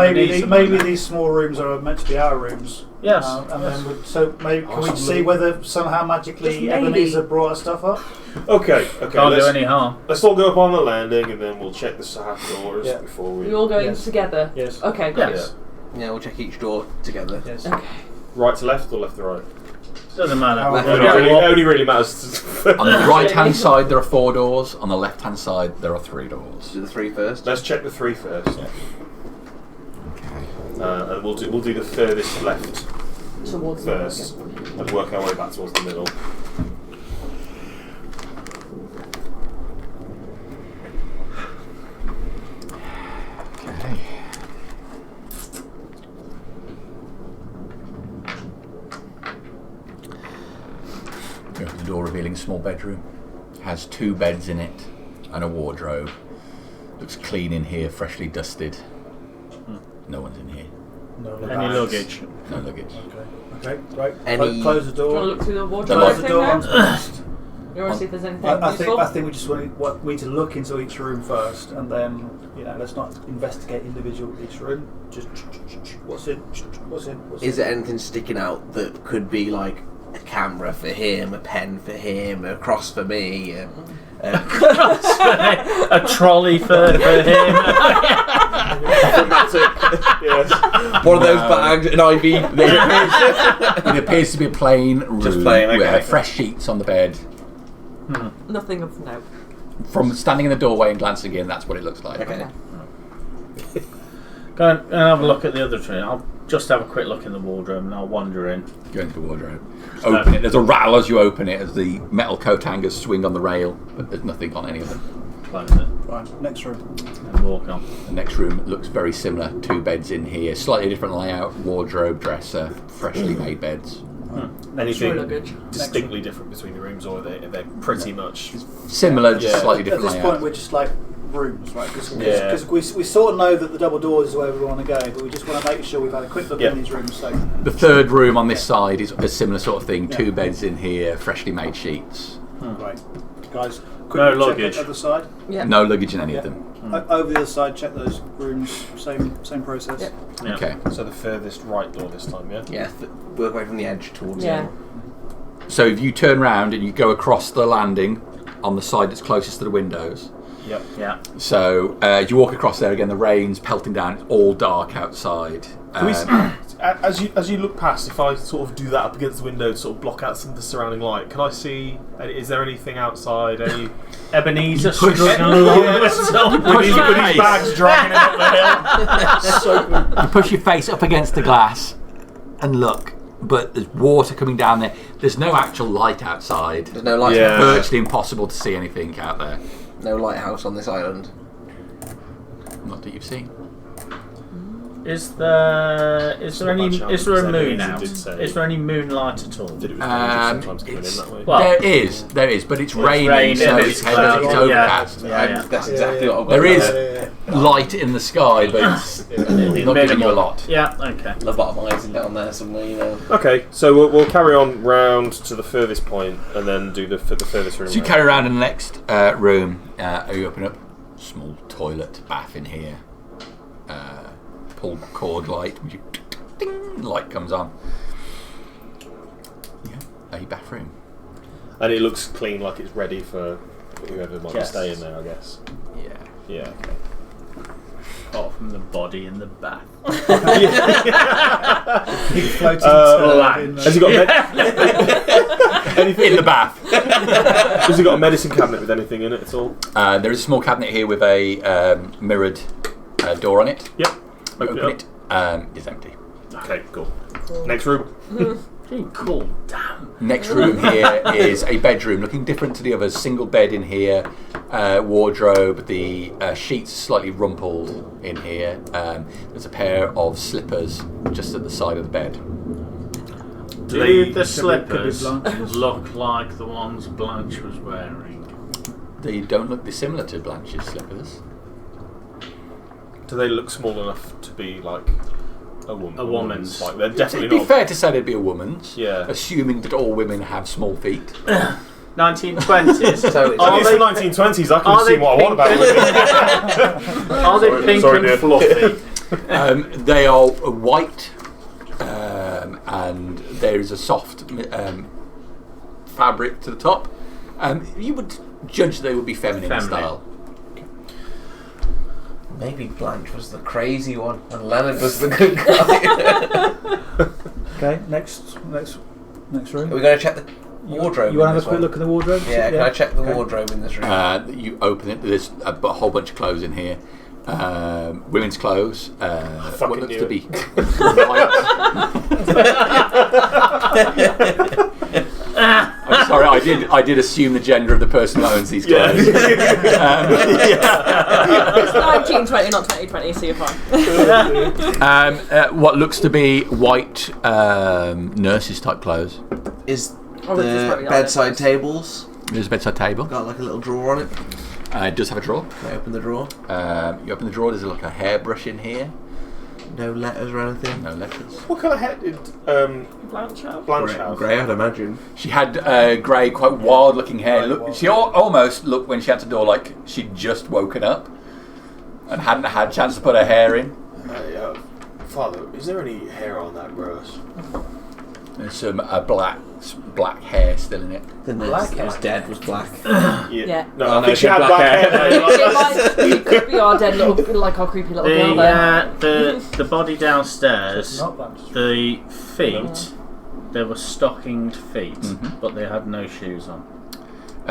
maybe these small rooms are meant to be our rooms. Yes. And then maybe can we see whether somehow magically Ebenezer brought our stuff up? Okay. Can't do any harm. Let's all go up on the landing and then we'll check the side doors before we. You're all going together? Yes. Okay, great. Yes. Yeah, we'll check each door together. Yes. Okay. Right to left or left to right? Doesn't matter. It only really matters. On the right-hand side, there are 4 doors. On the left-hand side, there are 3 doors. Do the 3 first. Let's check the 3 first. Okay. And we'll do the furthest left Towards first, and work our way back towards the middle. Okay. Go to the door, revealing a small bedroom. Has 2 beds in it and a wardrobe. Looks clean in here, freshly dusted. No one's in here. No Any luggage? No luggage. Okay, great. Any- Close the Do you want to door. look through the The wardrobe light- Close the door on thing first. You want to see if there's anything I useful? think we just need to look into each room first, and then let's not investigate individual each room. Just what's in. Is there anything sticking out that could be like a camera for him, a pen for him, a cross for me? A trolley for him. Yes. One of those bags, an IV. It appears to be a plain room Just plain, okay. with fresh sheets on the bed. Nothing of note. From standing in the doorway and glancing in, that's what it looks like. Okay. Go and have a look at the other tree. I'll just have a quick look in the wardrobe and I'll wander in. Go into the wardrobe. Open it. There's a rattle as you open it as the metal coat hangers swing on the rail, but there's nothing on any of them. Close it Fine. Next room. and walk on. The next room looks very similar. 2 beds in here, slightly different layout, wardrobe, dresser, freshly made beds. Anything luggage. distinctly different between the rooms, or they're pretty much. Similar, just slightly At different this layout. point, we're just like rooms, right? Because Yeah. we sort of know that the double doors is where we want to go, but we just want to make sure we've had a quick look in these rooms. So The 3rd room on this side is a similar sort of thing. 2 beds in here, freshly made sheets. right, guys, No quickly check luggage. the other side. Yeah. No luggage in any of Yeah. them. Over the other side, check those rooms. Same process. Yeah. Yeah. Okay. So the furthest right door this time, yeah? Yeah, work away from the edge towards Yeah. him. So if you turn round and you go across the landing on the side that's closest to the windows. Yep. Yeah. So you walk across there again, the rain's pelting down, it's all dark outside. Can we as you look past, if I sort of do that up against the window to sort of block out some of the surrounding light, can I see? Is there anything outside? Any Ebenezer push- struggling along with Push himself. your with his face. bags dragging him up the hill? You push your face up against the glass and look, but there's water coming down there. There's no actual light outside. There's no light. Yeah. Virtually impossible to see anything out there. No lighthouse on this island. Not that you've seen. Is there not any? bad Is chance, there a because moon Ebenezer out? did say- Is there any moonlight at all? Did it was dangerous sometimes coming in It's- that way. Well, there is, but it's raining, raining, so it's it's cloudy, overcast. Yeah. That's exactly what I've got. There is Yeah. light in the sky, but it's not giving you a Minimal. lot. Yeah. Okay. Lobotomizing down there somewhere, you know. Okay, so we'll carry on round to the furthest point and then do the furthest room. So you carry around in the next room. You open up small toilet, bath in here. Pull cord light. Ding, light comes on. Yeah, a bathroom. And it looks clean, like it's ready for whoever might be Yes. staying there, I guess. Yeah. Yeah. Okay. Apart from the body in the bath. Big floating Black. turd in Has he got anything In the bath. Has he got a medicine cabinet with anything in it at all? There is a small cabinet here with a mirrored door on it. Yep. Open it. It's empty. Okay, cool. Next room. Cool. Damn. Next room here is a bedroom, looking different to the others. Single bed in here, wardrobe. The sheets slightly rumpled in here. There's a pair of slippers just at the side of the bed. Do the could slippers be Blanche's. look like the ones Blanche was wearing? They don't look dissimilar to Blanche's slippers. Do they look small enough to be like a woman? A woman's. Like they're definitely It'd be not. fair to say they'd be a woman's. Yeah. Assuming that all women have small feet. 1920s. So it's It's the 1920s. I can see what I want about it. Are they pink Sorry, and dear. fluffy? They are white, and there is a soft fabric to the top. You would judge they would be feminine style. maybe Blanche was the crazy one and Leonard was the good guy. Okay, next room. Are we going to check the wardrobe? You want to have this a quick one? look at the wardrobe? Yeah, can I check the wardrobe in this room? You open it. There's a whole bunch of clothes in here. Women's clothes. What looks to be. I'm sorry, I did assume the gender of the person who owns these clothes. It's 1920, not 2020, so you're fine. What looks to be white nurses type clothes. Is Oh, this is the probably bedside ours. tables There's a bedside table. got like a little drawer on it? It does have a drawer. Can I open the drawer? You open the drawer. There's like a hairbrush in here. No letters or anything? No letters. What kind of hat did Blanche have? Blanche have? Grey, I'd imagine. She had grey, quite wild-looking hair. She almost looked when she had the door like she'd just woken up and hadn't had a chance to put her hair in. Father, is there any hair on that gross? There's some black hair still in it. The Black nurse that was hair. dead was black. Yeah. No, Oh, I no, think she she had had black black hair. She could be our dead little, like our creepy little girl there. The body downstairs, Not Blanche. the feet, there were stockinged feet, but they had no shoes on.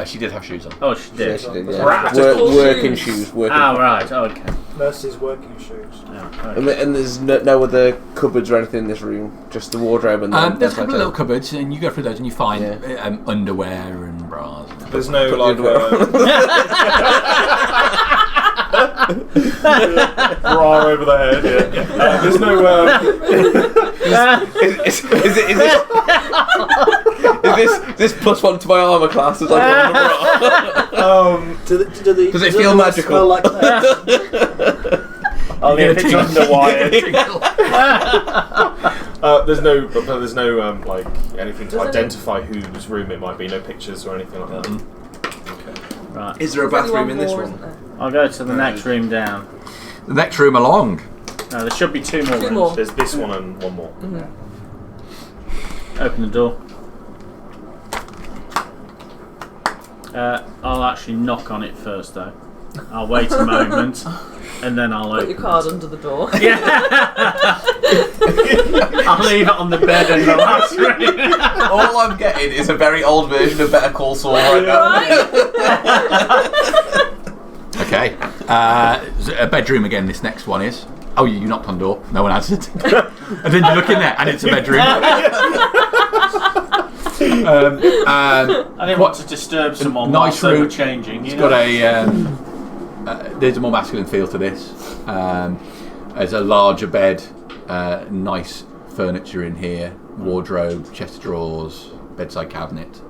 She did have shoes on. Oh, she did. Yes, she did, Right. yeah. Full Working shoes. shoes. Working. Ah, right. Oh, okay. Nurses' working shoes. Yeah, And there's no other cupboards or anything in this room, just the wardrobe and the There's a bedside couple of little table. cupboards, and you go through those, and you find Yeah. underwear and bras. There's no Put like the bra over the head. Yeah. There's no. Is this plus one to my armour class? Is like on the bra? Does it feel ones magical? Smell like that? Only if it's underwired. There's no like anything to Doesn't it- identify whose room it might be. No pictures or anything like that. Right. Is there a There's only bathroom in this more, one? isn't there? I'll go to the next room down. The next room along. No, there should be two more Two rooms. more. There's this one and one more. Open the door. I'll actually knock on it first, though. I'll wait a moment, and then I'll Put open your card under the door. I'll leave it on the bed in the last room. All I'm getting is a very old version of Better Call Saul right now. Okay. A bedroom again. This next one is. Oh, you knocked on the door. No one answered. And then you look in there, and it's a bedroom. I didn't want to disturb someone nice whilst they were room. changing. It's got a. There's a more masculine feel to this. There's a larger bed, nice furniture in here, wardrobe, chest of drawers, bedside cabinet.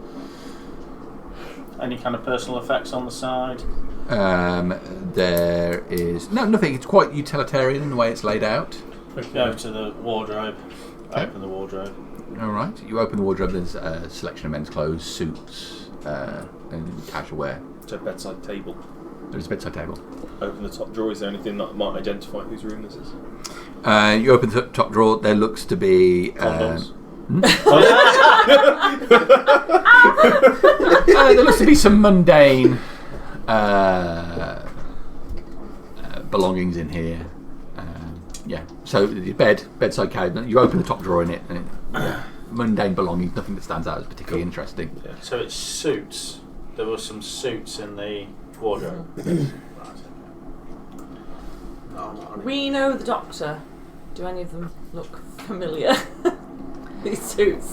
Any kind of personal effects on the side? There is nothing. It's quite utilitarian in the way it's laid out. Go to the wardrobe. Open the wardrobe. All right. You open the wardrobe. There's a selection of men's clothes, suits, and casual wear. It's a bedside table. There's a bedside table. Open the top drawer. Is there anything that might identify whose room this is? You open the top drawer. There looks to be. Condoms. There looks to be some mundane belongings in here. Yeah. So the bedside cabinet. You open the top drawer in it, and mundane belongings. Nothing that stands out as particularly interesting. So it's suits. There were some suits in the wardrobe. We know the doctor. Do any of them look familiar? These suits.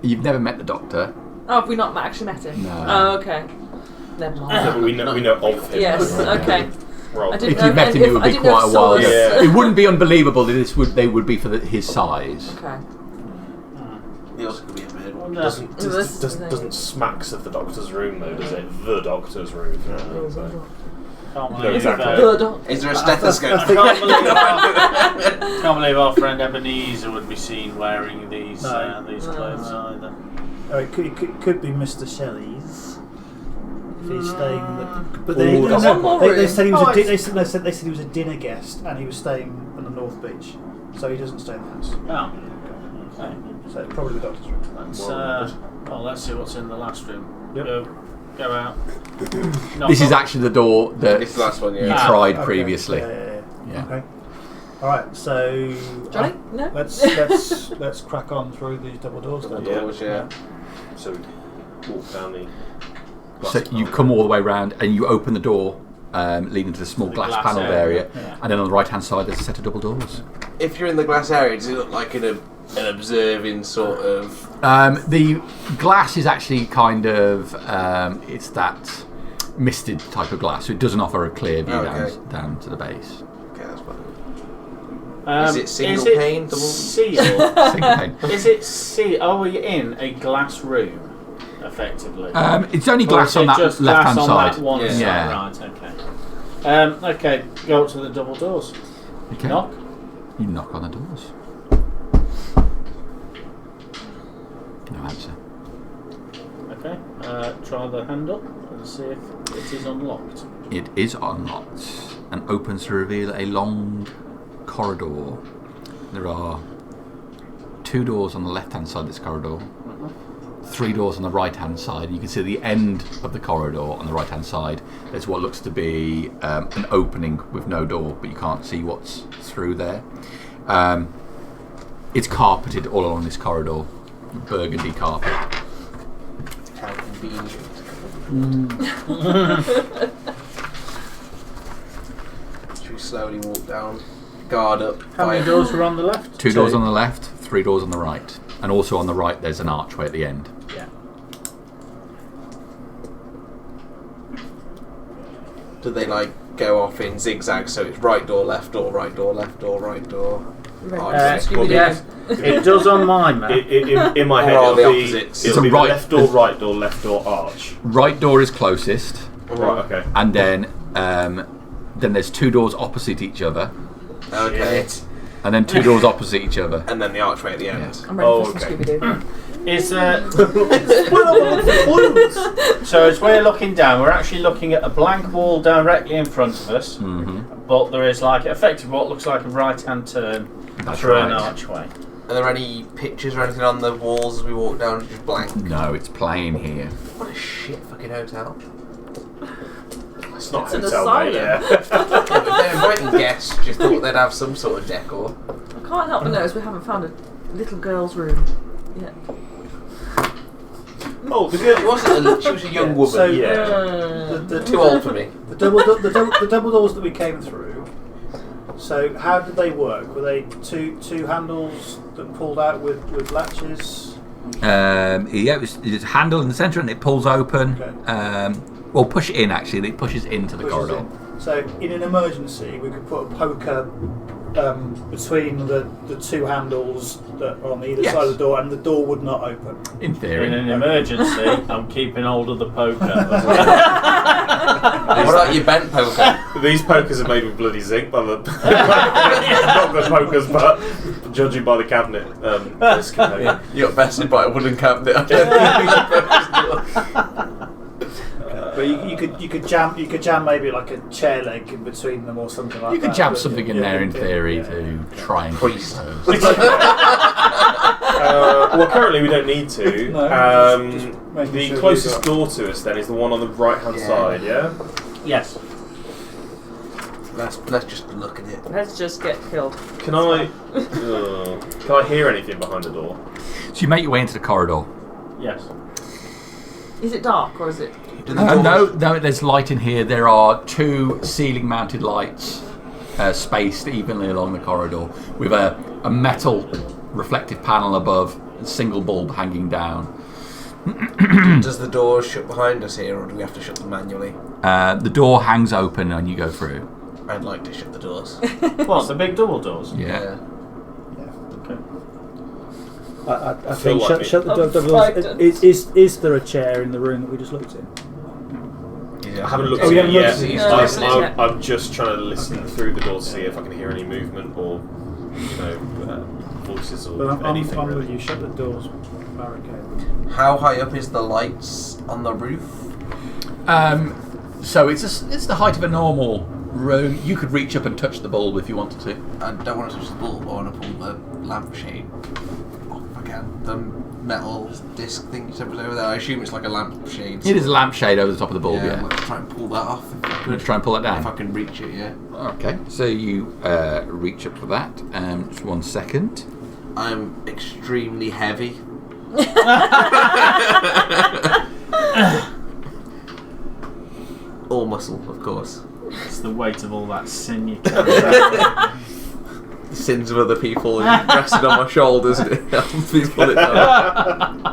You've never met the doctor. Oh, have we not actually met him? No. Oh, okay. Never No, mind. but we know of him. Yes, okay. Rob. I didn't If know you met him, if- it would I be didn't know quite a if while Solus- ago. It wouldn't be unbelievable that they would be for his size. Okay. He also could be a bird. Doesn't smacks of the doctor's room though, does it? The doctor's room. Can't No, believe, exactly. The doctor. Is there a stethoscope? can't believe our friend Ebenezer would be seen wearing these No. clothes either. Oh, it could be Mr. Shelley's. If he's staying, but they said he was they said he was a dinner guest and he was staying on the North Beach, so he doesn't stay in the house. Oh. Okay. So probably the doctor's room. Let's see what's in the last room. Yep. Go out. This is actually the door that It's the last one, you yeah. tried Okay. previously. Yeah. Okay. All right. So Johnny, no. let's crack on through these double doors. Then. Doors, yeah. So we walk down the. So you come all the way around and you open the door leading to the small The glass glass panelled area. area, and then on the right hand side there's a set of double doors. If you're in the glass area, does it look like an observing sort of... The glass is actually kind of it's that misted type of glass, so it doesn't offer a clear view down to the base. Okay, that's fine. Is it single pane? Double? Sealed? Single pane. Is it sealed? Are we in a glass room, effectively? It's only Or glass is on it that just left glass hand on side. that one Yeah. side? Yeah. Right, okay. Okay, go up to the double doors. Okay. Knock. You knock on the doors. No answer. Okay, try the handle and see if it is unlocked. It is unlocked and opens to reveal a long corridor. There are 2 doors on the left hand side of this corridor, 3 doors on the right hand side. You can see the end of the corridor on the right hand side. There's what looks to be an opening with no door, but you can't see what's through there. It's carpeted all along this corridor, burgundy carpet. How convenient. Should we slowly walk down? Guard up. How many doors were on the left? 2 doors on the left, 3 doors on the right. And also on the right there's an archway at the end. Yeah. Do they go off in zigzags? So it's right door, left door, right door, left door, right door. Yes, it does on my map. In my Or head, are it'll the be, opposites? it'll be It's a the left door, right door, left door, arch. Right door is closest, Right, okay. and then there's 2 doors opposite each other, Okay. and then 2 doors opposite each other. And then the archway at the end. Yes. I'm ready Oh, for some okay. Scooby-Doo. Is so as we're looking down, we're actually looking at a blank wall directly in front of us, but there is effectively what looks like a right-hand turn That's through right. an archway. Are there any pictures or anything on the walls as we walk down? Just blank. No, it's plain here. What a shit fucking hotel. It's not It's an hotel, mate, asylum. yeah. If they're inviting guests, just thought they'd have some sort of decor. I can't help but notice we haven't found a little girl's room yet. Oh, the It girl. wasn't. She was a young woman. So Yeah. the Too old for me. The double doors that we came through. So how did they work? Were they two handles that pulled out with latches? It's a handle in the centre and it pulls open. Okay. Well, push it in actually. It pushes into the Pushes corridor. in. So in an emergency, we could put a poker between the 2 handles that are on either Yes. side of the door, and the door would not open. In theory. In an emergency, I'm keeping hold of the poker. What about your bent poker? These pokers are made with bloody zinc by the. Not the pokers, but judging by the cabinet. This cabinet. You got bested by a wooden cabinet. But you could jam maybe like a chair leg in between them or something like that. You could jab But, something in yeah, there in yeah, theory yeah. to try and Priest. Well, currently we don't need to. No, just making The sure closest you've door to us then is the one on the right hand Yeah. side, yeah? Yes. Let's just look at it. Let's just get killed. Can I hear anything behind the door? So you make your way into the corridor. Yes. Is it dark or is it? Do the No, doors- there's light in here. There are 2 ceiling-mounted lights spaced evenly along the corridor with a metal reflective panel above, a single bulb hanging down. Does the door shut behind us here, or do we have to shut them manually? The door hangs open and you go through. I'd like to shut the doors. What, the big double doors? Yeah. Okay. I feel think like shut the I'm doors. frightened. Is there a chair in the room that we just looked in? I haven't looked Oh, at you it haven't yet. looked at it? No, I'm just trying to listen through the door to see if I can hear any movement or, voices or But anything. I'm really. with you. Shut the doors, barricade. How high up is the lights on the roof? So it's the height of a normal room. You could reach up and touch the bulb if you wanted to. I don't want to touch the bulb. I want to pull the lampshade off if I can. The metal disc thing you said was over there. I assume it's like a lampshade. It is a lampshade over the top of the bulb, Yeah, yeah. I'd like to try and pull that off. If I You want could. to try and pull that If I down? can reach it, yeah. Okay, so you reach up for that. Just 1 second. I'm extremely heavy. All muscle, of course. It's the weight of all that sin you carry around. The sins of other people rested on my shoulders. Please pull it down.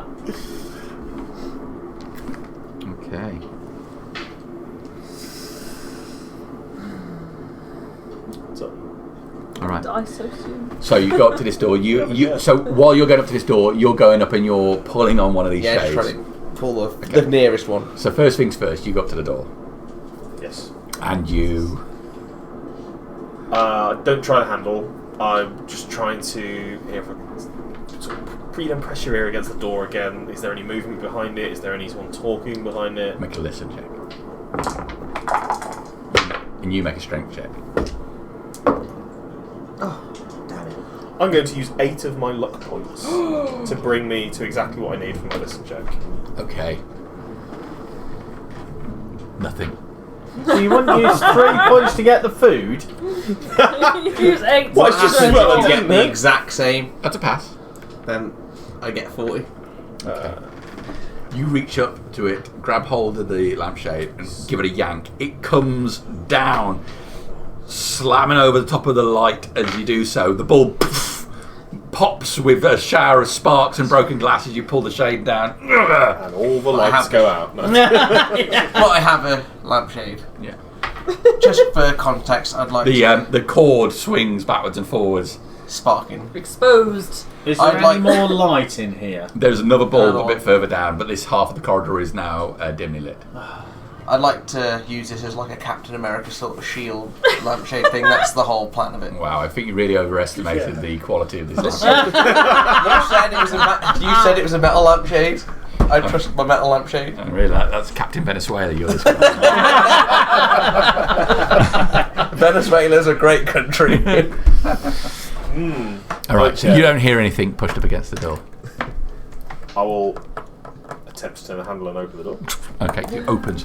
Okay. So, All right. Die so soon. So you go up to this door. So while you're going up to this door, you're going up and you're pulling on one of these Yeah, just shades. trying to pull the nearest one. So first things first, you go up to the door yes. and you. Don't try the handle. I'm just trying to sort of put them pressure here against the door again. Is there any movement behind it? Is there anyone talking behind it? Make a listen check. And you make a strength check. Oh, damn it. I'm going to use 8 of my luck points to bring me to exactly what I need for my listen check. Okay. Nothing. So you wouldn't use 3 points to get the food? Use 8. Well, it's just If well, you I get didn't the know. exact same, That's a pass. then I get 40. You reach up to it, grab hold of the lampshade, and give it a yank. It comes down, slamming over the top of the light as you do so. The bulb pops with a shower of sparks and broken glass as you pull the shade down. And all the lights go out. No. But I have a lampshade. Yeah. Just for context, I'd like to... The cord swings backwards and forwards. Sparking. Exposed. Is there I'd any like- more light in here? There's another bulb Another a bit one. further down, but this half of the corridor is now dimly lit. I'd like to use this as like a Captain America sort of shield lampshade thing. That's the whole plan of it. Wow, I think you really overestimated the quality of this lampshade. You said it was a metal lampshade. I trust my metal lampshade. I really like that's Captain Venezuela you're describing. Venezuela's a great country. All right, so Okay. you don't hear anything pushed up against the door. I will attempt to turn the handle and open the door. Okay, it opens.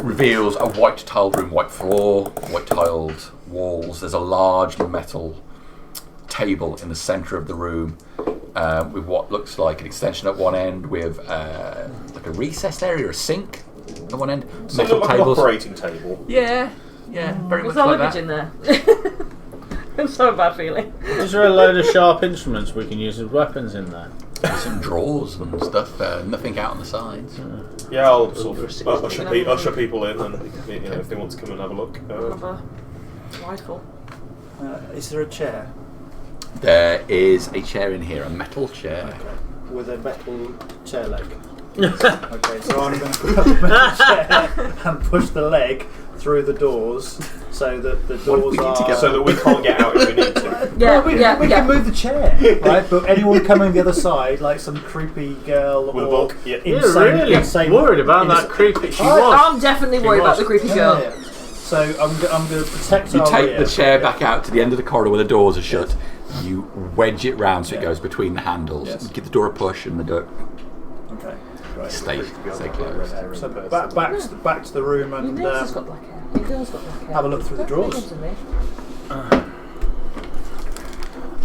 Reveals a white tiled room, white floor, white tiled walls. There's a large metal table in the centre of the room with what looks like an extension at one end with like a recessed area or a sink at one end. So Metal like an tables. operating table. Yeah. Very much There's no like luggage that. in there. It's not a bad feeling. Is there a load of sharp instruments we can use as weapons in there? Some drawers and stuff. Nothing out on the sides. Yeah, I'll sort of usher people in, and if they want to come and have a look. Another rifle. Is there a chair There is a chair in here, a metal chair. with a metal chair leg? Okay, so I'm going to put up a metal chair and push the leg through the doors so that the doors are... So that we can't get out if we need to. Yeah, we yeah, can yeah. move the chair, right? But anyone coming the other side, like some creepy girl With a or book, yeah. You're insane, really insane worried about ins- that creepy... She I'm definitely worried about the creepy girl. Yeah. So I'm going to protect You our take rear. the chair back out to the end of the corridor where the doors are shut. You wedge it round so it goes between the handles. Yes. Give the door a push and the door Okay. Right. stay closed. So back to the room Your and nose has got black hair. Your girl's got black hair. have a look through the drawers. Don't come to me.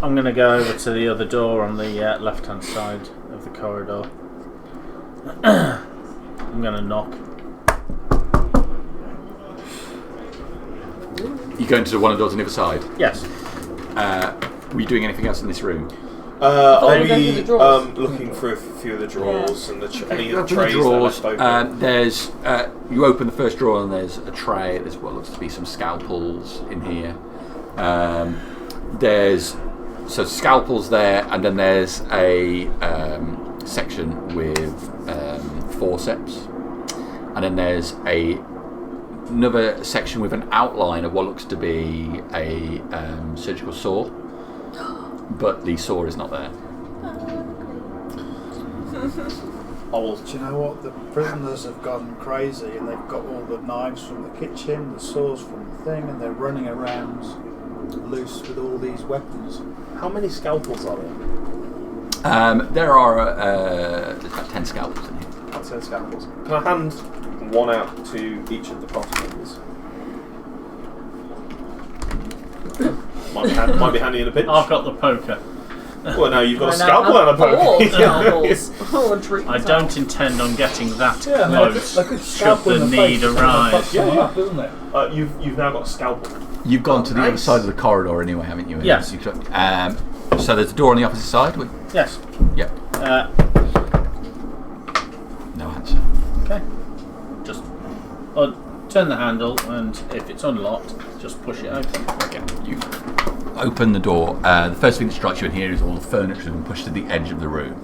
I'm going to go over to the other door on the left-hand side of the corridor. I'm going to knock. You go into one of the doors on the other side. Yes. Were you doing anything else in this room? I'll you were going through be the drawers. looking through a few of the drawers and any of the Open trays the drawers. that are left open. There's you open the first drawer and there's a tray. There's what looks to be some scalpels in here. There's scalpels there, and then there's a section with forceps, and then there's another section with an outline of what looks to be a surgical saw but the saw is not there. Do you know what? The prisoners have gone crazy and they've got all the knives from the kitchen, the saws from the thing, and they're running around loose with all these weapons. How many scalpels are there? There are there's about 10 scalpels in here. I'd say scalpels. Can I hand one out to each of the party members? Might be handy in a pinch. I've got the poker. Well, now you've got a I now scalpel have and a poker. scalpels. Oh, a treat. I don't intend on getting that Yeah, close. like a should scalpel the in the need face, arise. Yeah, up, isn't it? You've now got a scalpel. You've gone to the other Nice. side of the corridor anyway, haven't you? Yes. So there's a door on the opposite side? Yes. Yep. No answer. Okay. Just turn the handle, and if it's unlocked, just push it open. Okay. You open the door. The first thing that strikes you in here is all the furniture has been pushed to the edge of the room.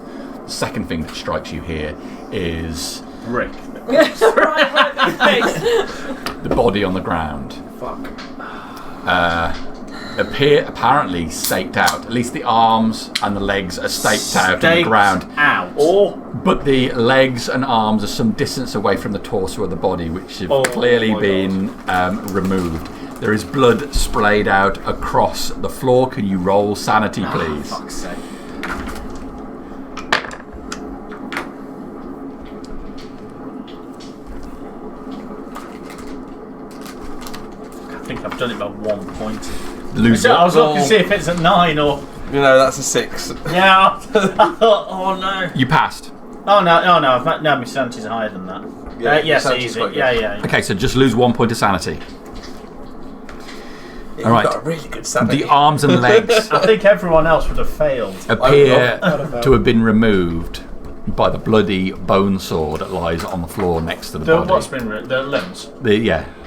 The second thing that strikes you here is Brick. right in the face. the body on the ground. Fuck. Apparently staked out. At least the arms and the legs are staked out on the ground. Out. But the legs and arms are some distance away from the torso of the body, which have clearly my been removed. There is blood sprayed out across the floor. Can you roll sanity, please? Fuck's sake. I think I've done it by 1 point. Lose I was it. looking to see if it's a 9 or... You know, that's a 6. Yeah, I thought, oh no. You passed. Oh no, my sanity's higher than that. Yeah, Yes, sanity's easy. quite good. Yeah. Okay, so just lose 1 point of sanity. You've All right. got a really good sanity. The arms and legs I think everyone else would have failed. appear I'd to have been removed by the bloody bone saw that lies on the floor next to the body. What's been the limbs?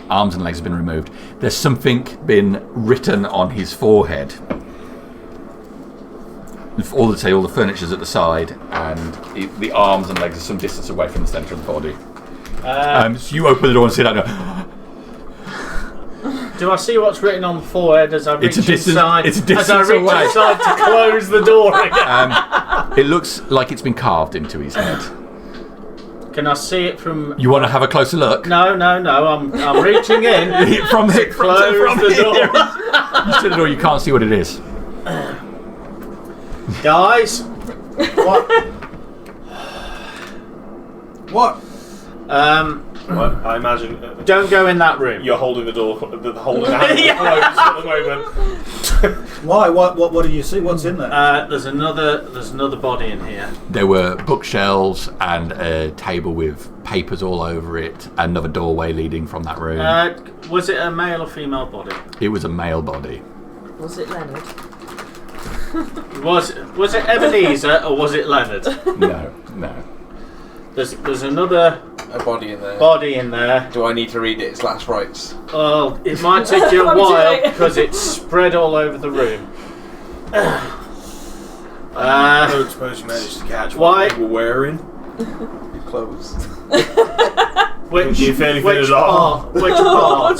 Arms and legs have been removed. There's something been written on his forehead. All the furniture's at the side, and the arms and legs are some distance away from the centre of the body. So you open the door and see that. And go, Do I see what's written on the forehead as I reach It's a distance- inside? it's a distance as I reach away. inside to close the door again. it looks like it's been carved into his head. Can I see it from? You want to have a closer look? No. I'm reaching in. From the Close the door. You see the door. You can't see what it is. Guys, What? Well, I imagine don't go in that room. you're holding the door, holding the handle closed at the moment. Why? What do you see? What's in there? There's another body in here. There were bookshelves and a table with papers all over it. Another doorway leading from that room. Was it a male or female body? It was a male body. Was it Leonard? Was it Ebenezer or was it Leonard? No. There's another A body in there. body in there. Do I need to read its last rites? Oh, it might take you a I'm while doing it. because it's spread all over the room. I don't suppose you managed to catch Why? what they were wearing. Clothes. Which Do you feel anything at all? part? Which part?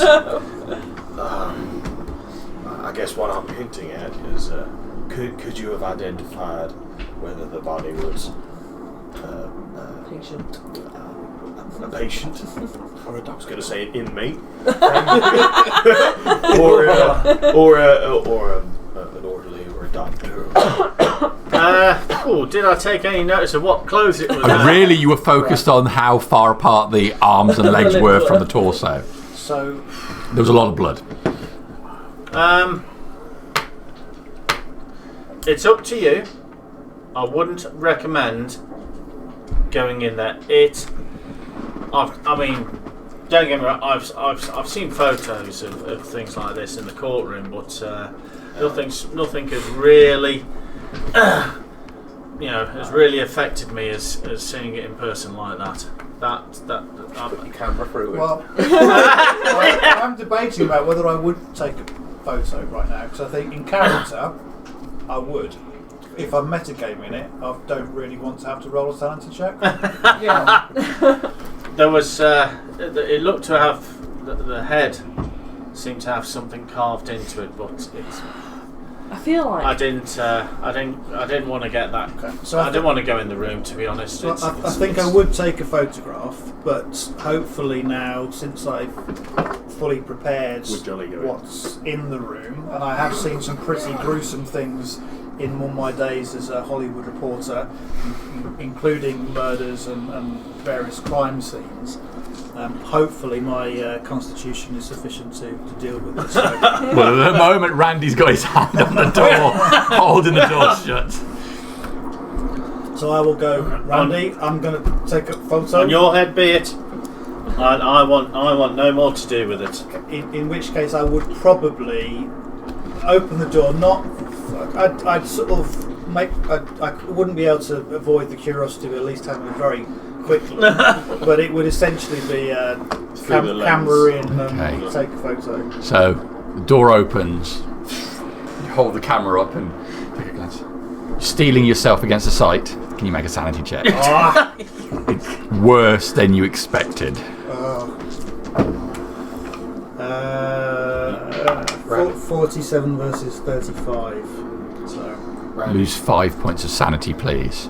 I guess what I'm hinting at is, could you have identified whether the body was Patient. a patient, or I was going to say an inmate, or an orderly or a doctor? Did I take any notice of what clothes it was? Really, you were focused on how far apart the arms and legs were from the torso. So, There was a lot of blood. It's up to you. I wouldn't recommend going in there. I mean, don't get me wrong. I've seen photos of things like this in the courtroom, but nothing has really, has really affected me as seeing it in person like that. Put your camera through it. well, I'm debating about whether I would take a photo right now because I think in character I would. If I'm metagaming it, I don't really want to have to roll a sanity check. Yeah. There was. It looked to have the head seemed to have something carved into it, but I feel like I didn't want to get that. Okay. So I didn't want to go in the room, to be honest. So I think I would take a photograph, but hopefully now, since I've fully prepared Would Jolly go in? what's in the room, and I have seen some pretty gruesome things in one of my days as a Hollywood reporter, including murders and various crime scenes. Hopefully my constitution is sufficient to deal with this. So. Well, at the moment, Randy's got his hand on the door, holding the door shut. So I will go, Randy. I'm going to take a photo. On your head be it. I want no more to do with it. In which case, I would probably open the door. I'd sort of make. I wouldn't be able to avoid the curiosity of at least having a very quick look, but it would essentially be a camera in and take a photo. So the door opens. You hold the camera up and take a glance. Stealing yourself against the sight. Can you make a sanity check? It's worse than you expected. 47 versus 35. So Lose 5 points of sanity, please.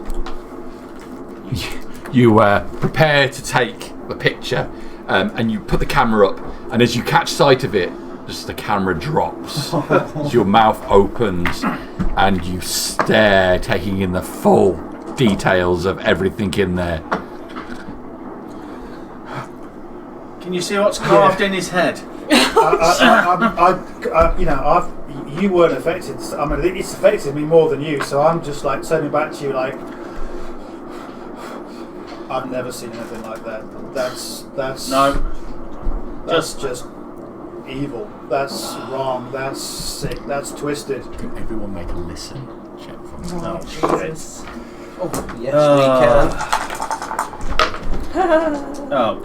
You prepare to take the picture, and you put the camera up, and as you catch sight of it, just the camera drops. As your mouth opens, and you stare, taking in the full details of everything in there. Can you see what's carved in his head? You weren't affected. I mean, it's affected me more than you. So I'm just like turning back to you, like I've never seen anything like that. That's just evil. That's wrong. That's sick. That's twisted. Can everyone make a listen check for me? Oh, Jesus. Oh, yes, we can. Oh.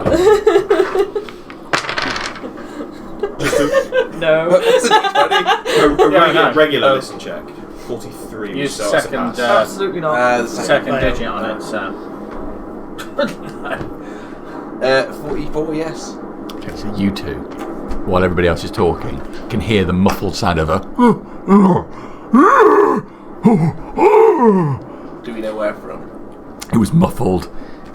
No. Regular listen check. 43. Use so that's a second. pass. Absolutely not. Second digit on it. So. 44, yes. Okay, so you two, while everybody else is talking, can hear the muffled sound of a. Do we know where from? It was muffled.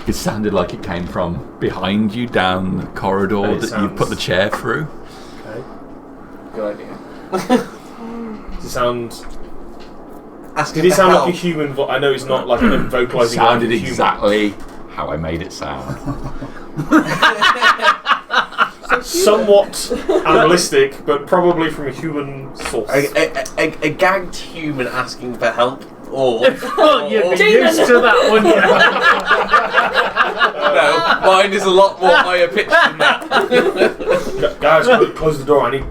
It sounded like it came from behind you down the corridor that you put the chair through. Okay. Good idea. Does it sound? Asking Did it for sound help. like a human voice? I know it's not like an vocalising. Sounded like a human. exactly how I made it sound. Somewhat animalistic, but probably from a human source. A gagged human asking for help, or You'd be used to that, wouldn't you? no, mine is a lot more higher pitched than that. Guys, close the door. I need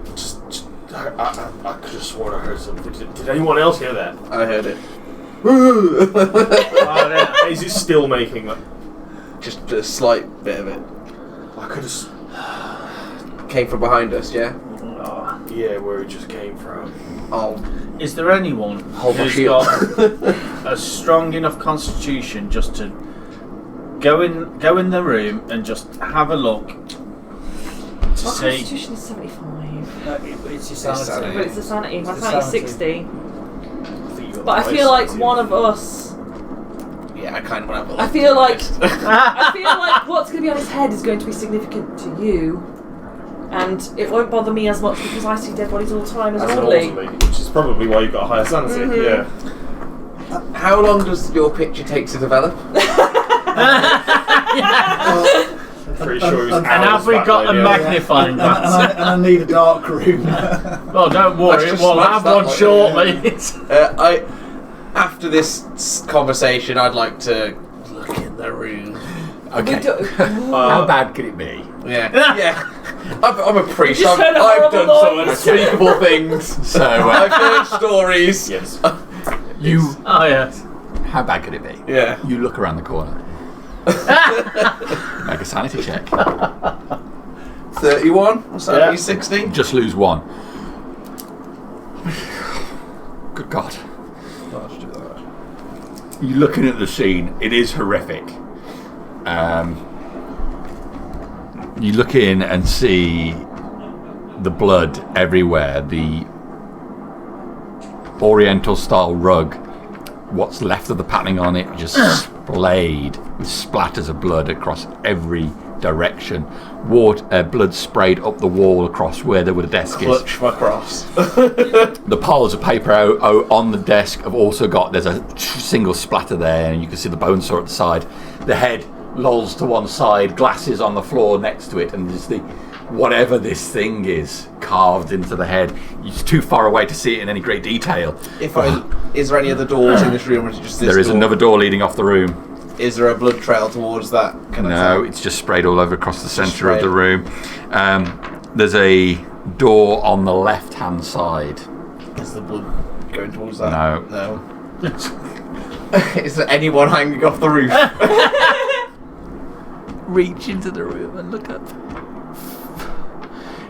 I could have sworn I heard something. Did anyone else hear that? I heard it. Is it still making that? Just a slight bit of it. I could have. Came from behind us, yeah? Yeah, where it just came from. Oh, Is there anyone hold my who's shield. got a strong enough constitution just to go in the room and just have a look to My see? constitution is 75. It's your sanity. But it's the sanity. My It's the sanity's sanity. 60. But I feel like one of us. Yeah, I kind of want to have a I look. feel like what's going to be on his head is going to be significant to you, and it won't bother me as much because I see dead bodies all the time as As an orderly. orderly, which is probably why you've got a higher sanity. Mhm. Yeah. How long does your picture take to develop? Pretty sure it was And And have we got a magnifying glass? And I need a dark room. Well, don't worry, Let's just we'll smash have that one one, shortly. After this conversation, I'd like to look in the room. Okay. We do- How bad could it be? Yeah, yeah. I'm a priest. You just heard a I've done horrible some noise. unspeakable things. So I've heard stories. Yes. you. Oh yes. How bad could it be? Yeah. You look around the corner. Make a sanity check. 31. What's that? Yeah. 60. Just lose one. Good God. You're looking at the scene. It is horrific. You look in and see the blood everywhere. Oriental-style rug. What's left of the patterning on it just splayed with splatters of blood across every direction. Blood sprayed up the wall across where the desk is. Clutch my cross. The piles of paper on the desk have also there's a single splatter there, and you can see the bone saw at the side. The head lolls to one side, glasses on the floor next to it, and there's whatever this thing is carved into the head. It's too far away to see it in any great detail. Is there any other doors in this room, or is it just this There is door? another door leading off the room. Is there a blood trail towards that? No, it's just sprayed all over across the centre of the room. There's a door on the left-hand side. Is the blood going towards that? No. Is there anyone hanging off the roof? Reach into the room and look up.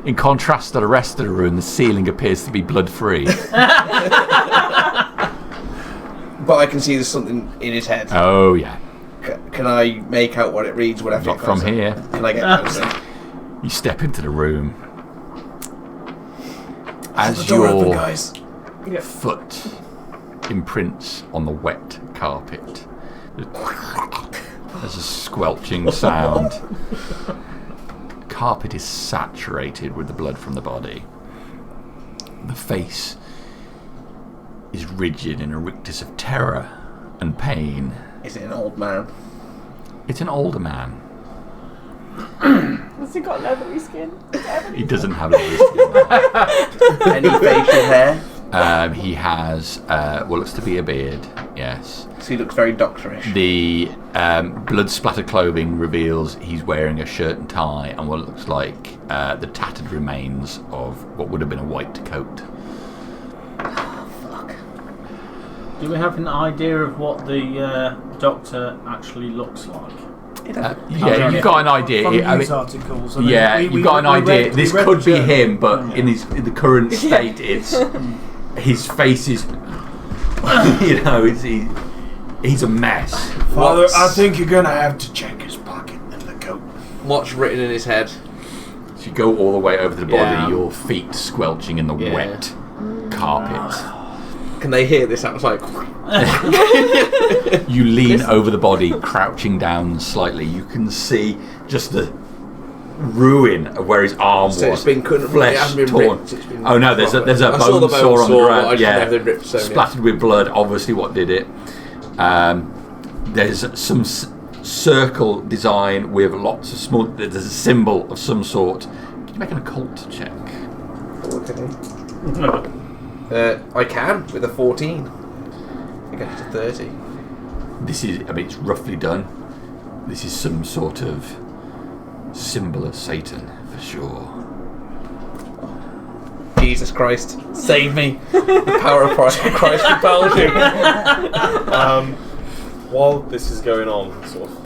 In contrast to the rest of the room, the ceiling appears to be blood-free. But I can see there's something in his head. Oh, yeah. Can I make out what it reads? Whatever. Not from here. Can I get closer? You step into the room. As As the door open, your guys. foot imprints on the wet carpet, there's a squelching sound. The carpet is saturated with the blood from the body. The face is rigid in a rictus of terror and pain. Is it an old man? It's an older man. Has he got leathery skin? He doesn't have leathery skin. Any facial hair? He has what looks to be a beard, yes. So he looks very doctorish. The blood-splattered clothing reveals he's wearing a shirt and tie and what looks like the tattered remains of what would have been a white coat. Do we have an idea of what the doctor actually looks like? Yeah, you've got an idea. From I news mean, articles. yeah, you've got an idea. This could be him, but Yeah. in the current state, it's his face is, he's a mess. Father, I think you're gonna have to check his pocket and the coat. What's written in his head? If you go all the way over to the body, Yeah. your feet squelching in the Yeah. wet carpet. Can they hear this outside? You lean over the body, crouching down slightly. You can see just the ruin of where his arm So was. it's been cut, it flesh hasn't been torn. ripped, it's been Oh no, there's a I saw bone the sore on the but I ground. just Yeah, never ripped so splattered with blood. Obviously, what did it? There's some circle design with lots of small. There's a symbol of some sort. Can you make an occult check? I can with a 14. I get to 30. This is. I mean, it's roughly done. This is some sort of symbol of Satan for sure. Jesus Christ, save me! The power of Christ compels you. While this is going on, sort of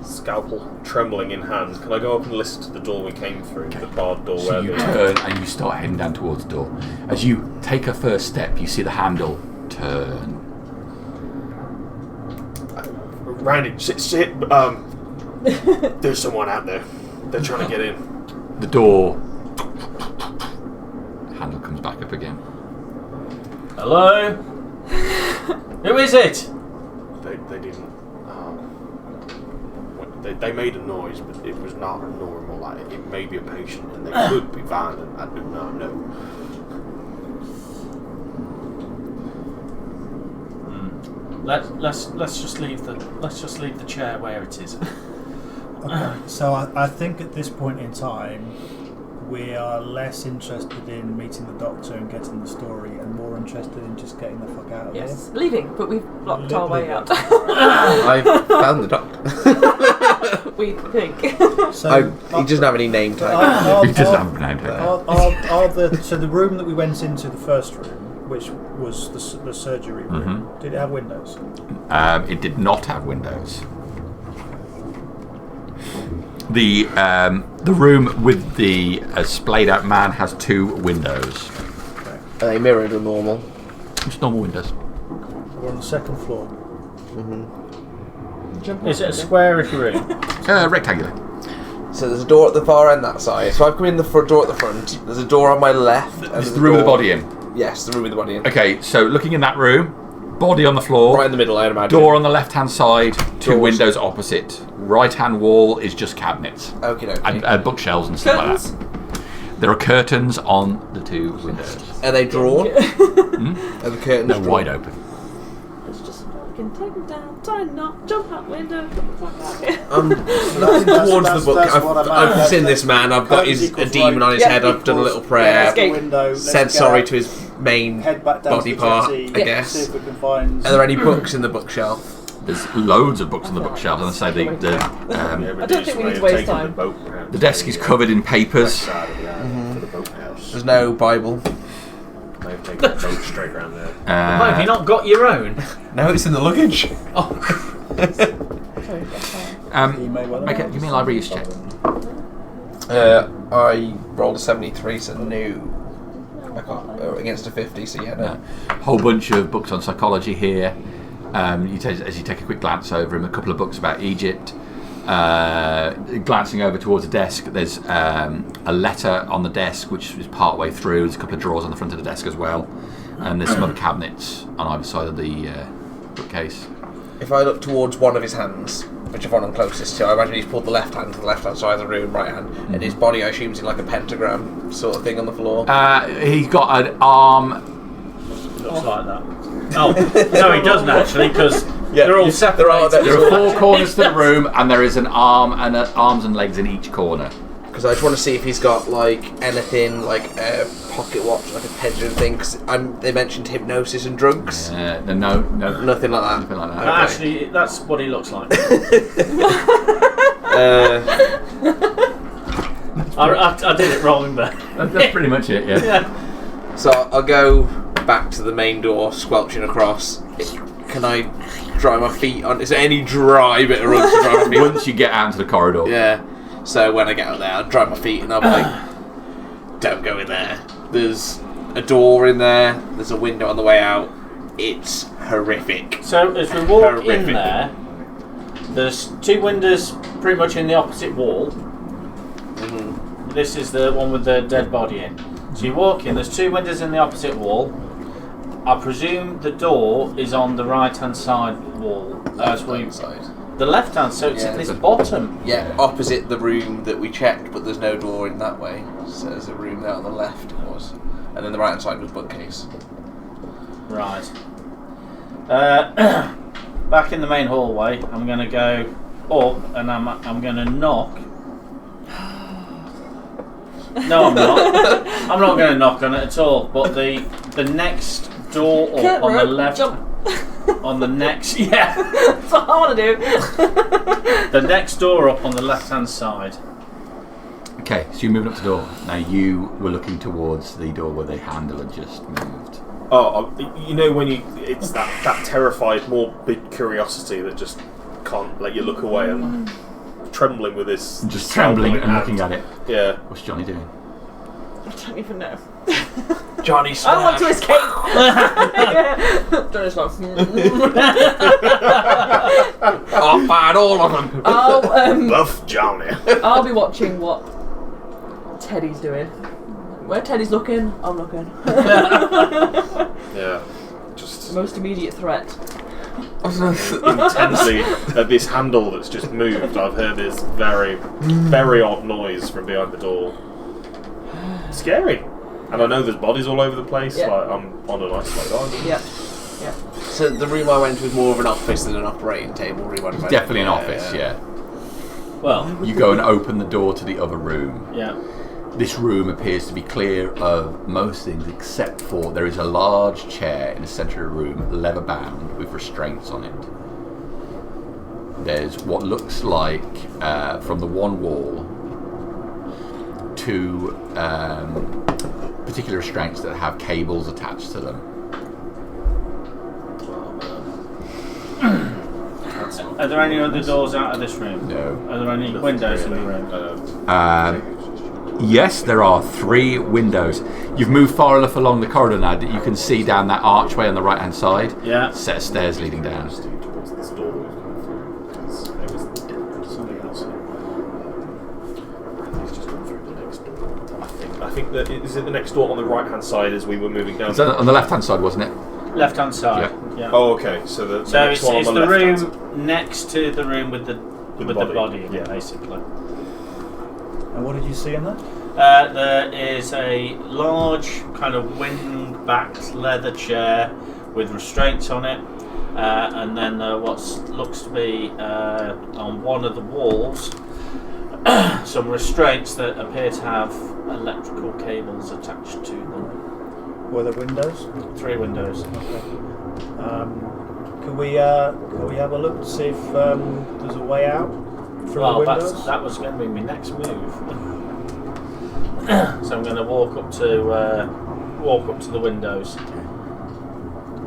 scalpel trembling in hand, can I go up and listen to the door we came through, the barred door? So where you the turn and you start heading down towards the door. As you take a first step, you see the handle turn. Randy, sit. There's someone out there. They're trying to get in. The door handle comes back up again. Hello? Who is it? They didn't. They made a noise, but it was not normal. Like it may be a patient, and they could be violent. I do not know. Let's just leave the chair where it is. Okay, so I think at this point in time, we are less interested in meeting the doctor and getting the story, and more interested in just getting the fuck out of Yes, leaving, but we've blocked our way out. I found the doctor. We think. here. So, He doesn't have any name tag. He doesn't have a name tag. so the room that we went into, the first room, which was the surgery room, did it have windows? It did not have windows. The room with the splayed out man has 2 windows. Are they mirrored or normal? Just normal windows. We're on the second floor. Is it a squarish room? Rectangular. So there's a door at the far end that side. So I've come in the front door at the front. There's a door on my left. And This is there's the a room with the door- body in. Yes, the room with the body in. Okay, so looking in that room, body on the floor. Right in the middle, I'd imagine. Door on the left-hand side, two Doors. windows opposite. Right-hand wall is just cabinets. Okay. And bookshelves and stuff Curtains? like that. There are curtains on the two windows. Are they drawn? Are the curtains They're drawn? wide open. It's just fucking take them down, tie a knot, jump out window, get the fuck out of here. I'm looking towards the book. I've seen this man. I've got a demon on his head. I've done a little prayer. Said sorry to his main body part, I guess. See if we can find. Are there any books in the bookshelf? There's loads of books on the bookshelf, and I say I don't think we need to waste time. the desk is covered in papers. There's no Bible. May have taken the boat straight around there. Why have you not got your own? No, it's in the luggage. Okay, give me a library use check. I rolled a 73, so no. I can't. Against a 50, so yeah, no. Whole bunch of books on psychology here. As you take a quick glance over them, a couple of books about Egypt. Glancing over towards the desk, there's a letter on the desk which is part way through. There's a couple of drawers on the front of the desk as well, and there's some other cabinets on either side of the bookcase. If I look towards one of his hands, which one I'm closest to, I imagine he's pulled the left hand to the left hand side of the room, right hand, and his body, I assume, is in like a pentagram sort of thing on the floor. He's got an arm. Looks like that. Oh, no, he doesn't actually, because they're all separated. There are four corners to the room, and there is an arm and arms and legs in each corner. Because I just want to see if he's got like anything like a pocket watch, like a pendulum thing. Because they mentioned hypnosis and drugs. No, Nothing like that. nothing like that. Okay. Actually, that's what he looks like. I did it wrong there. That's pretty much it. Yeah. So I'll go back to the main door, squelching across. Can I dry my feet on? Is there any dry bit of rug to dry my feet on? Once you get out into the corridor. Yeah. So when I get out there, I'll dry my feet and I'll be like, don't go in there. There's a door in there. There's a window on the way out. It's horrific. So as we walk in there, there's two windows pretty much in the opposite wall. Mm-hmm. This is the one with the dead body in. So you walk in, there's two windows in the opposite wall. I presume the door is on the right hand side wall. The left hand, so it's at this bottom. Yeah, opposite the room that we checked, but there's no door in that way. So there's a room there on the left, it was. And then the right hand side was bookcase. Right. Back in the main hallway, I'm going to go up and I'm going to knock. No, I'm not. I'm not going to knock on it at all. But the next door up on the left. On the next, That's what I want to do. the next door up on the left hand side. Okay, so you're moving up to the door. Now you were looking towards the door where the handle had just moved. Oh, you know when it's that terrified, morbid curiosity that just can't let you look away and trembling with this. Just trembling and looking at it. Yeah. What's Johnny doing? I don't even know. Johnny I want to escape. Johnny's like, I'll find all of them. Buff Johnny. I'll be watching what Teddy's doing. Where Teddy's looking, I'm looking. Yeah. Just Most immediate threat. intensely at this handle that's just moved. I've heard this very, very odd noise from behind the door. Scary. And I know there's bodies all over the place. Yeah. Like I'm on an isolated island. Yeah. So the room I went to was more of an office than an operating table room. It's definitely an office, yeah. Well, You go and open the door to the other room. yeah. This room appears to be clear of most things except for there is a large chair in the centre of the room, leather bound, with restraints on it. There's what looks like, from the one wall, two particular restraints that have cables attached to them. Are there any other doors out of this room? No. Are there any windows in the room? Yes, there are 3 windows. You've moved far enough along the corridor now that you can see down that archway on the right hand side. Yeah. Set of stairs leading down. Towards this door we've come through. Because there was something else here. He's just gone through the next door. I think is it the next door on the right hand side as we were moving down? It's on the left-hand side, wasn't it? Left hand side. Yeah. Oh, okay. So the So next it's one on the the left-hand side. room next to the room with the body in it, basically. And what did you see in there? There is a large kind of wing-backed leather chair with restraints on it, and then what looks to be on one of the walls some restraints that appear to have electrical cables attached to them. Were there windows? 3 windows. Can we have a look to see if there's a way out through the windows? That was going to be my next move. So I'm going to walk up to the windows.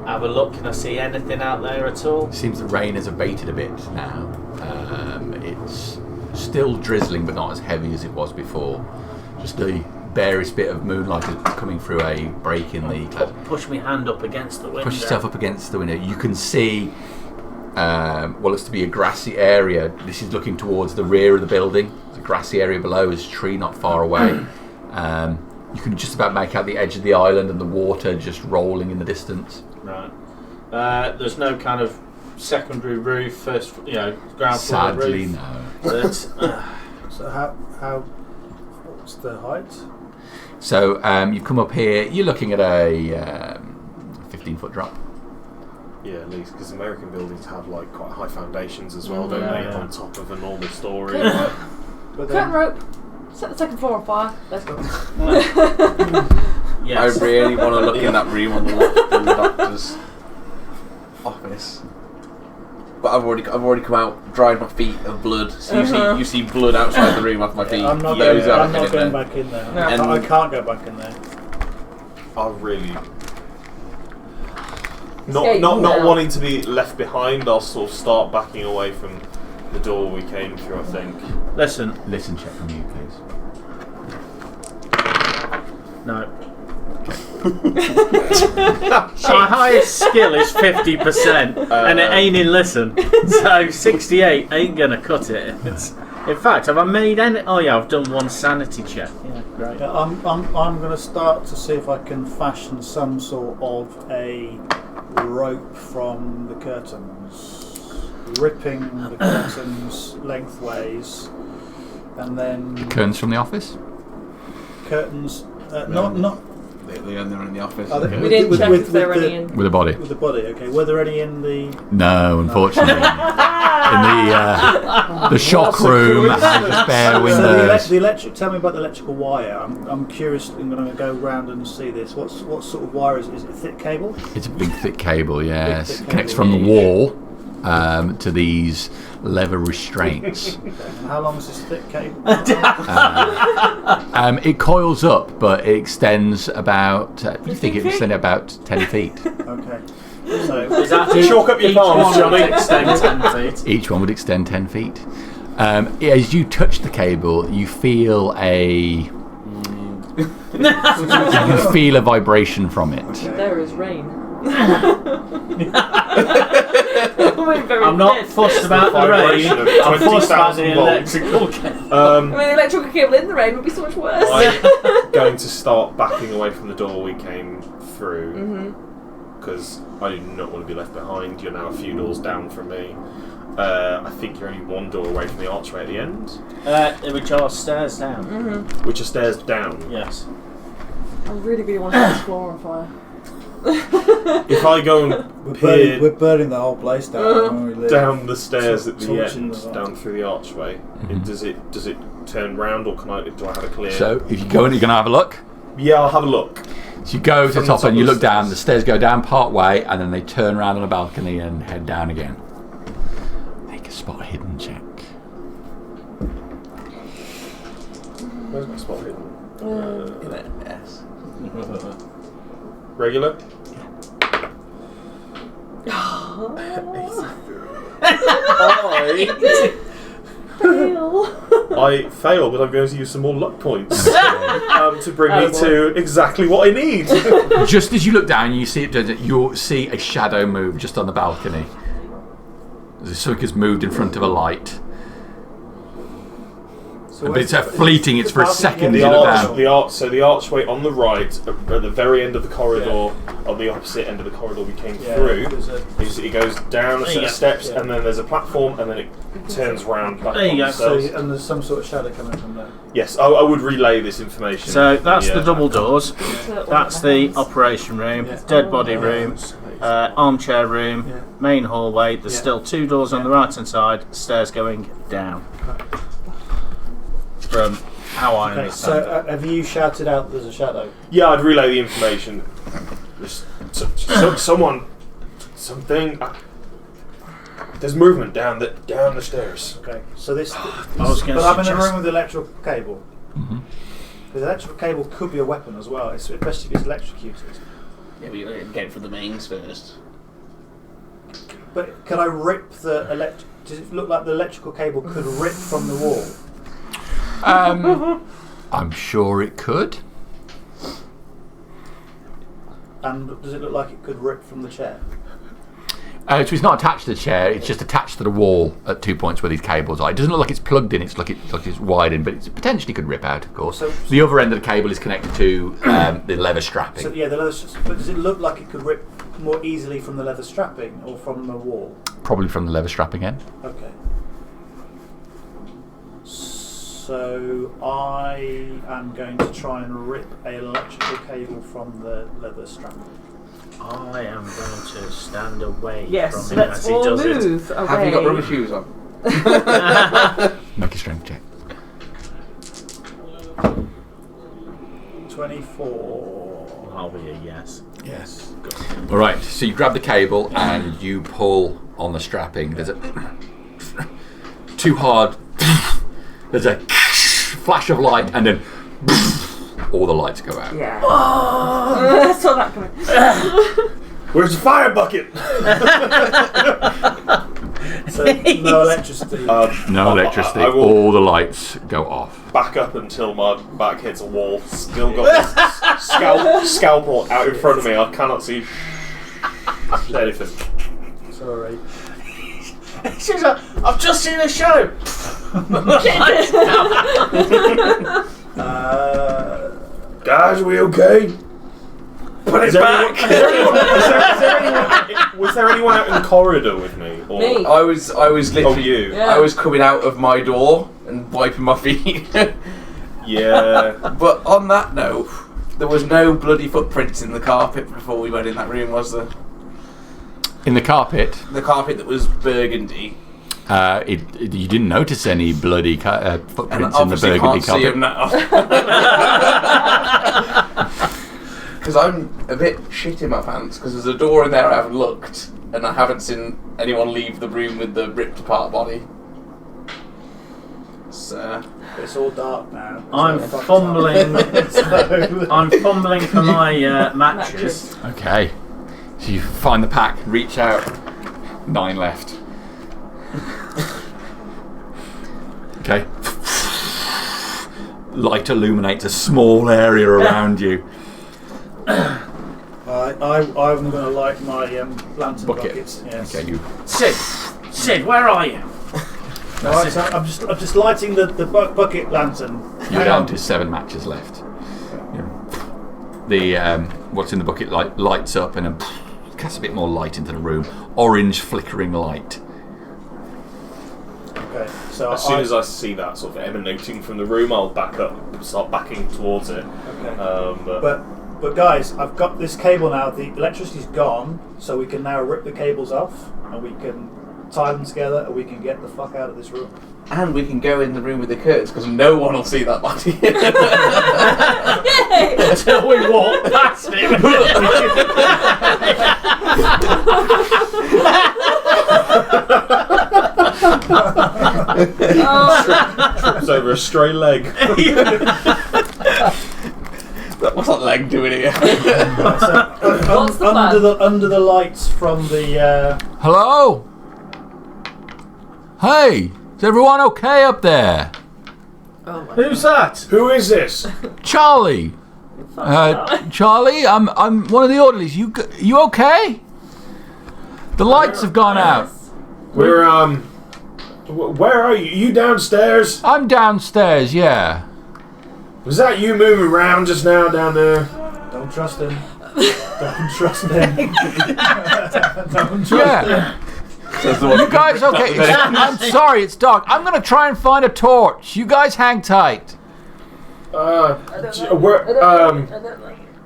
Have a look. Can I see anything out there at all? It seems the rain has abated a bit now. It's still drizzling, but not as heavy as it was before. Just the barest bit of moonlight is coming through a break in the cloud. Push my hand up against the window. Push yourself up against the window. You can see what looks to be a grassy area. This is looking towards the rear of the building. There's a grassy area below. There's a tree not far away. You can just about make out the edge of the island and the water just rolling in the distance. Right. There's no kind of secondary roof, ground floor roof. Sadly, no. So how what's the height? So you've come up here. You're looking at a 15-foot drop. Yeah, at least because American buildings have like quite high foundations as well, don't they? On top of a normal story. Curtain rope. Set the second floor on fire. Let's go. Yes. I really want to look in that room on the left in the doctor's office. But I've already come out, dried my feet of blood. So you see blood outside the room off my feet. I'm not going back in there. No. I can't go back in there. I really not wanting to be left behind. I'll sort of start backing away from the door we came through. I think. Listen check from you, please. No. My highest skill is 50%, and it ain't in listen. So 68 ain't gonna cut it. In fact, have I made any? Oh yeah, I've done 1 sanity check. Yeah, great. Yeah, I'm going to start to see if I can fashion some sort of a rope from the curtains, ripping the curtains lengthways, and then Curtains from the office. Curtains, not. They're in the office. We didn't check if there were any in. With a body. With the body, okay. Were there any in the... No, unfortunately. In the shock room and the spare windows. So the electric. Tell me about the electrical wire. I'm curious. I'm going to go round and see this. What sort of wire is it? Is it a thick cable? It's a big thick cable, yes. It connects from the wall to these leather restraints. How long is this thick cable? It coils up, but it extends about. You think it extends about 10 feet. Okay. So Is that Chalk up your palms, Johnny. Extend 10 feet. Each one would extend 10 feet. As you touch the cable, you feel a vibration from it. There is rain. I'm not fussed about the rain. I'm fussed about the electrical cable. the electrical cable in the rain would be so much worse. I'm going to start backing away from the door we came through because I do not want to be left behind. You're now a few doors down from me. I think you're only 1 door away from the archway at the end. Which are stairs down. Which are stairs down. Yes. I really want to set this floor on fire. If I go and we're burning the whole place down. When we leave. down the stairs at the Torching end, the down through the archway, does it turn round or do I have a clear? So if you go in, you're going to have a look. Yeah, I'll have a look. So you go to the From top the and you top look of the down. The stairs go down part way, and then they turn around on a balcony and head down again. Make a spot hidden check. Where's my spot hidden? Yes. Regular? I fail, but I'm going to use some more luck points to bring me to exactly what I need. Just as you look down, you see you'll see a shadow move just on the balcony. Something has moved in front of a light. But it's fleeting. It's for a second. The You look down. the archway on the right, at the very end of the corridor, on the opposite end of the corridor we came through, it goes down a set of steps, and then there's a platform, and then it turns round back. There you go. And there's some sort of shadow coming from there. Yes, I would relay this information. So that's the double doors. That's the operation room, dead body room, armchair room, main hallway. There's still 2 doors on the right hand side, stairs going down. From how I understand. So have you shouted out there's a shadow? Yeah, I'd relay the information. Something. There's movement down the stairs. Okay, so this. I was going but to I'm in a suggest. room with the electrical cable. The electrical cable could be a weapon as well, especially if it's electrocuted. Yeah, but you gotta get it from the mains first. But can I rip the Does it look like the electrical cable could rip from the wall? I'm sure it could. And does it look like it could rip from the chair? So it's not attached to the chair, it's just attached to the wall at 2 points where these cables are. It doesn't look like it's plugged in, it's like it's widened, but it potentially could rip out, of course. So the other end of the cable is connected to the leather strapping. So, yeah, the leather. But does it look like it could rip more easily from the leather strapping or from the wall? Probably from the leather strapping end. Okay. So I am going to try and rip an electrical cable from the leather strapping. I am going to stand away Yes, from him let's as he all does it. move away. Have you got rubber shoes on? Make a strength check. 24. I'll be a yes. Yes. All right. So you grab the cable and you pull on the strapping. There's a too hard. There's a flash of light, and then all the lights go out. Yeah. I saw that coming. Where's the fire bucket? So no electricity. No electricity. I will All the lights go off. back up until my back hits a wall. Still got this scalpel out in front of me. I cannot see anything. Sorry. She's like, I've just seen a show. Guys, are we okay? Put it back. Was there anyone out in the corridor with me? Or? Me. I was literally. you. Yeah. I was coming out of my door and wiping my feet. Yeah. But on that note, there was no bloody footprints in the carpet before we went in that room, was there? In the carpet, The carpet that was burgundy. you didn't notice any bloody And footprints I in the obviously burgundy can't see carpet. him now. Because I'm a bit shit in my pants, because there's a door in there I haven't looked, and I haven't seen anyone leave the room with the ripped apart body. So, It's all dark now. I'm So fuck fumbling. so- I'm fumbling for my matches. Okay. So you find the pack, reach out. 9 left. Okay. Light illuminates a small area around you. I'm going to light my lantern Bucket. buckets. Yes. Okay, you. Sid, where are you? Alright, so I'm just lighting the bucket lantern. You're down to 7 matches left. The what's in the bucket lights up and then casts a bit more light into the room. Orange flickering light. Okay, so As soon as I see that sort of emanating from the room, I'll back up, start backing towards it. Okay. But guys, I've got this cable now. The electricity's gone, so we can now rip the cables off, and we can tie them together, and we can get the fuck out of this room. and we can go in the room with the curtains, because no one will see that body. Until we walk past him. Trips over a stray leg. What's that leg doing here? What's the plan? Under the lights from the. Hello? Hey, is everyone okay up there? Oh my Who's that? Who is this? Charlie. Charlie, I'm one of the orderlies. You okay? The lights have gone out. We're Where are you? You downstairs? I'm downstairs, yeah. Was that you moving around just now down there? Don't trust him. Don't trust him. Don't trust him. Yeah. You guys okay? I'm sorry, it's dark. I'm going to try and find a torch. You guys hang tight.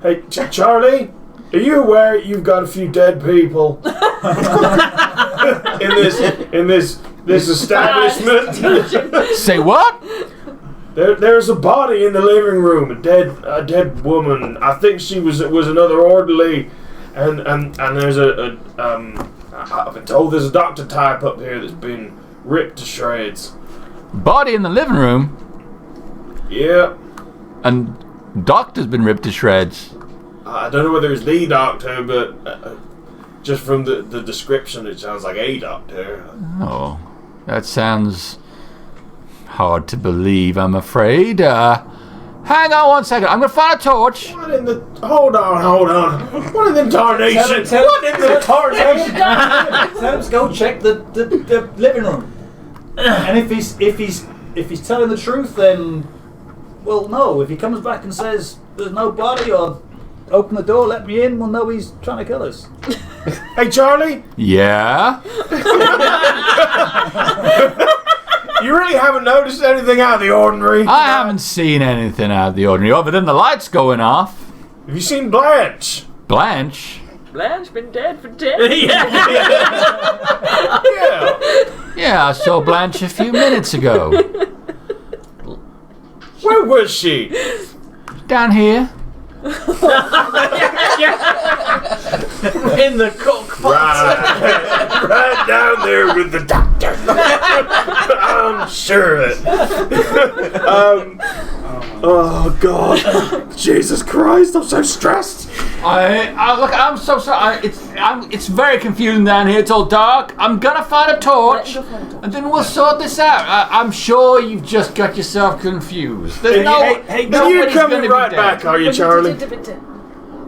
Hey, Charlie, are you aware you've got a few dead people in this establishment? Say what? There's a body in the living room, a dead woman. I think she was another orderly, and there's I've been told there's a doctor type up here that's been ripped to shreds. Body in the living room? Yeah. And doctor's been ripped to shreds. I don't know whether it's the doctor, but just from the description, it sounds like a doctor. Oh, that sounds hard to believe, I'm afraid. Hang on 1 second. I'm going to find a torch. What in the... Hold on. What in the tarnation? What in the tarnation? Tell him to go check the living room. And if he's telling the truth, then we'll know. If he comes back and says there's no body or open the door, let me in, we'll know he's trying to kill us. Hey, Charlie? Yeah? You really haven't noticed anything out of the ordinary? I haven't seen anything out of the ordinary other than the lights going off. Have you seen Blanche? Blanche? Blanche been dead for 10 Yeah. Yeah, I saw Blanche a few minutes ago. Where was she? Down here. In the cookpot. Right down there with the doctor. I'm sure of it. Oh God, Jesus Christ! I'm so stressed. Look, I'm so sorry. It's very confusing down here. It's all dark. I'm gonna find a torch, and then we'll sort this out. I'm sure you've just got yourself confused. There's Hey, you're coming right back, are you, Charlie?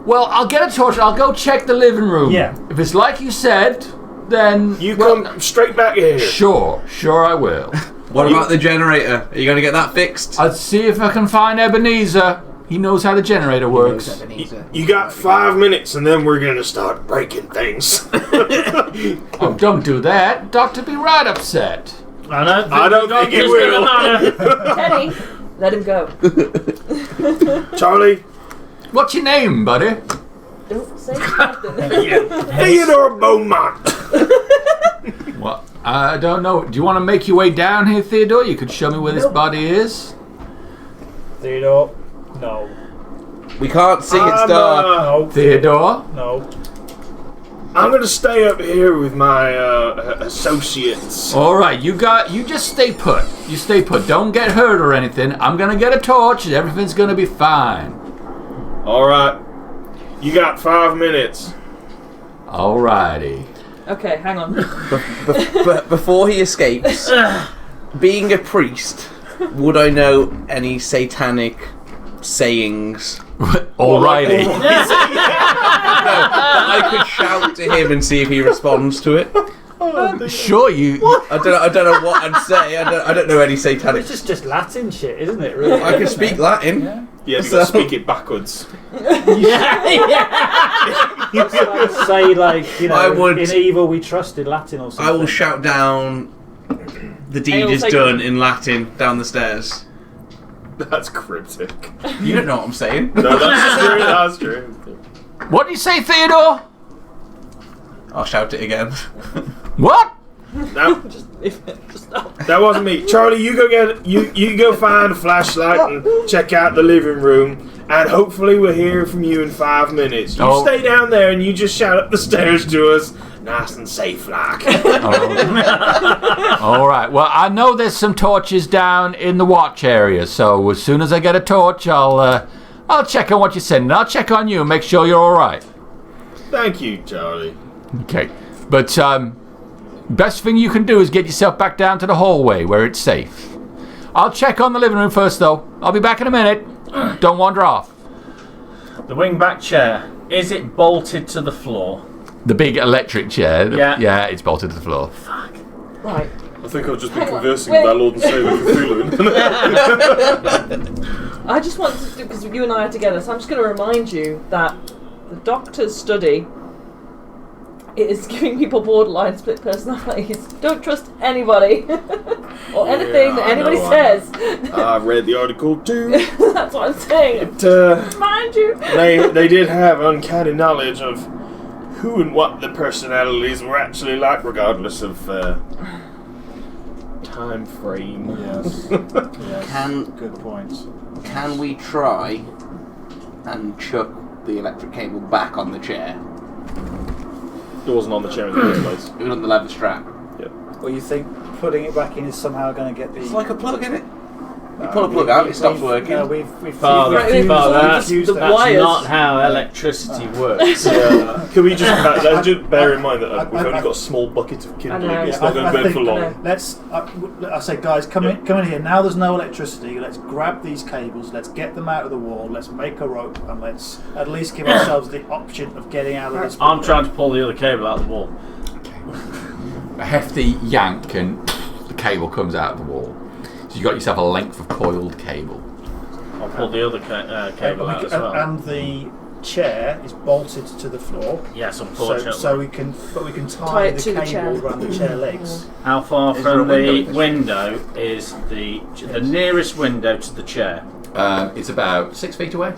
Well, I'll get a torch. I'll go check the living room. Yeah. If it's like you said, then You come straight back here. Sure I will. What about the generator? Are you going to get that fixed? I'll see if I can find Ebenezer. He knows how the generator works. You got 5 minutes, and then we're gonna start breaking things. Oh, don't do that. Doctor be right upset. I don't think he will. Teddy, let him go. Charlie, What's your name, buddy? Don't say nothing. Theodore Beaumont. Well, I don't know. Do you want to make your way down here, Theodore? You could show me where this body is. Theodore, no. We can't see, it's dark. No. Theodore? No. I'm gonna stay up here with my associates. All right, you just stay put. You stay put. Don't get hurt or anything. I'm gonna get a torch, and everything's gonna be fine. All right, you got 5 minutes. All righty. Okay, hang on. But before he escapes, being a priest, would I know any satanic sayings? All righty. I could shout to him and see if he responds to it. Sure, you. I don't know what I'd say. I don't know any satanic. It's just Latin shit, isn't it, really? I can speak Latin. Yeah, you gotta speak it backwards. Say, like, you know, I would- in evil we trust in Latin or something. I will shout down, the deed is done in Latin down the stairs. That's cryptic. You don't know what I'm saying. No, that's true. That's true. What do you say, Theodore? I'll shout it again. What? That wasn't me. Charlie, you go find a flashlight and check out the living room, and hopefully we'll hear from you in 5 minutes. You stay down there and you just shout up the stairs to us, nice and safe like. All right. Well, I know there's some torches down in the watch area, so as soon as I get a torch, I'll check on what you're sending. I'll check on you and make sure you're all right. Thank you, Charlie. Okay. But best thing you can do is get yourself back down to the hallway where it's safe. I'll check on the living room first, though. I'll be back in a minute. Don't wander off. The wingback chair, is it bolted to the floor? The big electric chair. Yeah. Yeah, it's bolted to the floor. Right. I think I've just been Hang on, conversing wait. with our Lord and Saviour Cthulhu. I just want to, because you and I are together, so I'm just going to remind you that the Doctor's study is giving people borderline split personalities. Don't trust anybody or anything that anybody says. I read the article too. That's what I'm saying. Mind you. They did have uncanny knowledge of who and what the personalities were actually like, regardless of time frame. Yes. Good point. Can we try and chuck the electric cable back on the chair? It wasn't on the chair in the first place. It was on the leather strap. Well, you think putting it back in is somehow going to get the... It's like a plug, isn't it? You pull a plug out, it stops working. No, we've Father, Right, that's the not wires. how electricity works. Can we just bear in mind that we've only got a small bucket of kindling? I know. It's not going to burn for long. Let's. I say, guys, come in here. Now there's no electricity. Let's grab these cables. Let's get them out of the wall. Let's make a rope, and let's at least give ourselves the option of getting out of this. I'm trying to pull the other cable out of the wall. A hefty yank and the cable comes out of the wall. So you've got yourself a length of coiled cable. I'll pull the other cable out as well. And the chair is bolted to the floor. Yes, unfortunately. So we can tie Tie it the to the chair. cable around the chair legs. How far Is there a from window the in this? window is the nearest window to the chair? It's about 6 feet away.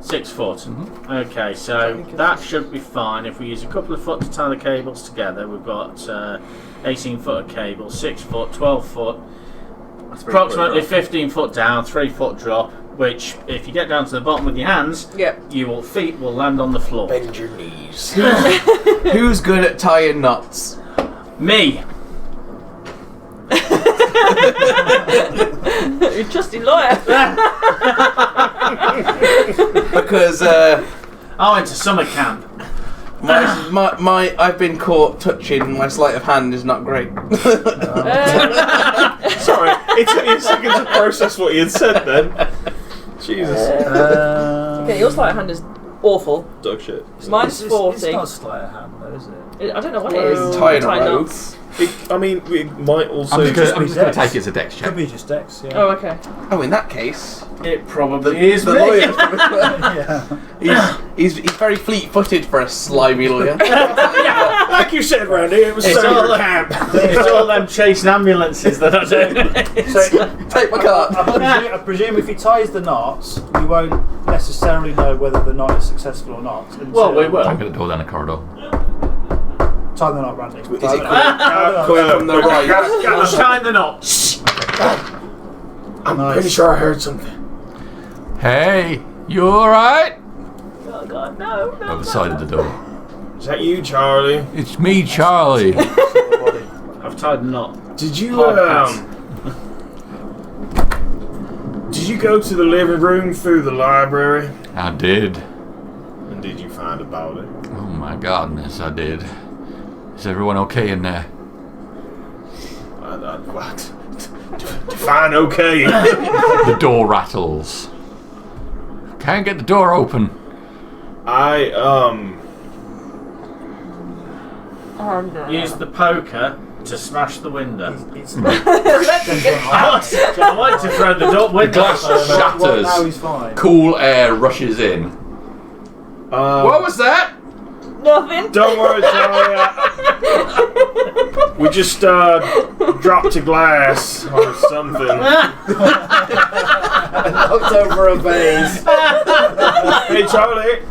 6 foot. Mm-hmm. Okay, so that should be fine. If we use a couple of foot to tie the cables together, we've got 18 foot of cable, 6 foot, 12 foot, approximately 15 foot down, 3 foot drop. Which, if you get down to the bottom with your hands, your feet will land on the floor. Bend your knees. Who's good at tying knots? Me. Your trusty lawyer. Because I went to summer camp. I've been caught touching. My sleight of hand is not great. Sorry, it took me a second to process what he had said then. Jesus. Okay, your sleight of hand is awful. Dog shit. Mine's 40. It's not sleight of hand, though, is it? I don't know what it is. Tying a Tie rope. knots. I mean, it might also I'm just going to dex. take it as a dex Could check. be just Dex, yeah. Oh, okay. Oh, in that case, It probably is the me. lawyer's Yeah. he's very fleet-footed for a slimy lawyer. like you said, Randy, it was It's summer all- camp. It's all them chasing ambulances that I do. Take my card. I presume if he ties the knots, we won't necessarily know whether the knot is successful or not. Well, we will. I'm going to door down the corridor. Tie the knot, Randy. Is Tie it the knot. from the right? I'm tying the knot. I'm Nice. pretty sure I heard something. Hey, you alright? Oh, God, no. Other side of the door. Is that you, Charlie? It's me, Charlie. I've tied the knot. Did you Podcast. Did you go to the living room through the library? I did. And did you find about it? Oh my godness, I did. Is everyone okay in there? What? Define okay. The door rattles. Can't get the door open. Use the poker to smash the window. It's I want to throw the door window. Glass well, shatters. now he's fine. Cool air rushes in. What was that? Nothing. Don't worry, Charlie. We just dropped a glass or something. Knocked over a vase. Hey, Charlie.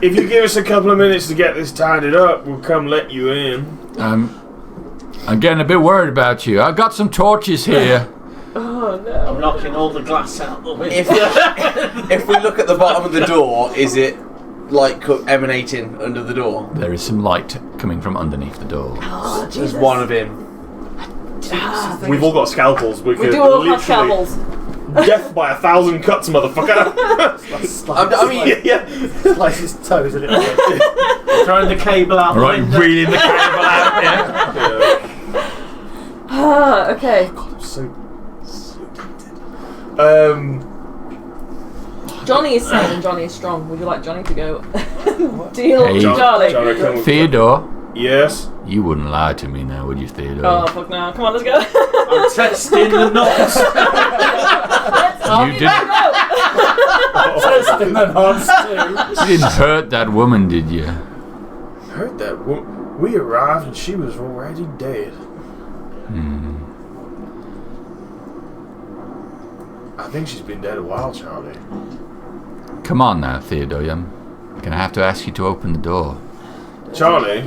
If you give us a couple of minutes to get this tidied up, we'll come let you in. I'm getting a bit worried about you. I've got some torches here. Oh, no. I'm knocking all the glass out the window. If we look at the bottom of the door, is it light emanating under the door? There is some light coming from underneath the door. Oh, There's Jesus. one of him. We've all got scalpels. We We could do all have literally scalpels. death by 1,000 cuts, motherfucker. I mean, yeah. Slice his toes a little bit. Throwing the cable out the Right, window. reeling the cable out. Yeah. Ah, okay. So Johnny is sane and Johnny is strong. Would you like Johnny to go deal Hey. Charlie? Charlie, come with- Theodore, Yes. You wouldn't lie to me now, would you, Theodore? Oh, fuck no. Come on, let's go. I'm testing the knots. You didn't. Testing the knots too. You didn't hurt that woman, did you? Heard that. We arrived and she was already dead. I think she's been dead a while, Charlie. Come on now, Theodore. I'm gonna have to ask you to open the door. Charlie,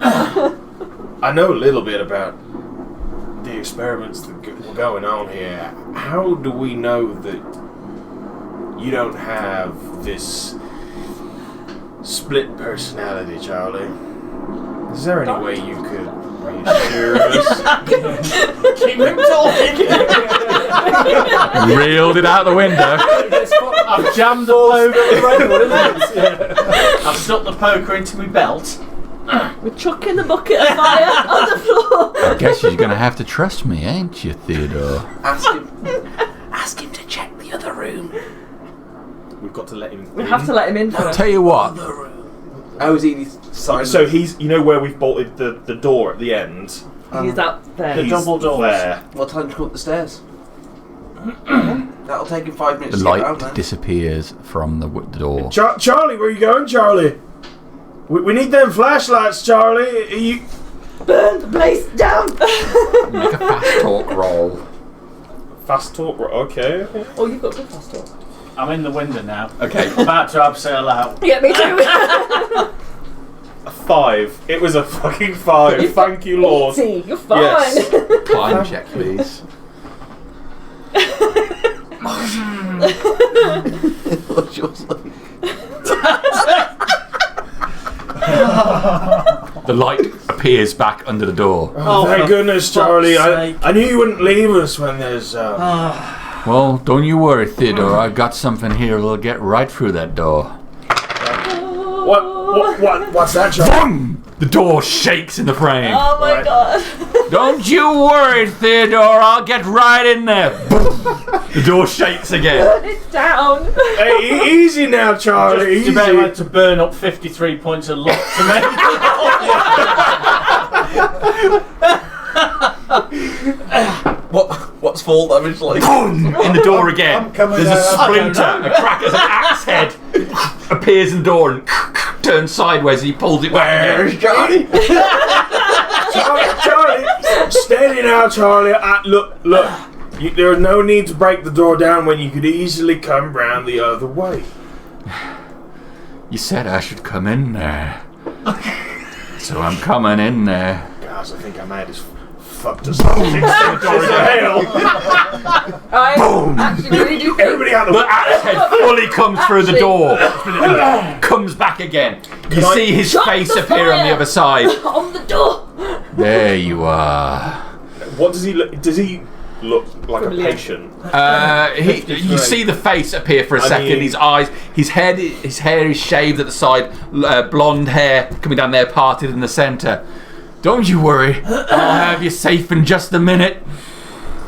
I know a little bit about the experiments that were going on here. How do we know that you don't have this split personality, Charlie? Is there any way you could reassure us? Keep him talking. Reeled it out the window. I've jammed the poker. I've stuck the poker into my belt. We're chucking the bucket of fire on the floor. I guess you're gonna have to trust me, ain't you, Theodore? Ask him to check the other room. We've got to let him. We have to let him in I'll first. tell you what. How is he signed? So he's, you know where we've bolted the door at the end? He's out there. The double doors. There. What time to go up the stairs? That'll take him 5 minutes The to get down light there. disappears from the door. Charlie, where are you going, Charlie? We need them flashlights, Charlie. Are you... Burn the place down. Make a fast talk roll. Fast talk, okay. Oh, you've got good fast talk. I'm in the window now. Okay. About to abseil out. Yeah, me too. A 5. It was a fucking 5. Thank you, Lord. 80. You're fine. Yes. Climb check, please. What's yours like? The light appears back under the door. Oh, thank for goodness, Charlie. fuck's I sake. knew you wouldn't leave us when there's... Well, don't you worry, Theodore. I've got something here that'll get right through that door. What's that, Charlie? Boom! The door shakes in the frame. Oh my god. Don't you worry, Theodore. I'll get right in there. Boom! The door shakes again. Burn it down. Hey, easy now, Charlie. Just Easy. about to burn up 53 points of luck to me. What's fall damage like? Boom! In the door again. I'm coming There's a out. splinter, a crack as an axe head appears in the door and turns sideways. And he pulls it back again. Johnny? Charlie, steady now, Charlie. Look. There is no need to break the door down when you could easily come round the other way. You said I should come in there. So I'm coming in there. Guys, I think I might have fucked us up. Hell. I actually really do think Everybody out The axe head fully comes through the door. Comes back again. You see his Shut face the appear on the fire. other side. on the door. There you are. What does he look? Does he look like Familiar. a patient? You see the face appear for a second. mean- His eyes, his hair is shaved at the side. Blonde hair coming down there, parted in the centre. Don't you worry. I'll have you safe in just a minute.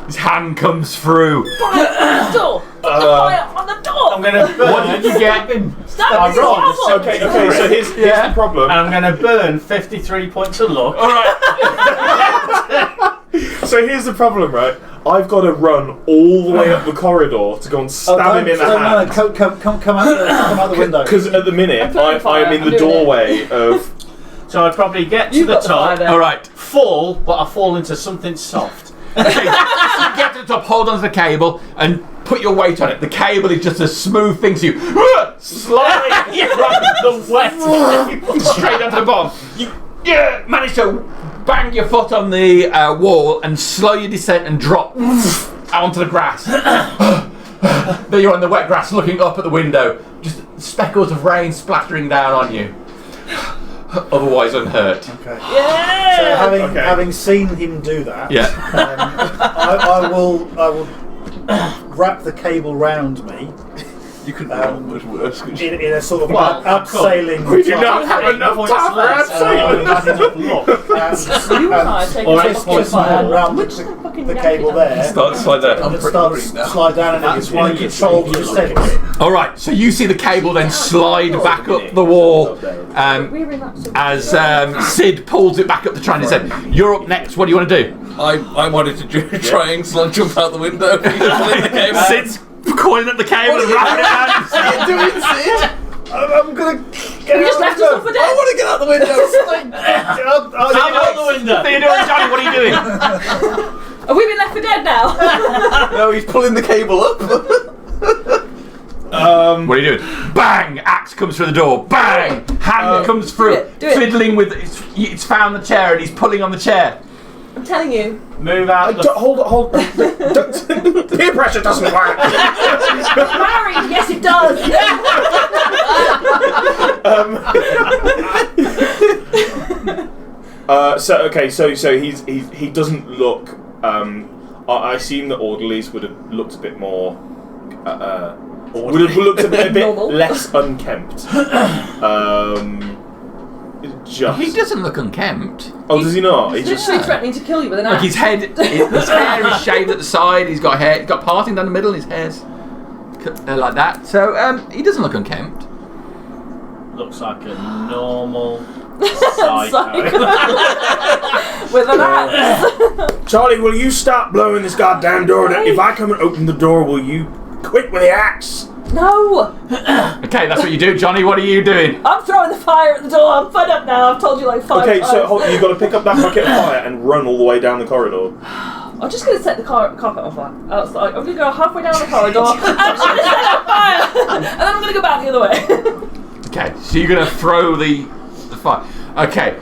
His hand comes through. Fire on the door. Put the fire on the door. I'm going to burn. What did you get? Stop I this rolled a problem. Okay. So here's the problem. And I'm going to burn 53 points of luck. All right. So here's the problem, right? I've got to run all the way up the corridor to go and stab him in the hand. Come out the window. Because at the minute, putting I fire, am in I'm the doing it. doorway of... So I probably get to You've the got the fire top, there. All right. fall, but I fall into something soft. Okay, so you get to the top, hold onto the cable, and put your weight on it. The cable is just a smooth thing, so you slide The wet. straight onto the bottom. You manage to bang your foot on the wall and slow your descent and drop out onto the grass. Then you're on the wet grass looking up at the window, just speckles of rain splattering down on you. Otherwise unhurt. Okay. Yeah. So Okay. having seen him do that, Yeah. I will wrap the cable round me You couldn't have much worse, could you? in a sort of Well, abseiling. We do not have enough time for abseiling. You and I take Or a X fucking points fire. around Which is the fucking the yankee cable down there. Start to slide down. And it starts to slide down, and That's it's why in you control think to you're descent. All right, so you see the cable then slide back up the wall We're in that sort of- as Sid pulls it back up to try and descend. You're up next. What do you want to do? I wanted to try and jump out the window. Sid's coiling up the cable and wrapping it around. What are you doing, Sid? I'm gonna get We just out left the us off for I dead. want to get out the window. Out the window. Theodore and Johnny, what are you doing? Have we been left for dead now? No, he's pulling the cable up. What are you doing? Bang! Axe comes through the door. Bang! Hand comes through, do it. fiddling with. It's found the chair and he's pulling on the chair. I'm telling you. Move out the... Hold. Peer pressure doesn't work. Married, yes it does. So he doesn't look. I assume the orderlies would have looked a bit more. Would have looked a bit Normal. less unkempt. Just. He doesn't look unkempt. Oh, does he not? He He's just. literally threatening to kill you with an Like axe. his hair is shaved at the side. He's got hair. He's got parting down the middle. His hair's like that. So he doesn't look unkempt. Looks like a normal psycho. With an axe. Charlie, will you stop blowing this goddamn door? If I come and open the door, will you quit with the axe? No! Okay, that's what you do, Johnny. What are you doing? I'm throwing the fire at the door. I'm fed up now. I've told you like 5 Okay, times. so you've got to pick up that bucket of fire and run all the way down the corridor. I'm just going to set the carpet on fire outside. I'm going to go halfway down the corridor. I'm just going to set it on fire. And then I'm going to go back the other way. Okay, so you're gonna throw the fire. Okay,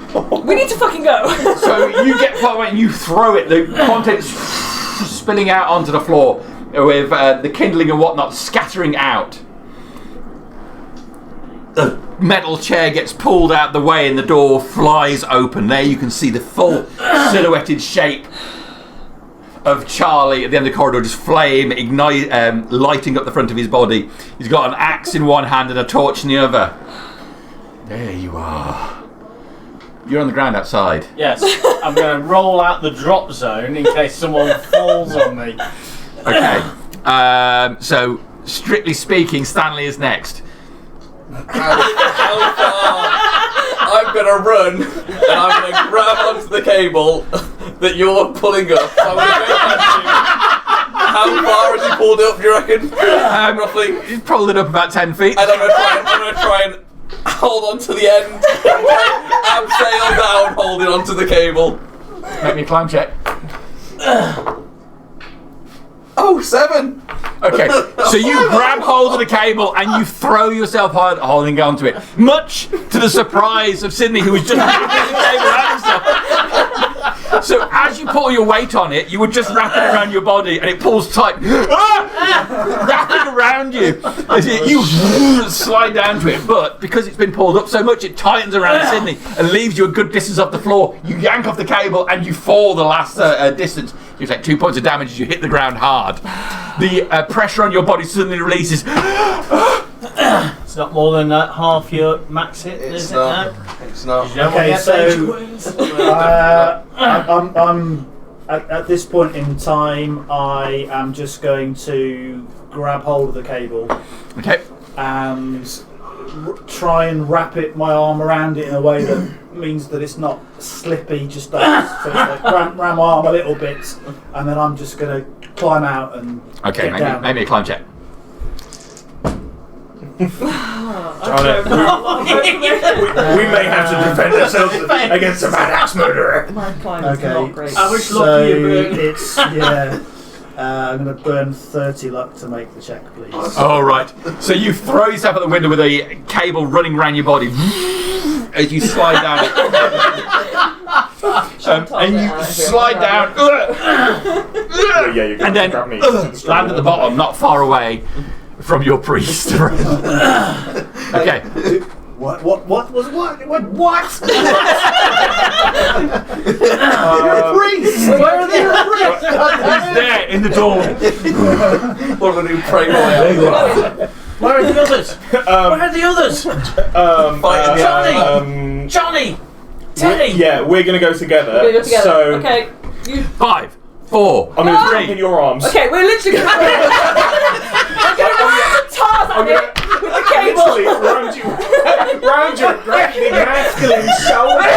We need to fucking go. so you get far away and you throw it. The contents spilling out onto the floor with the kindling and whatnot scattering out. The metal chair gets pulled out the way and the door flies open. There you can see the full silhouetted shape of Charlie at the end of the corridor, just flame lighting up the front of his body. He's got an axe in one hand and a torch in the other. There you are. You're on the ground outside. Yes, I'm going to roll out the drop zone in case someone falls on me. Okay. So, strictly speaking, Stanley is next. How far? I'm gonna run and I'm gonna grab onto the cable that you're pulling up. So I'm gonna go at you. How far has he pulled it up, do you reckon? Roughly. He's pulled it up about 10 feet. And I'm gonna try and hold on to the end. Abseil down, holding onto the cable. Make me a climb check. Oh, 7! Okay, so you grab hold of the cable and you throw yourself hard holding onto it. Much to the surprise of Sydney, who was just wrapping the cable around himself. So as you pull your weight on it, you would just wrap it around your body and it pulls tight. Wrapping around you. As you slide down to it, but because it's been pulled up so much, it tightens around Sydney and leaves you a good distance off the floor. You yank off the cable and you fall the last distance. You take 2 points of damage as you hit the ground hard. The pressure on your body suddenly releases. It's not more than half your max hit, is it now? It's not. You don't Okay, want to get rage wounds? I'm at this point in time, I am just going to grab hold of the cable Okay. and try and wrap my arm around it in a way that means that it's not slippy, just like, so it's like ram my arm a little bit, and then I'm just going to climb out and Okay, get down. make me a climb check. We may have to defend ourselves against a bad axe murderer. My climb is Okay, not great. I wish so lucky you burn. it's I'm going to burn 30 luck to make the check, please. All right. So you throw yourself out the window with a cable running around your body as you slide down. And you slide down. Yeah, you're And then grab me. land at the bottom, not far away from your priest. Okay. What was what? Priest! Where are the He's there in the door. What do I do? Pray my Where are the others? Where are the others? Johnny! Teddy! We're going to go together. We're going to go together. So Okay. 5, 4. I'm going to jump in your arms. Okay, we're literally going to Tarzan it with the cable. Round your greatly masculine shoulder.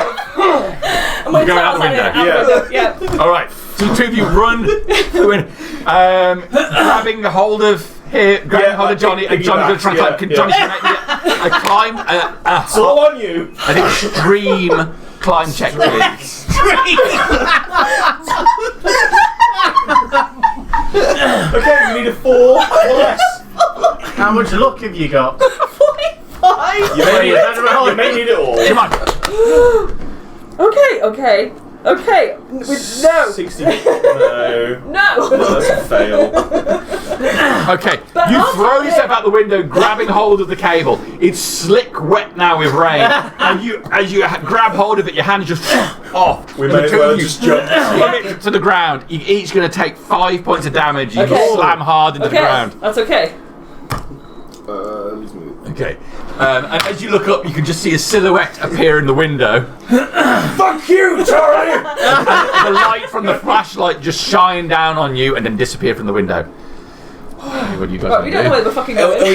And we're Going out the Tarzan window. it. Yeah. All right. So the two of you run through and grabbing hold of hold of Johnny, and Johnny's going to try and climb. Johnny's going to climb It's all on you. an extreme climb check, please. Okay, we need a 4 or less. How much luck have you got? 45. You may need it all. Come on. Okay. No. 60. No. No. That's a fail. Okay, But you after throw it- yourself out the window, grabbing hold of the cable. It's slick wet now with rain, and as you grab hold of it, your hand just off. We And may the as two well of you just jump. slam it to the ground. You're each going to take 5 points of damage. You Okay. slam hard into the ground. That's okay. Let's move. Okay, and as you look up, you can just see a silhouette appear in the window. Fuck you, Charlie! The light from the flashlight just shine down on you and then disappear from the window. What do you guys Right, we don't know where we're fucking going.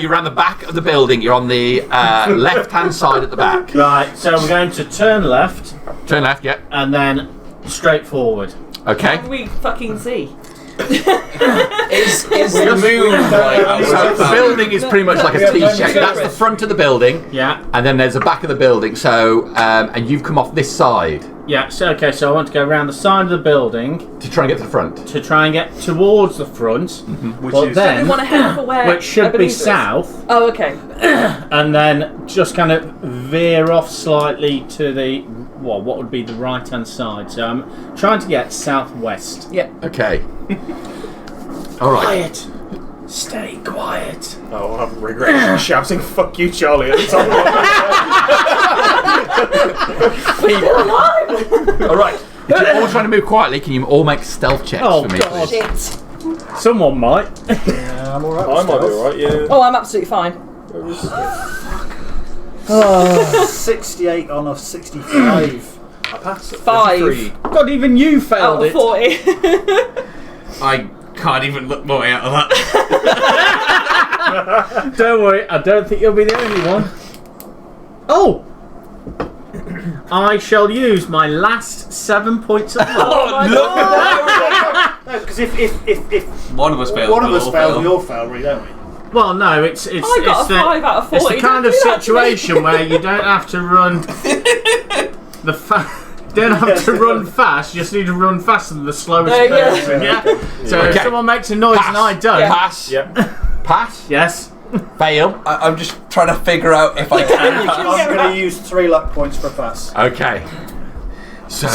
You're around the back of the building. You're on the left-hand side at the back. Right, so we're going to turn left Turn left, yeah. and then straight forward. Okay. Can we fucking see? Is the moon like So the building is pretty much like a T-shape. That's the front of the building, Yeah. and then there's the back of the building. So, and you've come off this side Yeah, so I want to go around the side of the building to try and get to the front. to try and get towards the front, Which but is We then, want to head for where which should be Ebenezer is. south, Oh, okay. and then just kind of veer off slightly to the, what would be the right-hand side. So I'm trying to get southwest. Yeah. Okay. All right. Quiet. Stay quiet. Oh, I'm regretting shouting "fuck you, Charlie" at the top. All right. If you're all trying to move quietly, can you all make stealth checks Oh, for me, God. please? Shit. Someone might. Yeah, I'm alright. I might be alright, yeah. Oh, I'm absolutely fine. 68 on a 65. I passed it. 5. 53. God, even you Out failed of it. 40. I can't even look my way out of that. Don't worry, I don't think you'll be the only one. Oh! I shall use my last 7 points of luck. No, because if One of us failed. one of we'll us all fails, fail. we all fail, really, don't we? Well, no, it's I got a 5 out of 40. it's the kind of Don't do that to me. situation where you don't have to run don't have to run fast. You just need to run faster than the slowest There you go. person. Yeah. So if Okay. someone makes a noise and I don't, Yeah. Pass. Yep. Pass. yes. Fail. I'm just trying to figure out if I can pass. I'm going to use 3 luck points for a pass. Okay. So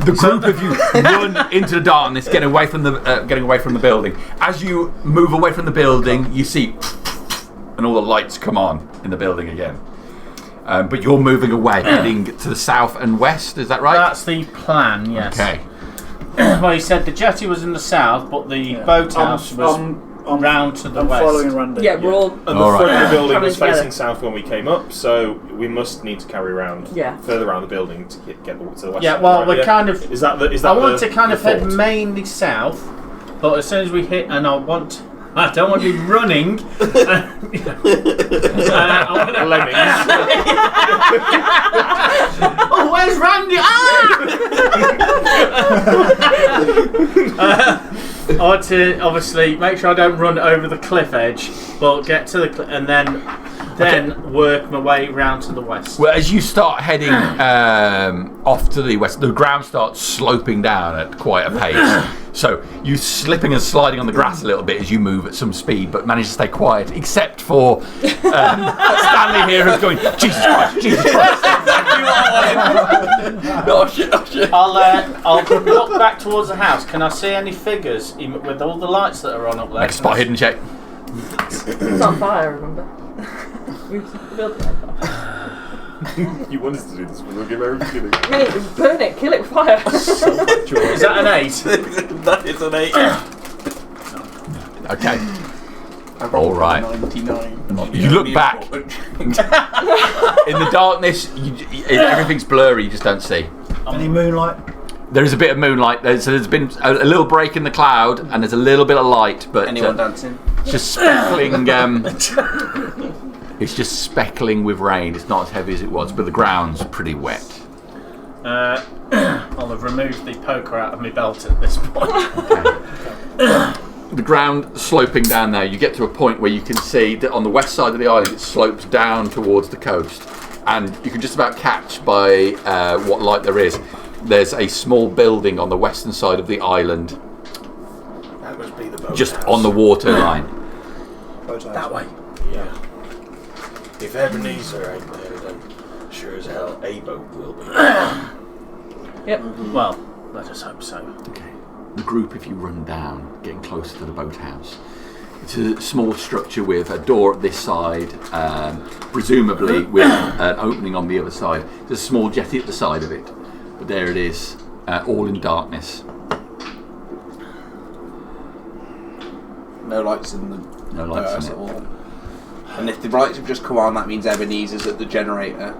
the group of you run into the darkness, getting away from the building. As you move away from the building, you see, and all the lights come on in the building again. But you're moving away, heading to the south and west. Is that right? That's the plan. Yes. Okay. Well, he said the jetty was in the south, but the boathouse was round to the I'm west. following Randy. Yeah, we're all. And the All right. front of the building Coming was facing together. south when we came up, so we must need to carry around further around the building to get to the west. Yeah, well, Right, we're kind of. Is that the? Is that I want the, to kind the of head thought? mainly south, but as soon as we hit, and I don't want to be running. I want to Oh, where's Randy? I want to obviously make sure I don't run over the cliff edge, but get to the cliff and then work my way round to the west. Well, as you start heading off to the west, the ground starts sloping down at quite a pace. So you're slipping and sliding on the grass a little bit as you move at some speed, but manage to stay quiet, except for Stanley here who's going, Jesus Christ, Jesus Christ. Oh shit! I'll look back towards the house. Can I see any figures with all the lights that are on up there? Make a spot hidden check. It's on fire, remember? We built it on fire. You wanted to do this from the very beginning. Mate, burn it, kill it with fire. Is that an 8? That is an 8. Okay. All right. 99. You look back. In the darkness, everything's blurry. You just don't see. Any moonlight? There is a bit of moonlight. There's been a little break in the cloud, and there's a little bit of light. But Anyone dancing? just speckling. It's just speckling with rain. It's not as heavy as it was, but the ground's pretty wet. I'll have removed the poker out of my belt at this point. The ground sloping down there, you get to a point where you can see that on the west side of the island it slopes down towards the coast, and you can just about catch by what light there is. There's a small building on the western side of the island, That must be the boat just house. on the water line. That way. Yeah. If Ebenezer ain't there, then sure as hell a boat will be. Yep. Well, let us hope so. Okay. The group, if you run down, getting closer to the boathouse. It's a small structure with a door at this side, presumably with an opening on the other side. There's a small jetty at the side of it, but there it is, all in darkness. No lights in the No lights boathouse in at it. all. And if the lights have just come on, that means Ebenezer's at the generator.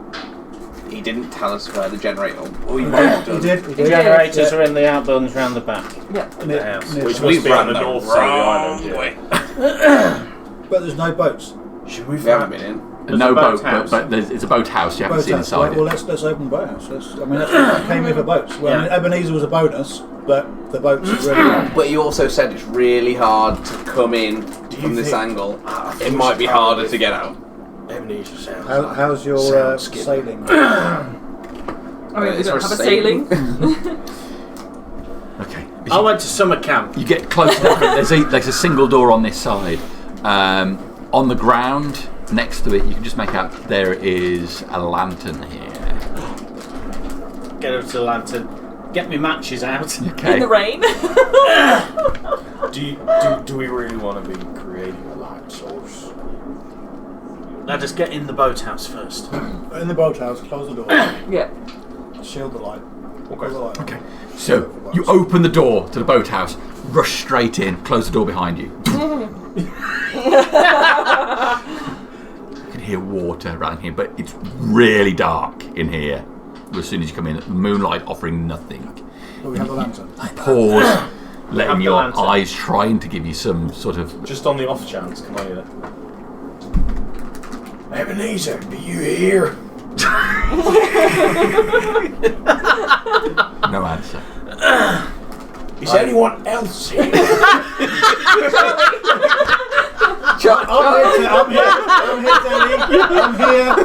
He didn't tell us where the generator. Well, he might have done. He did. The generators are in the outbuildings round the back Yeah. of the house. Which We've must be on ran the the north side of the island. Yeah. But there's no boats. Should we We haven't find been in. There's No a boat, boathouse. but it's a boathouse. You haven't seen Boathouse. inside Well, it. let's open the boathouse. That's what came with a boat. Well, I mean, Yeah. Ebenezer was a bonus, but the boats are really. But you also said it's really hard to come in from this think- angle. I think It we might should be start harder with to get out. Ebenezer sounds. How's your Sound skip. sailing? I mean, we It's don't for have a sailing. Okay. I went to summer camp. You get close to that. There's a single door on this side. On the ground next to it, you can just make out there is a lantern here. Get over to the lantern. Get me matches out. Okay. In the rain. Do we really want to be creating a light source? Let us get in the boathouse first. In the boathouse, close the door, Yeah. shield the light. Okay. Close the light. Okay. So you open the door to the boathouse, rush straight in, close the door behind you. You can hear water around here, but it's really dark in here. As soon as you come in, the moonlight offering nothing. But we have the lantern. Pause, Have letting the your lantern. eyes trying to give you some sort of. Just on the off chance, can I? Ebenezer, are you here? No answer. Is anyone else here? I'm here, Danny. I'm here.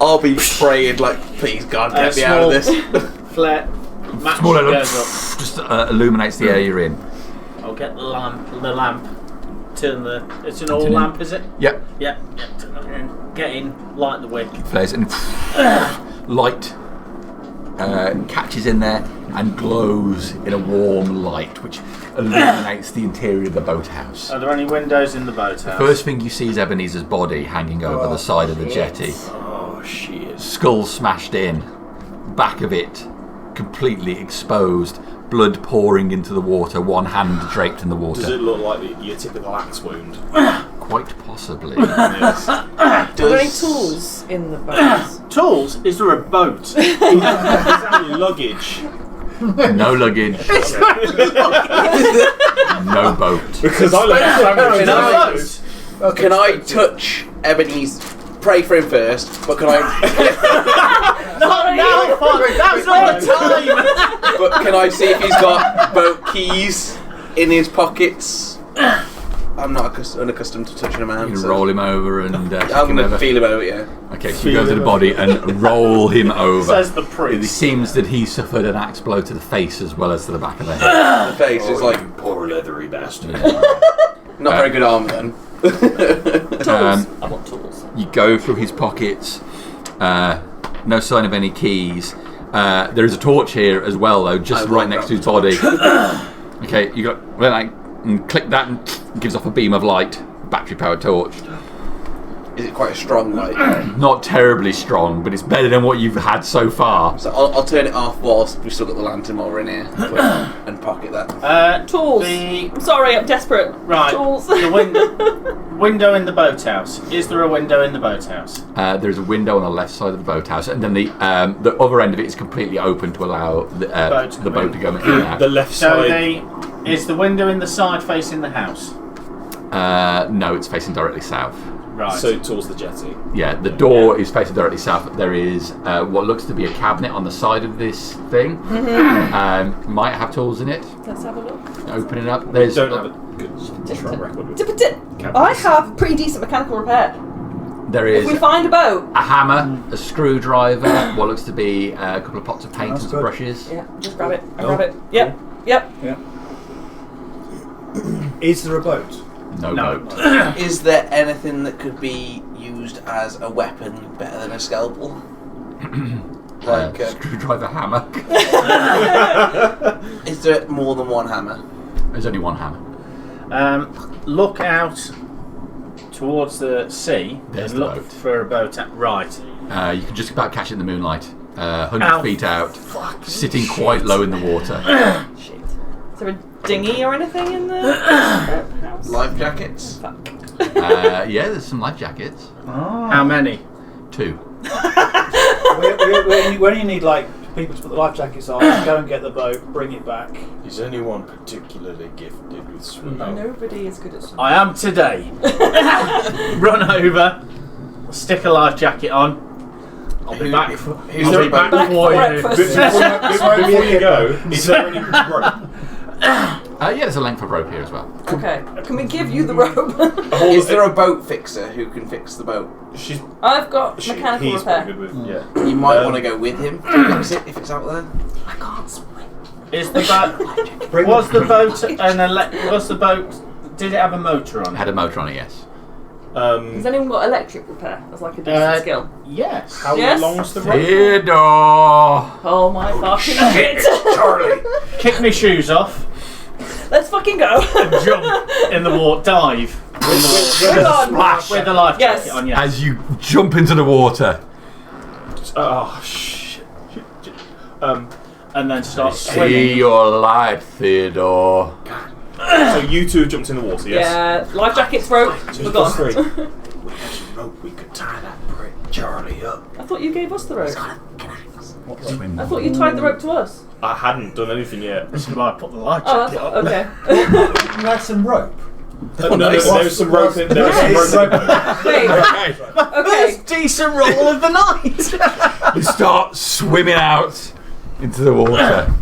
I'll be praying like, please God, get me out of this. Flare. Match Small little goes up. just illuminates the area you're in. I'll get the lamp. Turn the. It's an oil Turn in. lamp, is it? Yep. Yeah. Turn it in. Get in. Light the wick. Flares and light catches in there and glows in a warm light, which illuminates the interior of the boathouse. Are there any windows in the boathouse? First thing you see is Ebenezer's body hanging over the side of the jetty. Oh shit! Skull smashed in, back of it completely exposed, blood pouring into the water, one hand draped in the water. Does it look like your typical axe wound? Quite possibly. Yes. Are there any tools in the boat? Tools? Is there a boat? Is that your luggage? No luggage, no boat. Because I look at Can I- sandwiches. Can I touch Ebenezer? Pray for him first, but can I? Not now, fuck! That's not time! But can I see if he's got boat keys in his pockets? I'm not unaccustomed to touching a man. You can so roll him over and I'm kick him gonna over. feel him out, yeah. Okay, so you go to the body and roll him over. Says the It priest. seems that he suffered an axe blow to the face as well as to the back of the head. The face is like You poor leathery bastard. not very good armor then. Tools. I want tools. You go through his pockets. No sign of any keys. There is a torch here as well, though, just I right will next to his grab body. Okay, you got and click that and it gives off a beam of light. Battery-powered torch. Is it quite a strong light? Not terribly strong, but it's better than what you've had so far. So I'll turn it off whilst we still got the lantern while we're in here and pocket that. Tools. I'm sorry, I'm desperate. Right. Tools. The window in the boathouse. Is there a window in the boathouse? There is a window on the left side of the boathouse, and then the other end of it is completely open to allow the boat to go in and out. The left side. Is the window in the side facing the house? No, it's facing directly south. Right. So towards the jetty. Yeah, the door is facing directly south. There is what looks to be a cabinet on the side of this thing. Might have tools in it. Let's have a look. Open it up. There's Don't have a good track record with I have pretty decent mechanical repair. there If is we find a boat. a hammer, a screwdriver, what looks to be a couple of pots of paint and some good. brushes. Yeah, just grab it. Grab it. Yep. Yep. Yeah. Is there a boat? No No. boat. Is there anything that could be used as a weapon better than a scalpel? Like, Screwdriver, hammer. is there more than one hammer? There's only one hammer. Look out towards the sea There's and the look boat. for a boat. Right. You can just about catch it in the moonlight. 100 Ow. feet out, sitting quite low in the water. Shit. Is there a dinghy or anything in the house? Life jackets? Fuck. Yeah, there's some life jackets. How many? 2. When you need like people to put the life jackets on, go and get the boat, bring it back. Is anyone particularly gifted with swimming? Nobody is good at swimming. I am today. Run over, stick a life jacket on. I'll be back. Who's I'll the be back boat? before you. breakfast. Before you go, is there any rope? Yeah, there's a length of rope here as well. Okay. Can we give you the rope? Is there a boat fixer who can fix the boat? She's I've got mechanical he's repair. pretty good with yeah. You might want to go with him to fix it if it's out there. I can't swim. Is the boat? Was the boat? Did it have a motor on It it? had a motor on it, yes. Has anyone got electric repair as like a decent skill? Yes. How Yes. long's the rope? Theodore! Oh my fucking shit! Charlie! Kick my shoes off. Let's fucking go. Jump in the water. Dive. Hang on. Splash! With the life Yes. jacket on. Yes. As you jump into the water. Oh shit. And then start See swimming. your light, Theodore. So you two have jumped in the water, yes? Yeah, life jackets, rope. We're gone. Plus 3. We have some rope. We could tie that prick Charlie up. I thought you gave us the rope. Swim. I thought you tied the rope to us. I hadn't done anything yet. This is why I put the life Oh, jacket on. okay. You had some rope. No, there's some rope in there. Was some rope in Wait. Okay. Decent roll of the night. You start swimming out into the water.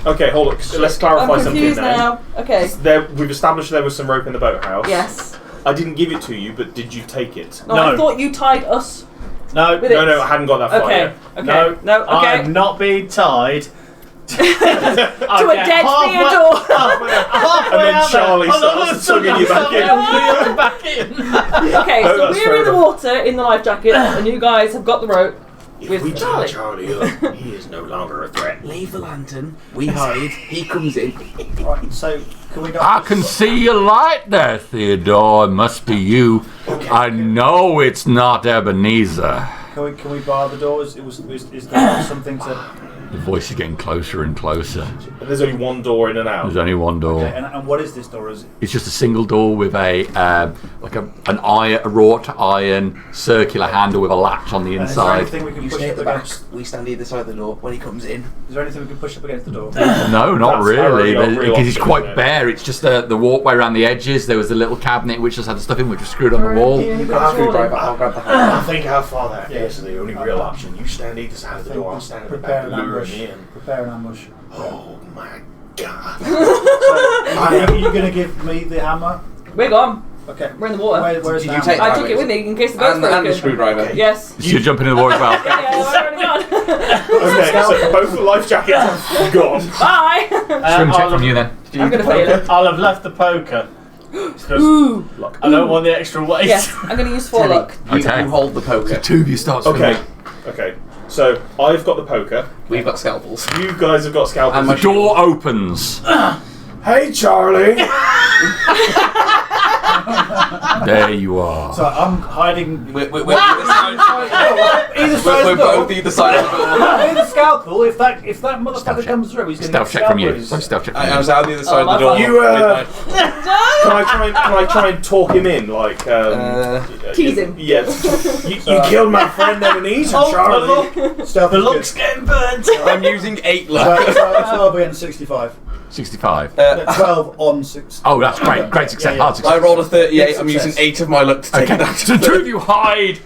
Okay, hold on. Let's clarify I'm something confused now. now. Okay. We've established there was some rope in the boathouse. Yes. I didn't give it to you, but did you take it? No, No. I thought you tied us No. with it. No, I hadn't got that far Okay. yet. Okay. No. Okay. I'm not being tied. To a dead Theodore. And then Charlie starts tugging you back in. Okay, No, so that's we're fair in the enough. water in the life jacket, and you guys have got the rope If with we tie Charlie. Charlie up, he is no longer a threat. Leave the lantern, we hide, he comes in. Right. So can we not? I can see your light there, Theodore. It must be you. I know it's not Ebenezer. Can we bar the doors? Is there something to? The voice is getting closer and closer. And there's only one door in and out. There's only one door. Okay, and what is this door? Is it? It's just a single door with a wrought iron circular handle with a latch on the And is there inside. anything we can You push stay at up the back, against? we stand either side of the door when he comes in. Is there anything we can push up against the door? No, not That's really, our real because it's option, quite isn't it? bare. It's just the walkway around the edges. There was a little cabinet which just had the stuff in, which was screwed on the wall. I'll grab the hammer. I think how far that is the only real option. You stand either side of the door, I'll stand at the back Prepare and an lure ambush. him in. Prepare an ambush. Oh my god. Are you going to give me the hammer? We're gone. Okay. We're in the water. Where's Did the you hammer? take I the took it hammer? with me in case the boat's And the broken. screwdriver. Yes. So you're jumping in the water as well. Yeah, we're already gone. Okay, so both the life jackets are gone. Bye. Swim check from you then. I'm gonna fail it. I'll have left the poker. Because Ooh. I don't want the extra weight. Yes, I'm gonna use 4 Teddy, luck. Okay. you hold the poker. Two of you start swimming. Okay, okay. So I've got the poker. We've got scalpels. You guys have got scalpels. And my The door opens, Hey, Charlie. There you are. So I'm hiding. We're either side. Either side We're of the door. both either side of the door. With the scalpel, if that Stealth motherfucker check. comes through, he's going to Stealth check from you. Sorry, stealth check from I you. was out the other side of the my door. fault. You, Can I try and talk him in? Like, Tease him. Yes. You killed my friend Ebenezer, Charlie. Stealth The is look's good. getting burnt. I'm using 8 luck. 12 against 65. 65. 12 on 6. Oh, that's great. Great success. Yeah, yeah. Hard I success. rolled a 38. Good I'm using success. 8 of my luck to take Okay, that. so the two of you hide.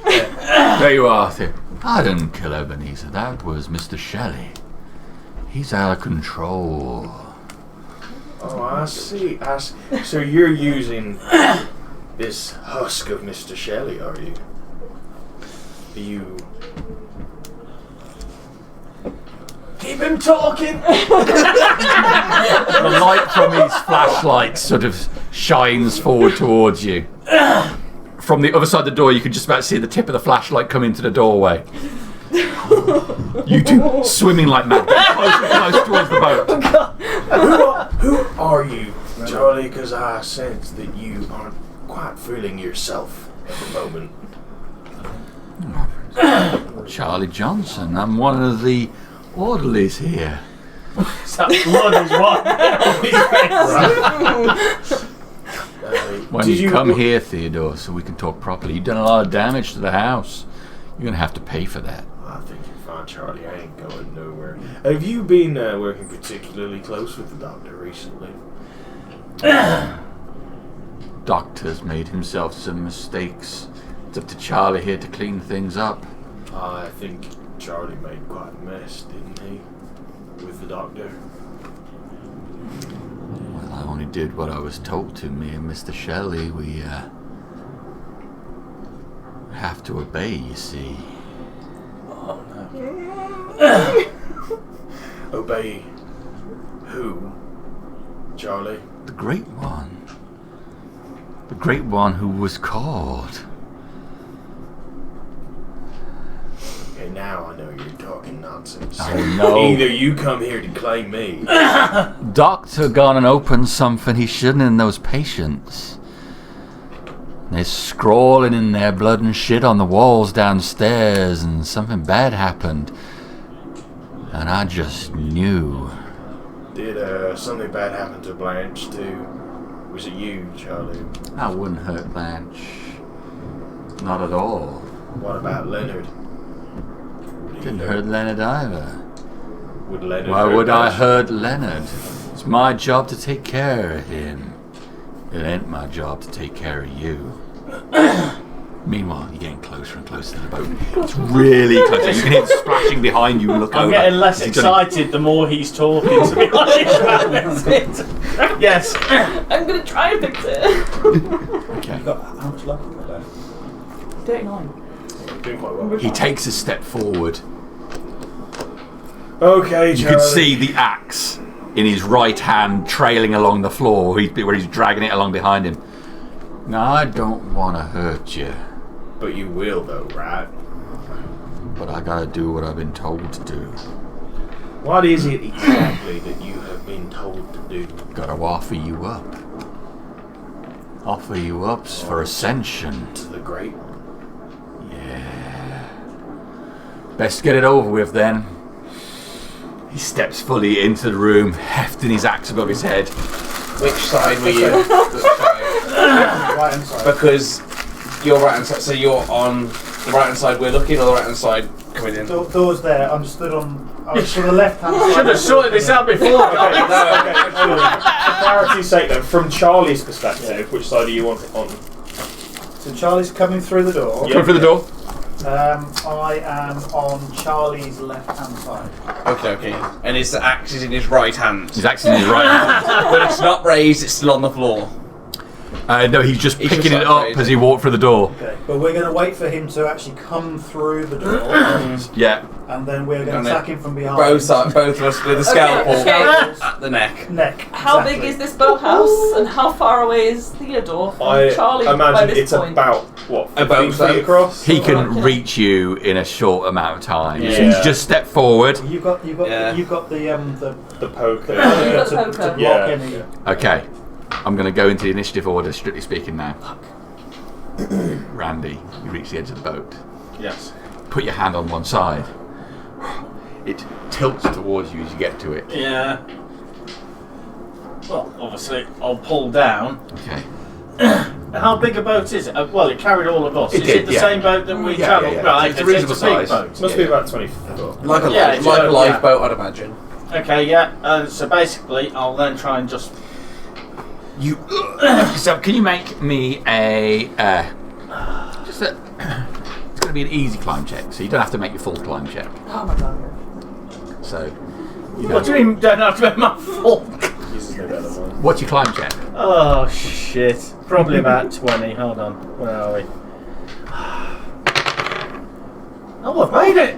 There you are. I didn't kill Ebenezer. That was Mr. Shelley. He's out of control. Oh, I see. So you're using this husk of Mr. Shelley, are you? You... Keep him talking. The light from his flashlight sort of shines forward towards you. From the other side of the door, you can just about see the tip of the flashlight come into the doorway. You two swimming like mad, getting closer and closer towards the boat. Who are you, Charlie? Because I sense that you aren't quite feeling yourself at the moment. Charlie Johnson. I'm one of the orderlies here. That blood is one. When you come here, Theodore, so we can talk properly. You've done a lot of damage to the house. You're going to have to pay for that. I think you're fine, Charlie. I ain't going nowhere. Have you been working particularly close with the doctor recently? Doctor's made himself some mistakes. It's up to Charlie here to clean things up. I think Charlie made quite a mess, didn't he? With the doctor. Well, I only did what I was told to. Me and Mr. Shelley, we have to obey, you see. Obey who? Charlie? The Great One. The Great One who was called. Okay, now I know you're talking nonsense. Oh, no. Either you come here to claim me. Doctor gone and opened something he shouldn't in those patients. They're scrawling in their blood and shit on the walls downstairs, and something bad happened. And I just knew. Did something bad happen to Blanche too? Was it you, Charlie? I wouldn't hurt Blanche. Not at all. What about Leonard? Didn't hurt Leonard either. Would Leonard Why hurt would I Blanche? hurt Leonard? It's my job to take care of him. It ain't my job to take care of you. Meanwhile, you're getting closer and closer to the boat. It's really close. You can hear it splashing behind you and look I'm over. getting less He's gonna- excited the more he's talking, to be honest. Yes. I'm gonna try and fix it. Okay. You got how much luck you got there? 39. Doing quite well. He takes a step forward. Okay, You Charlie. can see the axe in his right hand trailing along the floor where he's dragging it along behind him. Now, I don't want to hurt you, But you will, though, right? but I gotta do what I've been told to do. What is it exactly that you have been told to do? Gotta offer you up. Offer you ups for ascension. To the great? Yeah. Best get it over with then. He steps fully into the room, hefting his axe above his head. Which side were you? Which side? Right hand side. Because you're right hand side, so you're on the right hand side we're looking, or the right hand side coming in? Door's there. I'm stood on. I was to the left hand side. Should have sorted this out before. For clarity's sake, then, from Charlie's perspective, which side are you on? So Charlie's coming through the door. Yeah. Come through the door. I am on Charlie's left hand side. Okay. And his axe is in his right hand. His axe in his right hand. But it's not raised, it's still on the floor. No, he's just He's picking just it like up raising. as he walked through the door. Okay, but we're going to wait for him to actually come through the door. Yeah. And then we're going to attack him from behind. Both of us with a scalpel Okay. at the neck. How Exactly. big is this boathouse, and how far away is Theodore from Charlie by imagine this it's point? about, what, 15 About feet across? He can Okay. reach you in a short amount of time. So Yeah. you just step forward. You've got the The poker. Yeah. to block Yeah. any. Okay. I'm going to go into the initiative order, strictly speaking now. Randy, you reach the edge of the boat. Yes. Put your hand on one side. It tilts towards you as you get to it. Yeah. Well, obviously, I'll pull down. Okay. How big a boat is it? Well, it carried all of us. It is did, it the yeah. same boat that we Yeah, travelled? yeah, yeah. Right, It's a reasonable big size. boat. Must be about 20 foot. Like a Yeah, it's lifeboat, I'd imagine. Okay, yeah. So basically, I'll then try and just. You. So can you make me a? Just a. It's going to be an easy climb check, so you don't have to make your full climb check. Oh my god. So. What do you mean? Don't have to make my full. This is no better than mine. What's your climb check? Oh shit! Probably about 20. Hold on. Where are we? Oh, I've made it!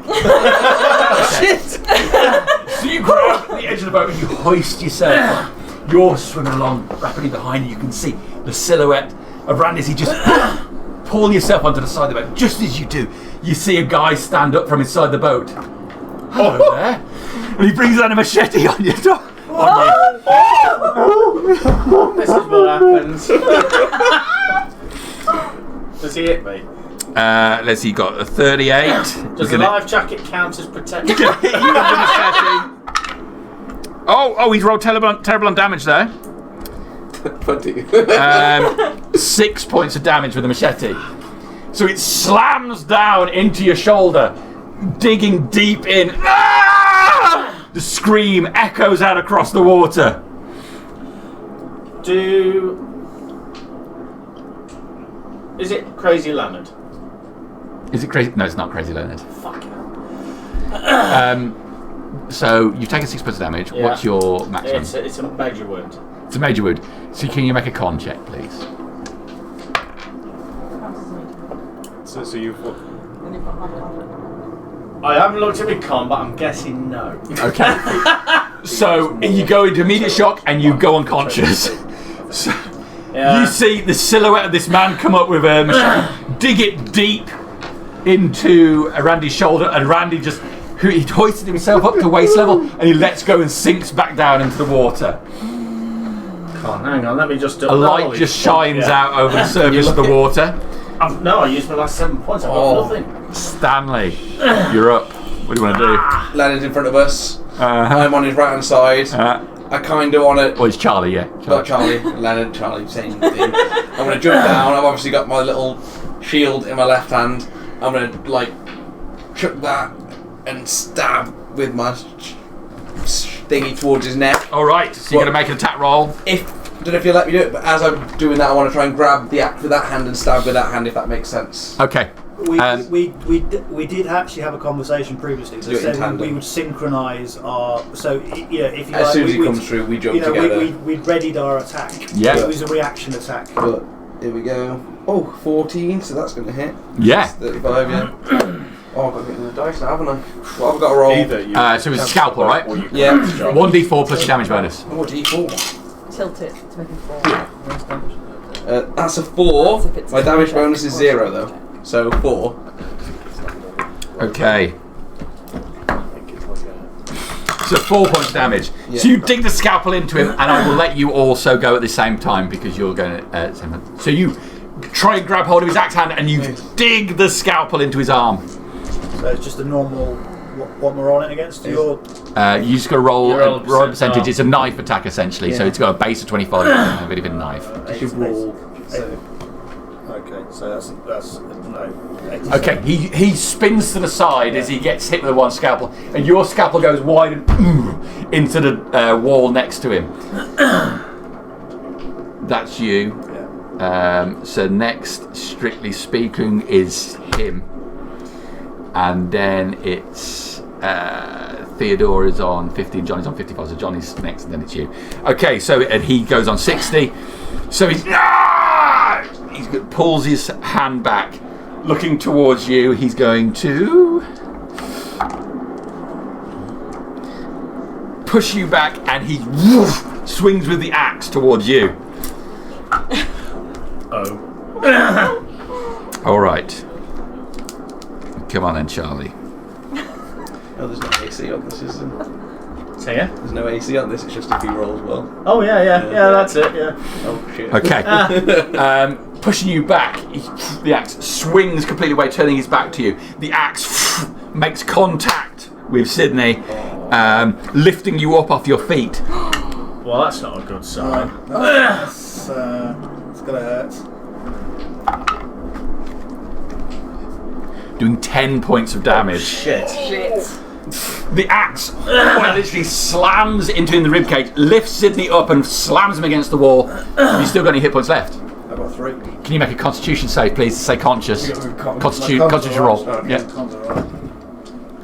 Shit! So you grab the edge of the boat and you hoist yourself up. You're swimming along rapidly behind you. You can see the silhouette of Randy as he just pull yourself onto the side of the boat. Just as you do, you see a guy stand up from inside the boat. Hello there. And he brings out a machete on your door. This is what happens. Does he hit me? Let's see, you got a 38. Does the life jacket count as protection? You have the machete. Oh, he's rolled terrible on damage there. 20. 6 points of damage with the machete. So it slams down into your shoulder, digging deep in. Ah! The scream echoes out across the water. Is it Crazy Leonard? Is it crazy? No, it's not Crazy Leonard. Fuck. So you've taken 6 points of damage. Yeah. What's your maximum? It's a major wound. It's a major wound. So can you make a con check, please? So you've what? I haven't looked at my con, but I'm guessing no. Okay. So you go into immediate shock and you go unconscious. So you see the silhouette of this man come up with a machete, dig it deep into Randy's shoulder, and Randy he hoisted himself up to waist level and he lets go and sinks back down into the water. Oh, hang on, let me just do A light just shines out over the surface of the water. No, I used my last 7 points. I've got nothing. Stanley, you're up. What do you want to do? Leonard's in front of us. I'm on his right hand side. I kind of want to. Well, it's Charlie, yeah. Not Charlie, Leonard, Charlie, same thing. I'm going to jump down. I've obviously got my little shield in my left hand. I'm going to, chuck that and stab with my thingy towards his neck. Alright, so you're going to make an attack roll. I don't know if you let me do it, but as I'm doing that, I want to try and grab the axe with that hand and stab with that hand, if that makes sense. Okay. We did actually have a conversation previously Do it in that said tandem. we would synchronise our. So if you As like, soon as he we'd- comes through, we jump you know, together. we'd readied our attack. Yeah. It was a reaction attack. But here we go. Oh, 14, so that's going to hit. Yeah. 35, yeah. Oh, I've got to get the dice now, haven't I? What have I got to roll? Either you So it's a scalpel, right? or you Yeah. 1d4 plus your damage bonus. Oh, D4. Tilt it to make it fall. That's a 4. That's if it's My a damage check bonus is or 0 a though. check. So 4. Okay. So 4 points of damage. Yeah. So you dig the scalpel into him, and I will let you also go at the same time because you're going to. So you try and grab hold of his axe hand, and you dig the scalpel into his arm. So it's just a normal. What we're rolling against? Your You just got to roll You a roll a percentage. percent. It's a knife attack essentially, so Yeah. it's got a base of 25. A bit of a knife. You roll. Okay, so that's no. Okay, he spins to the side as he gets hit with one scalpel, and your scalpel goes wide and into the wall next to him. That's you. So next, strictly speaking, is him, and then it's Theodore is on 15, Johnny's on 55, so Johnny's next, and then it's you. Okay, so and he goes on 60. So he pulls his hand back, looking towards you. He's going to push you back, and he swings with the axe towards you. Oh. All right. Come on then, Charlie. Oh, there's no AC on this, is there? Say yeah? There's no AC on this, it's just if you roll as well. Oh yeah, that's it, yeah. Oh shit. Okay. Pushing you back, the axe swings completely away, turning his back to you. The axe makes contact with Sydney, lifting you up off your feet. Well, that's not a good sign. It's gonna hurt. Doing 10 points of damage. Shit. The axe literally slams into him in the ribcage, lifts Sydney up and slams him against the wall. Have you still got any hit points left? I've got 3. Can you make a constitution save, please? Say conscious. Constitution roll. Yeah.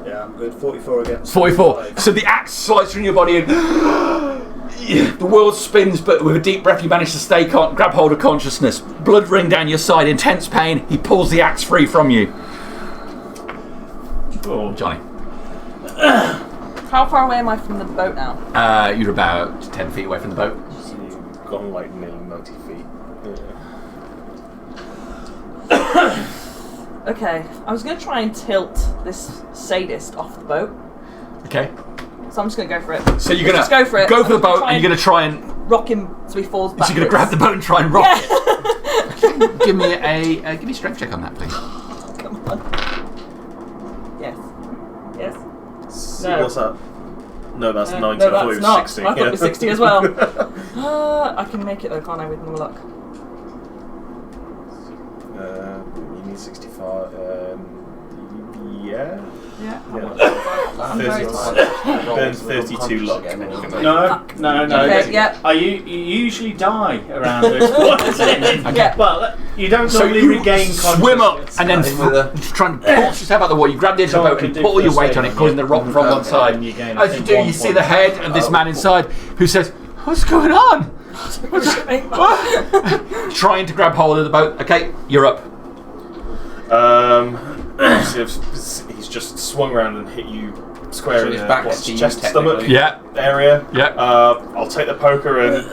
Yeah, I'm good. 44 against 44. 5. So the axe slides through your body and the world spins, but with a deep breath you manage to grab hold of consciousness. Blood running down your side, intense pain. He pulls the axe free from you. Oh. Johnny. How far away am I from the boat now? You're about 10 feet away from the boat. So you've gone like nearly 90 feet. Okay, I was going to try and tilt this sadist off the boat, Okay. so I'm just going to go for it. So you're gonna Just go for it. Go for the I'm gonna boat, try and you're gonna try and. rock him so he falls backwards. So you're gonna grab the boat and try and rock Yeah. it. Give me a strength check on that, please. Come on. Yes. Yes. No. What's that? No, that's 90. No, I thought that's it was not. 60. I thought it was 60 as well. I can make it though, can't I, with more luck? You need 65. Yeah. Yeah. Burn 32 luck. No. Okay, yep. You usually die around this point. Yeah. Well, you don't So normally you regain swim up consciousness. and then try and pull yourself out of the water. You grab the edge of the boat and pull your weight on it, causing the rock from one side. And you gain, I As you think, do, 1 you see point. the head of this man inside who says, "What's going on?" Trying to grab hold of the boat. Okay, you're up. He's just swung around and hit you square in his the back's to you, chest, stomach Yeah. area. Yeah. I'll take the poker and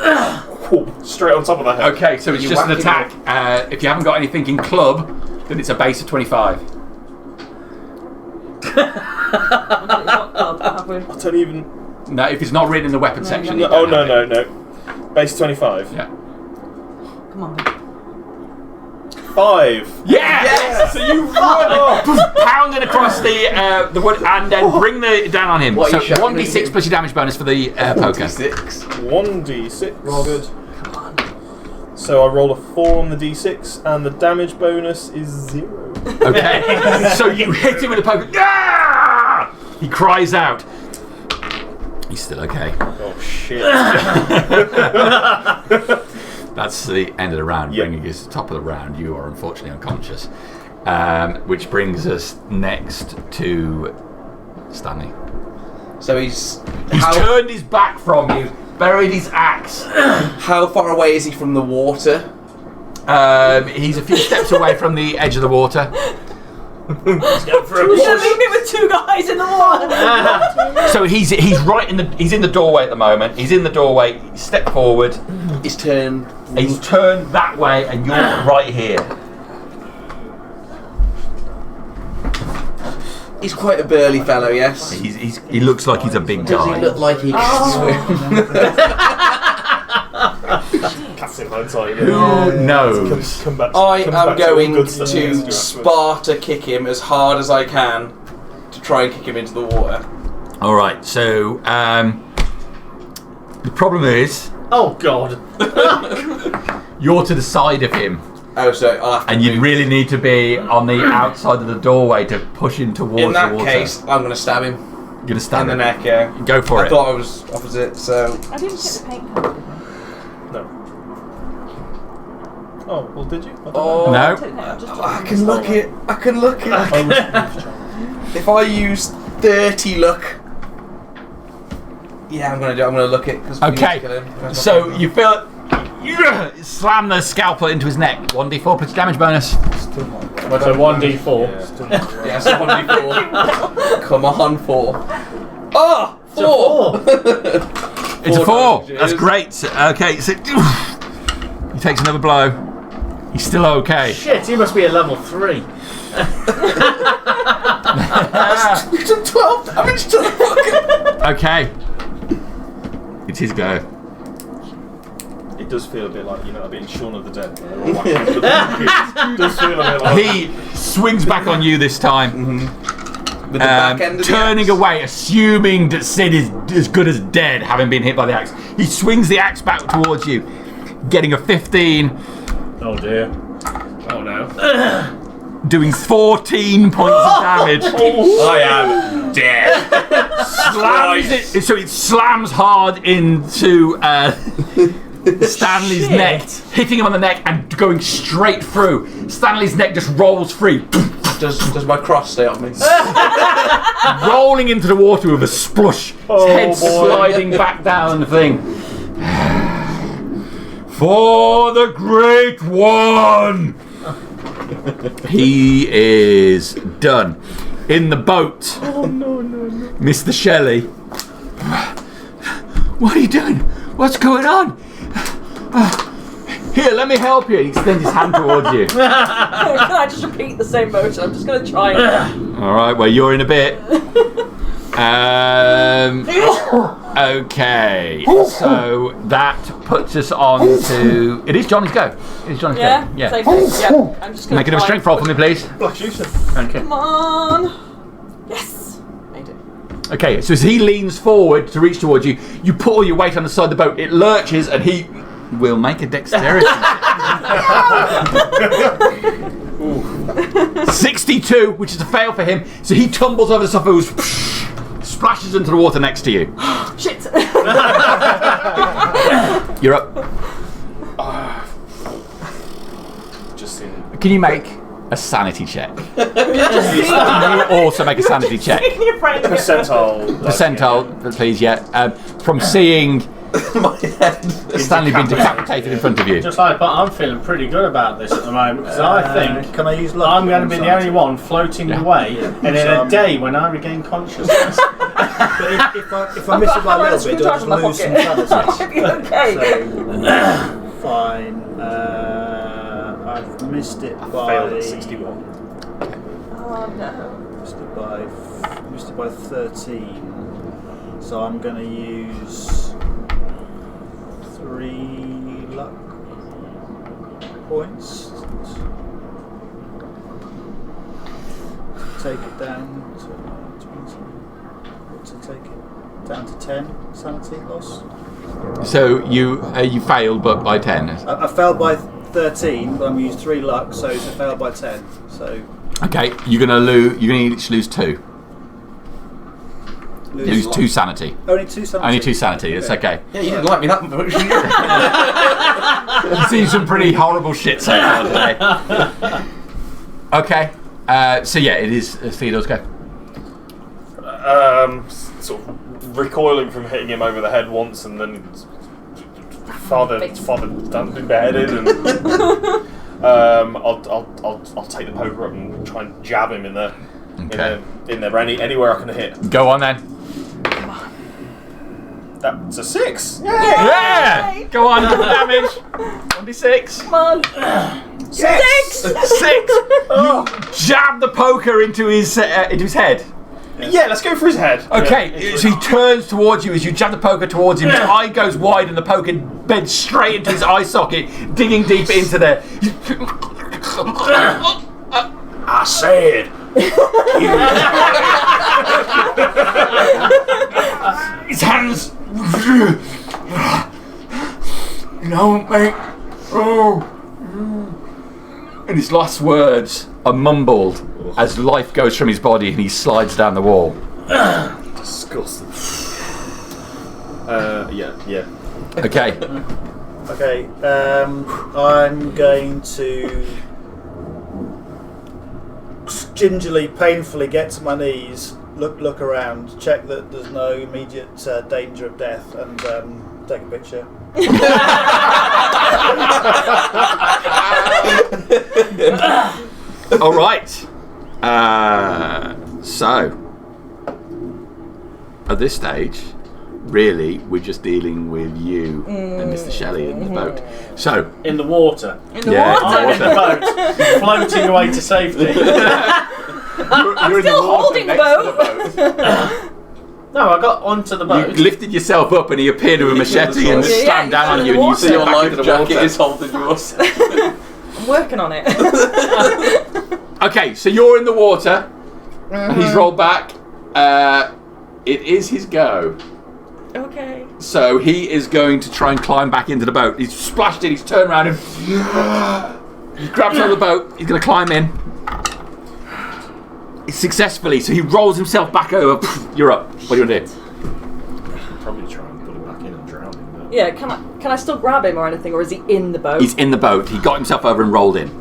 straight on top of the head. Okay, so it's You just an whack him attack. If you haven't got anything in club, then it's a base of 25. I don't even. No, if it's not written in the weapon No, section. you you Oh don't have no. it. Base 25. Yeah. Come on. 5. Yes! So you run, pounding across the wood, and then bring the down on him. What So are you shouting 1d6 at him? plus your damage bonus for the poker. 6. 1d6. Roll good. So I roll a 4 on the d6, and the damage bonus is 0. Okay. So you hit him with the poker. Yeah! He cries out. He's still okay. Oh shit. That's the end of the round. Yep. Bringing us to the top of the round. You are unfortunately unconscious. Which brings us next to Stanley. So he's turned his back from you, buried his axe. how far away is he from the water? He's a few steps away from the edge of the water. You're gonna leave me with 2 guys in the water. So he's right in the doorway at the moment. He's in the doorway. Step forward. He's turned. He's turned that way, and you're right here. He's quite a burly fellow, yes. He looks like he's a big Does he guy. look like he can swim? Captain hindsight. Who knows? Come back. I come am back to all going good stuff. to Sparta kick him as hard as I can to try and kick him into the water. All right. So the problem is Oh God! you're to the side of him, Oh, so I'll have to and you move. really need to be on the outside of the doorway to push him towards In that the water. case, I'm going to stab him You're gonna stand in the him. neck, yeah. Go for I it. thought I was opposite, so... I didn't get the paint pen. No. Oh, well, did you? I don't Oh, No. I can look it. I can look it. know. If I use 30 luck... Yeah, I'm going to look it. 'cause we need to Okay. kill him. That's So not- you feel it. Slam the scalpel into his neck. 1d4 plus damage bonus. Still not great. So 1d4. Yeah. Still not great. Yeah, so 1d4. Come on, 4. Oh! 4. It's a 4. damage, That's yes. great. Okay, so he takes another blow. He's still okay. Shit, he must be a level 3. You done 12 damage to the fucker. Okay. It's his go. It does feel a bit like, a bit in Shaun of the Dead. It does feel a bit like... He swings back on you this time. With the back end of the Turning axe. away, assuming that Sid is as good as dead, having been hit by the axe. He swings the axe back towards you, getting a 15, Oh dear. Oh no. doing 14 points of damage. I am dead. Slams it, so it slams hard into Stanley's neck, hitting him on the neck and going straight through. Stanley's neck just rolls free, Does my cross stay on me? rolling into the water with a splush. His head sliding back down the thing. For the Great One! He is done. In the boat, Mr. Shelley. What are you doing? What's going on? Here, let me help you. He extends his hand towards you. Can I just repeat the same motion? I'm just going to try it. All right, well, you're in a bit. Okay, so that puts us on to... It is Johnny's go. It is Johnny's Yeah? go. Yeah. Same thing. Yeah. I'm just going Make to it a strength roll for me, please. Black shooter. Okay. Come on. Yes. Made it. Okay, so as he leans forward to reach towards you, you put all your weight on the side of the boat. It lurches, and he will make a dexterity. 62, which is a fail for him. So he tumbles over the surface, splashes into the water next to you. Shit. You're up. Just in... Can you make a sanity check? Can you also make a sanity check? Percentile. Percentile, please, yeah. From seeing My head. Stanley being decapitated in front of you. Just like, but I'm feeling pretty good about this at the moment because I think Can I use luck? I'm going to be the only one floating away, and in a day when I regain consciousness, But if I miss it by a little bit, do I just lose some sanity? Okay. So, fine. I've missed it by... Failed at 61. Oh no. Missed it by 13. So I'm going to use 3 luck points. Take it down to 20. To take it down to 10 sanity loss. So you failed, but by 10. I failed by 13, but I'm used 3 luck, so it's a fail by 10. So Okay, you're gonna each lose 2. Lose 2 sanity. Only 2 sanity. Only 2 sanity. It's okay. Yeah, you didn't like me that much. You've seen some pretty horrible shit so far today. Okay. So yeah, it is Theodore's go. Sort of recoiling from hitting him over the head once, and then father done been beheaded, and I'll take the poker up and try and jab him in there, in there, anywhere I can hit. Go on then. That's a 6. Yeah! Go on, give the damage. 1d6. Come on. Yes! 6! You jab the poker into his head. Yeah, let's go for his head. Okay, Yeah, so he turns towards you as you jab the poker towards him. His eye goes wide and the poker bends straight into his eye socket, digging deep into there. I said. His hands. No, mate. Oh. And his last words are mumbled as life goes from his body and he slides down the wall. Disgusting. Yeah. Okay. Okay, I'm going to gingerly, painfully get to my knees, look around, check that there's no immediate danger of death, and take a picture. All right. So at this stage, really, we're just dealing with you and Mr. Shelley in the boat. So In the water. In the Yeah, water. I'm in the boat, floating away to safety. I'm still holding the boat. No, I got onto the you boat. lifted yourself up, and he appeared with a machete and Yeah, slammed yeah, down on in you, the and you water. sit Your back life into the jacket water. is holding yours. I'm working on it. Okay, so you're in the water, and he's rolled back. It is his go. Okay. So he is going to try and climb back into the boat. He's splashed in, he's turned around and he grabs onto the boat. He's going to climb in. Successfully, so he rolls himself back over. You're up. What do you want to do? Probably try and put him back in and drown him. But... Yeah, can I still grab him or anything, or is he in the boat? He's in the boat. He got himself over and rolled in.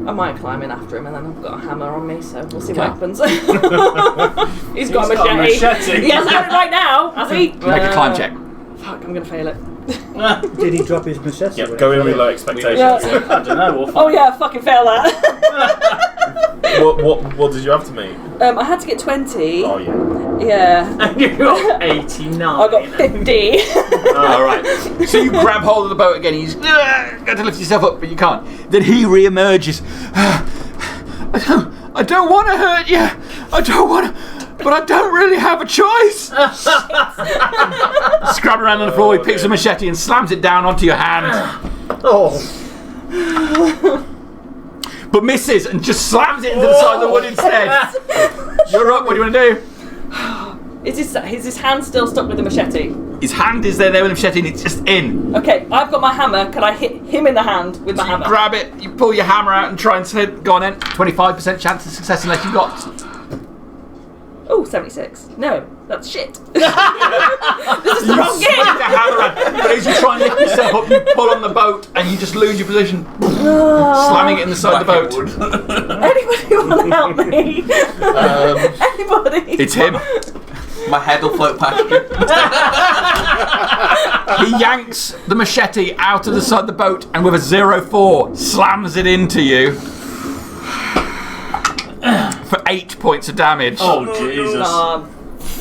I might climb in after him, and then I've got a hammer on me, so we'll see Okay. what happens. He's got a got a machete. He hasn't got it right now, has he? Make a climb check. Fuck, I'm gonna fail it. Did he drop his machete? Yeah, go in with low expectations. Yeah. I don't know. We'll Oh find yeah, fucking fail that. What did you have to me? I had to get 20. Oh yeah. Yeah. You got 89. I got 50. Alright. So you grab hold of the boat again. He's got to lift yourself up, but you can't. Then he re-emerges. I don't want to hurt you. I don't want to. But I don't really have a choice. Scrubbing around on the floor, he picks a machete and slams it down onto your hand. Oh. But misses and just slams it into the side of the wood instead. You're up, what do you want to do? Is his hand still stuck with the machete? His hand is there with the machete and it's just in. Okay, I've got my hammer. Can I hit him in the hand with my You hammer? grab it, you pull your hammer out and try and slid. Go on then. 25% chance of success unless you got. Oh, 76. No, that's shit. This is the wrong Swing game. the hammer out, but as you try and lift yourself up, you pull on the boat and you just lose your position, slamming it in the side of the boat. Anybody want to help me? Anybody? It's him. My head will float past you. He yanks the machete out of the side of the boat and with a 0-4 slams it into you for 8 points of damage. Oh, Jesus.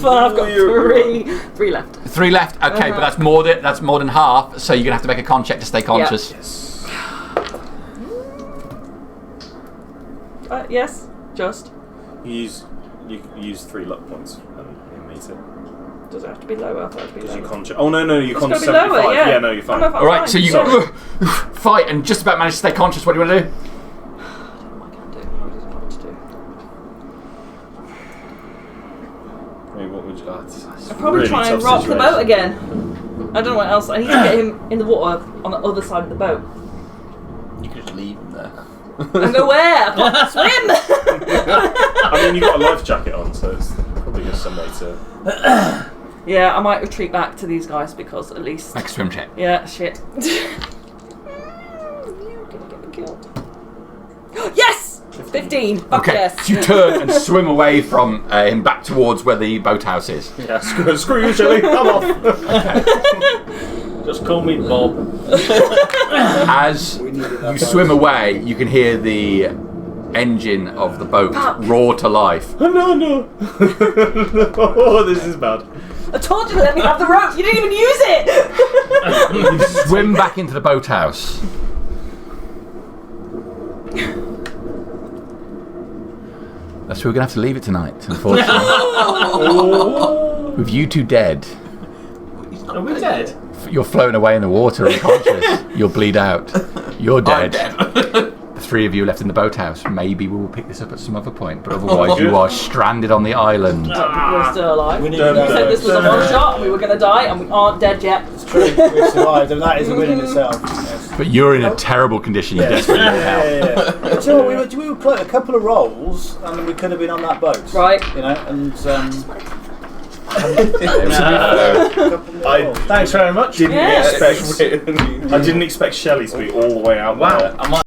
Fuck, I've got three. 3 left. 3 left. Okay, but that's more than half. So you're gonna have to make a con check to stay conscious. Yes, just. You use 3 luck points and you meet it. Does it have to be lower? I thought it would be Because you lower. con. Oh no, you con It's gotta be 75. lower, yeah. No, you're fine. I'm All right, fine. so you Sorry. fight and just about manage to stay conscious. What do you want to do? I can't do. What does it want to do? I mean, what would you? I'd probably try and rock the boat again. I don't know what else. I need to get him in the water on the other side of the boat. You could just leave him there. And go where? I can't swim! I mean, you've got a life jacket on, so it's probably just some way to. Yeah, I might retreat back to these guys because at least. Make a swim check. Yeah, shit. You're gonna get me killed. Yes! 15. Fuck Okay, yes. so you turn and swim away from him back towards where the boathouse is. Yeah, screw you, Shelley. I'm off. Just call me Bob. As you swim away, you can hear the engine of the boat roar to life. No. Oh, this is bad. I told you to let me have the rope. You didn't even use it. You swim back into the boathouse. That's where we're going to have to leave it tonight, unfortunately. With you two dead. Are we dead? You're floating away in the water unconscious. You'll bleed out. You're dead. The 3 of you left in the boathouse. Maybe we will pick this up at some other point, but otherwise you are stranded on the island. We're still alive. We need You said this was a one shot and we were going to die and we aren't dead yet. It's true. We've survived, and that is a win in itself. Yes. But you're in a terrible condition. You desperately need help. Yeah. But you know what, we were playing a couple of rolls, and we could have been on that boat. Right. You know, and. Thanks very much. Didn't Yeah. expect. I didn't expect Shelley to be all the way out there. Wow.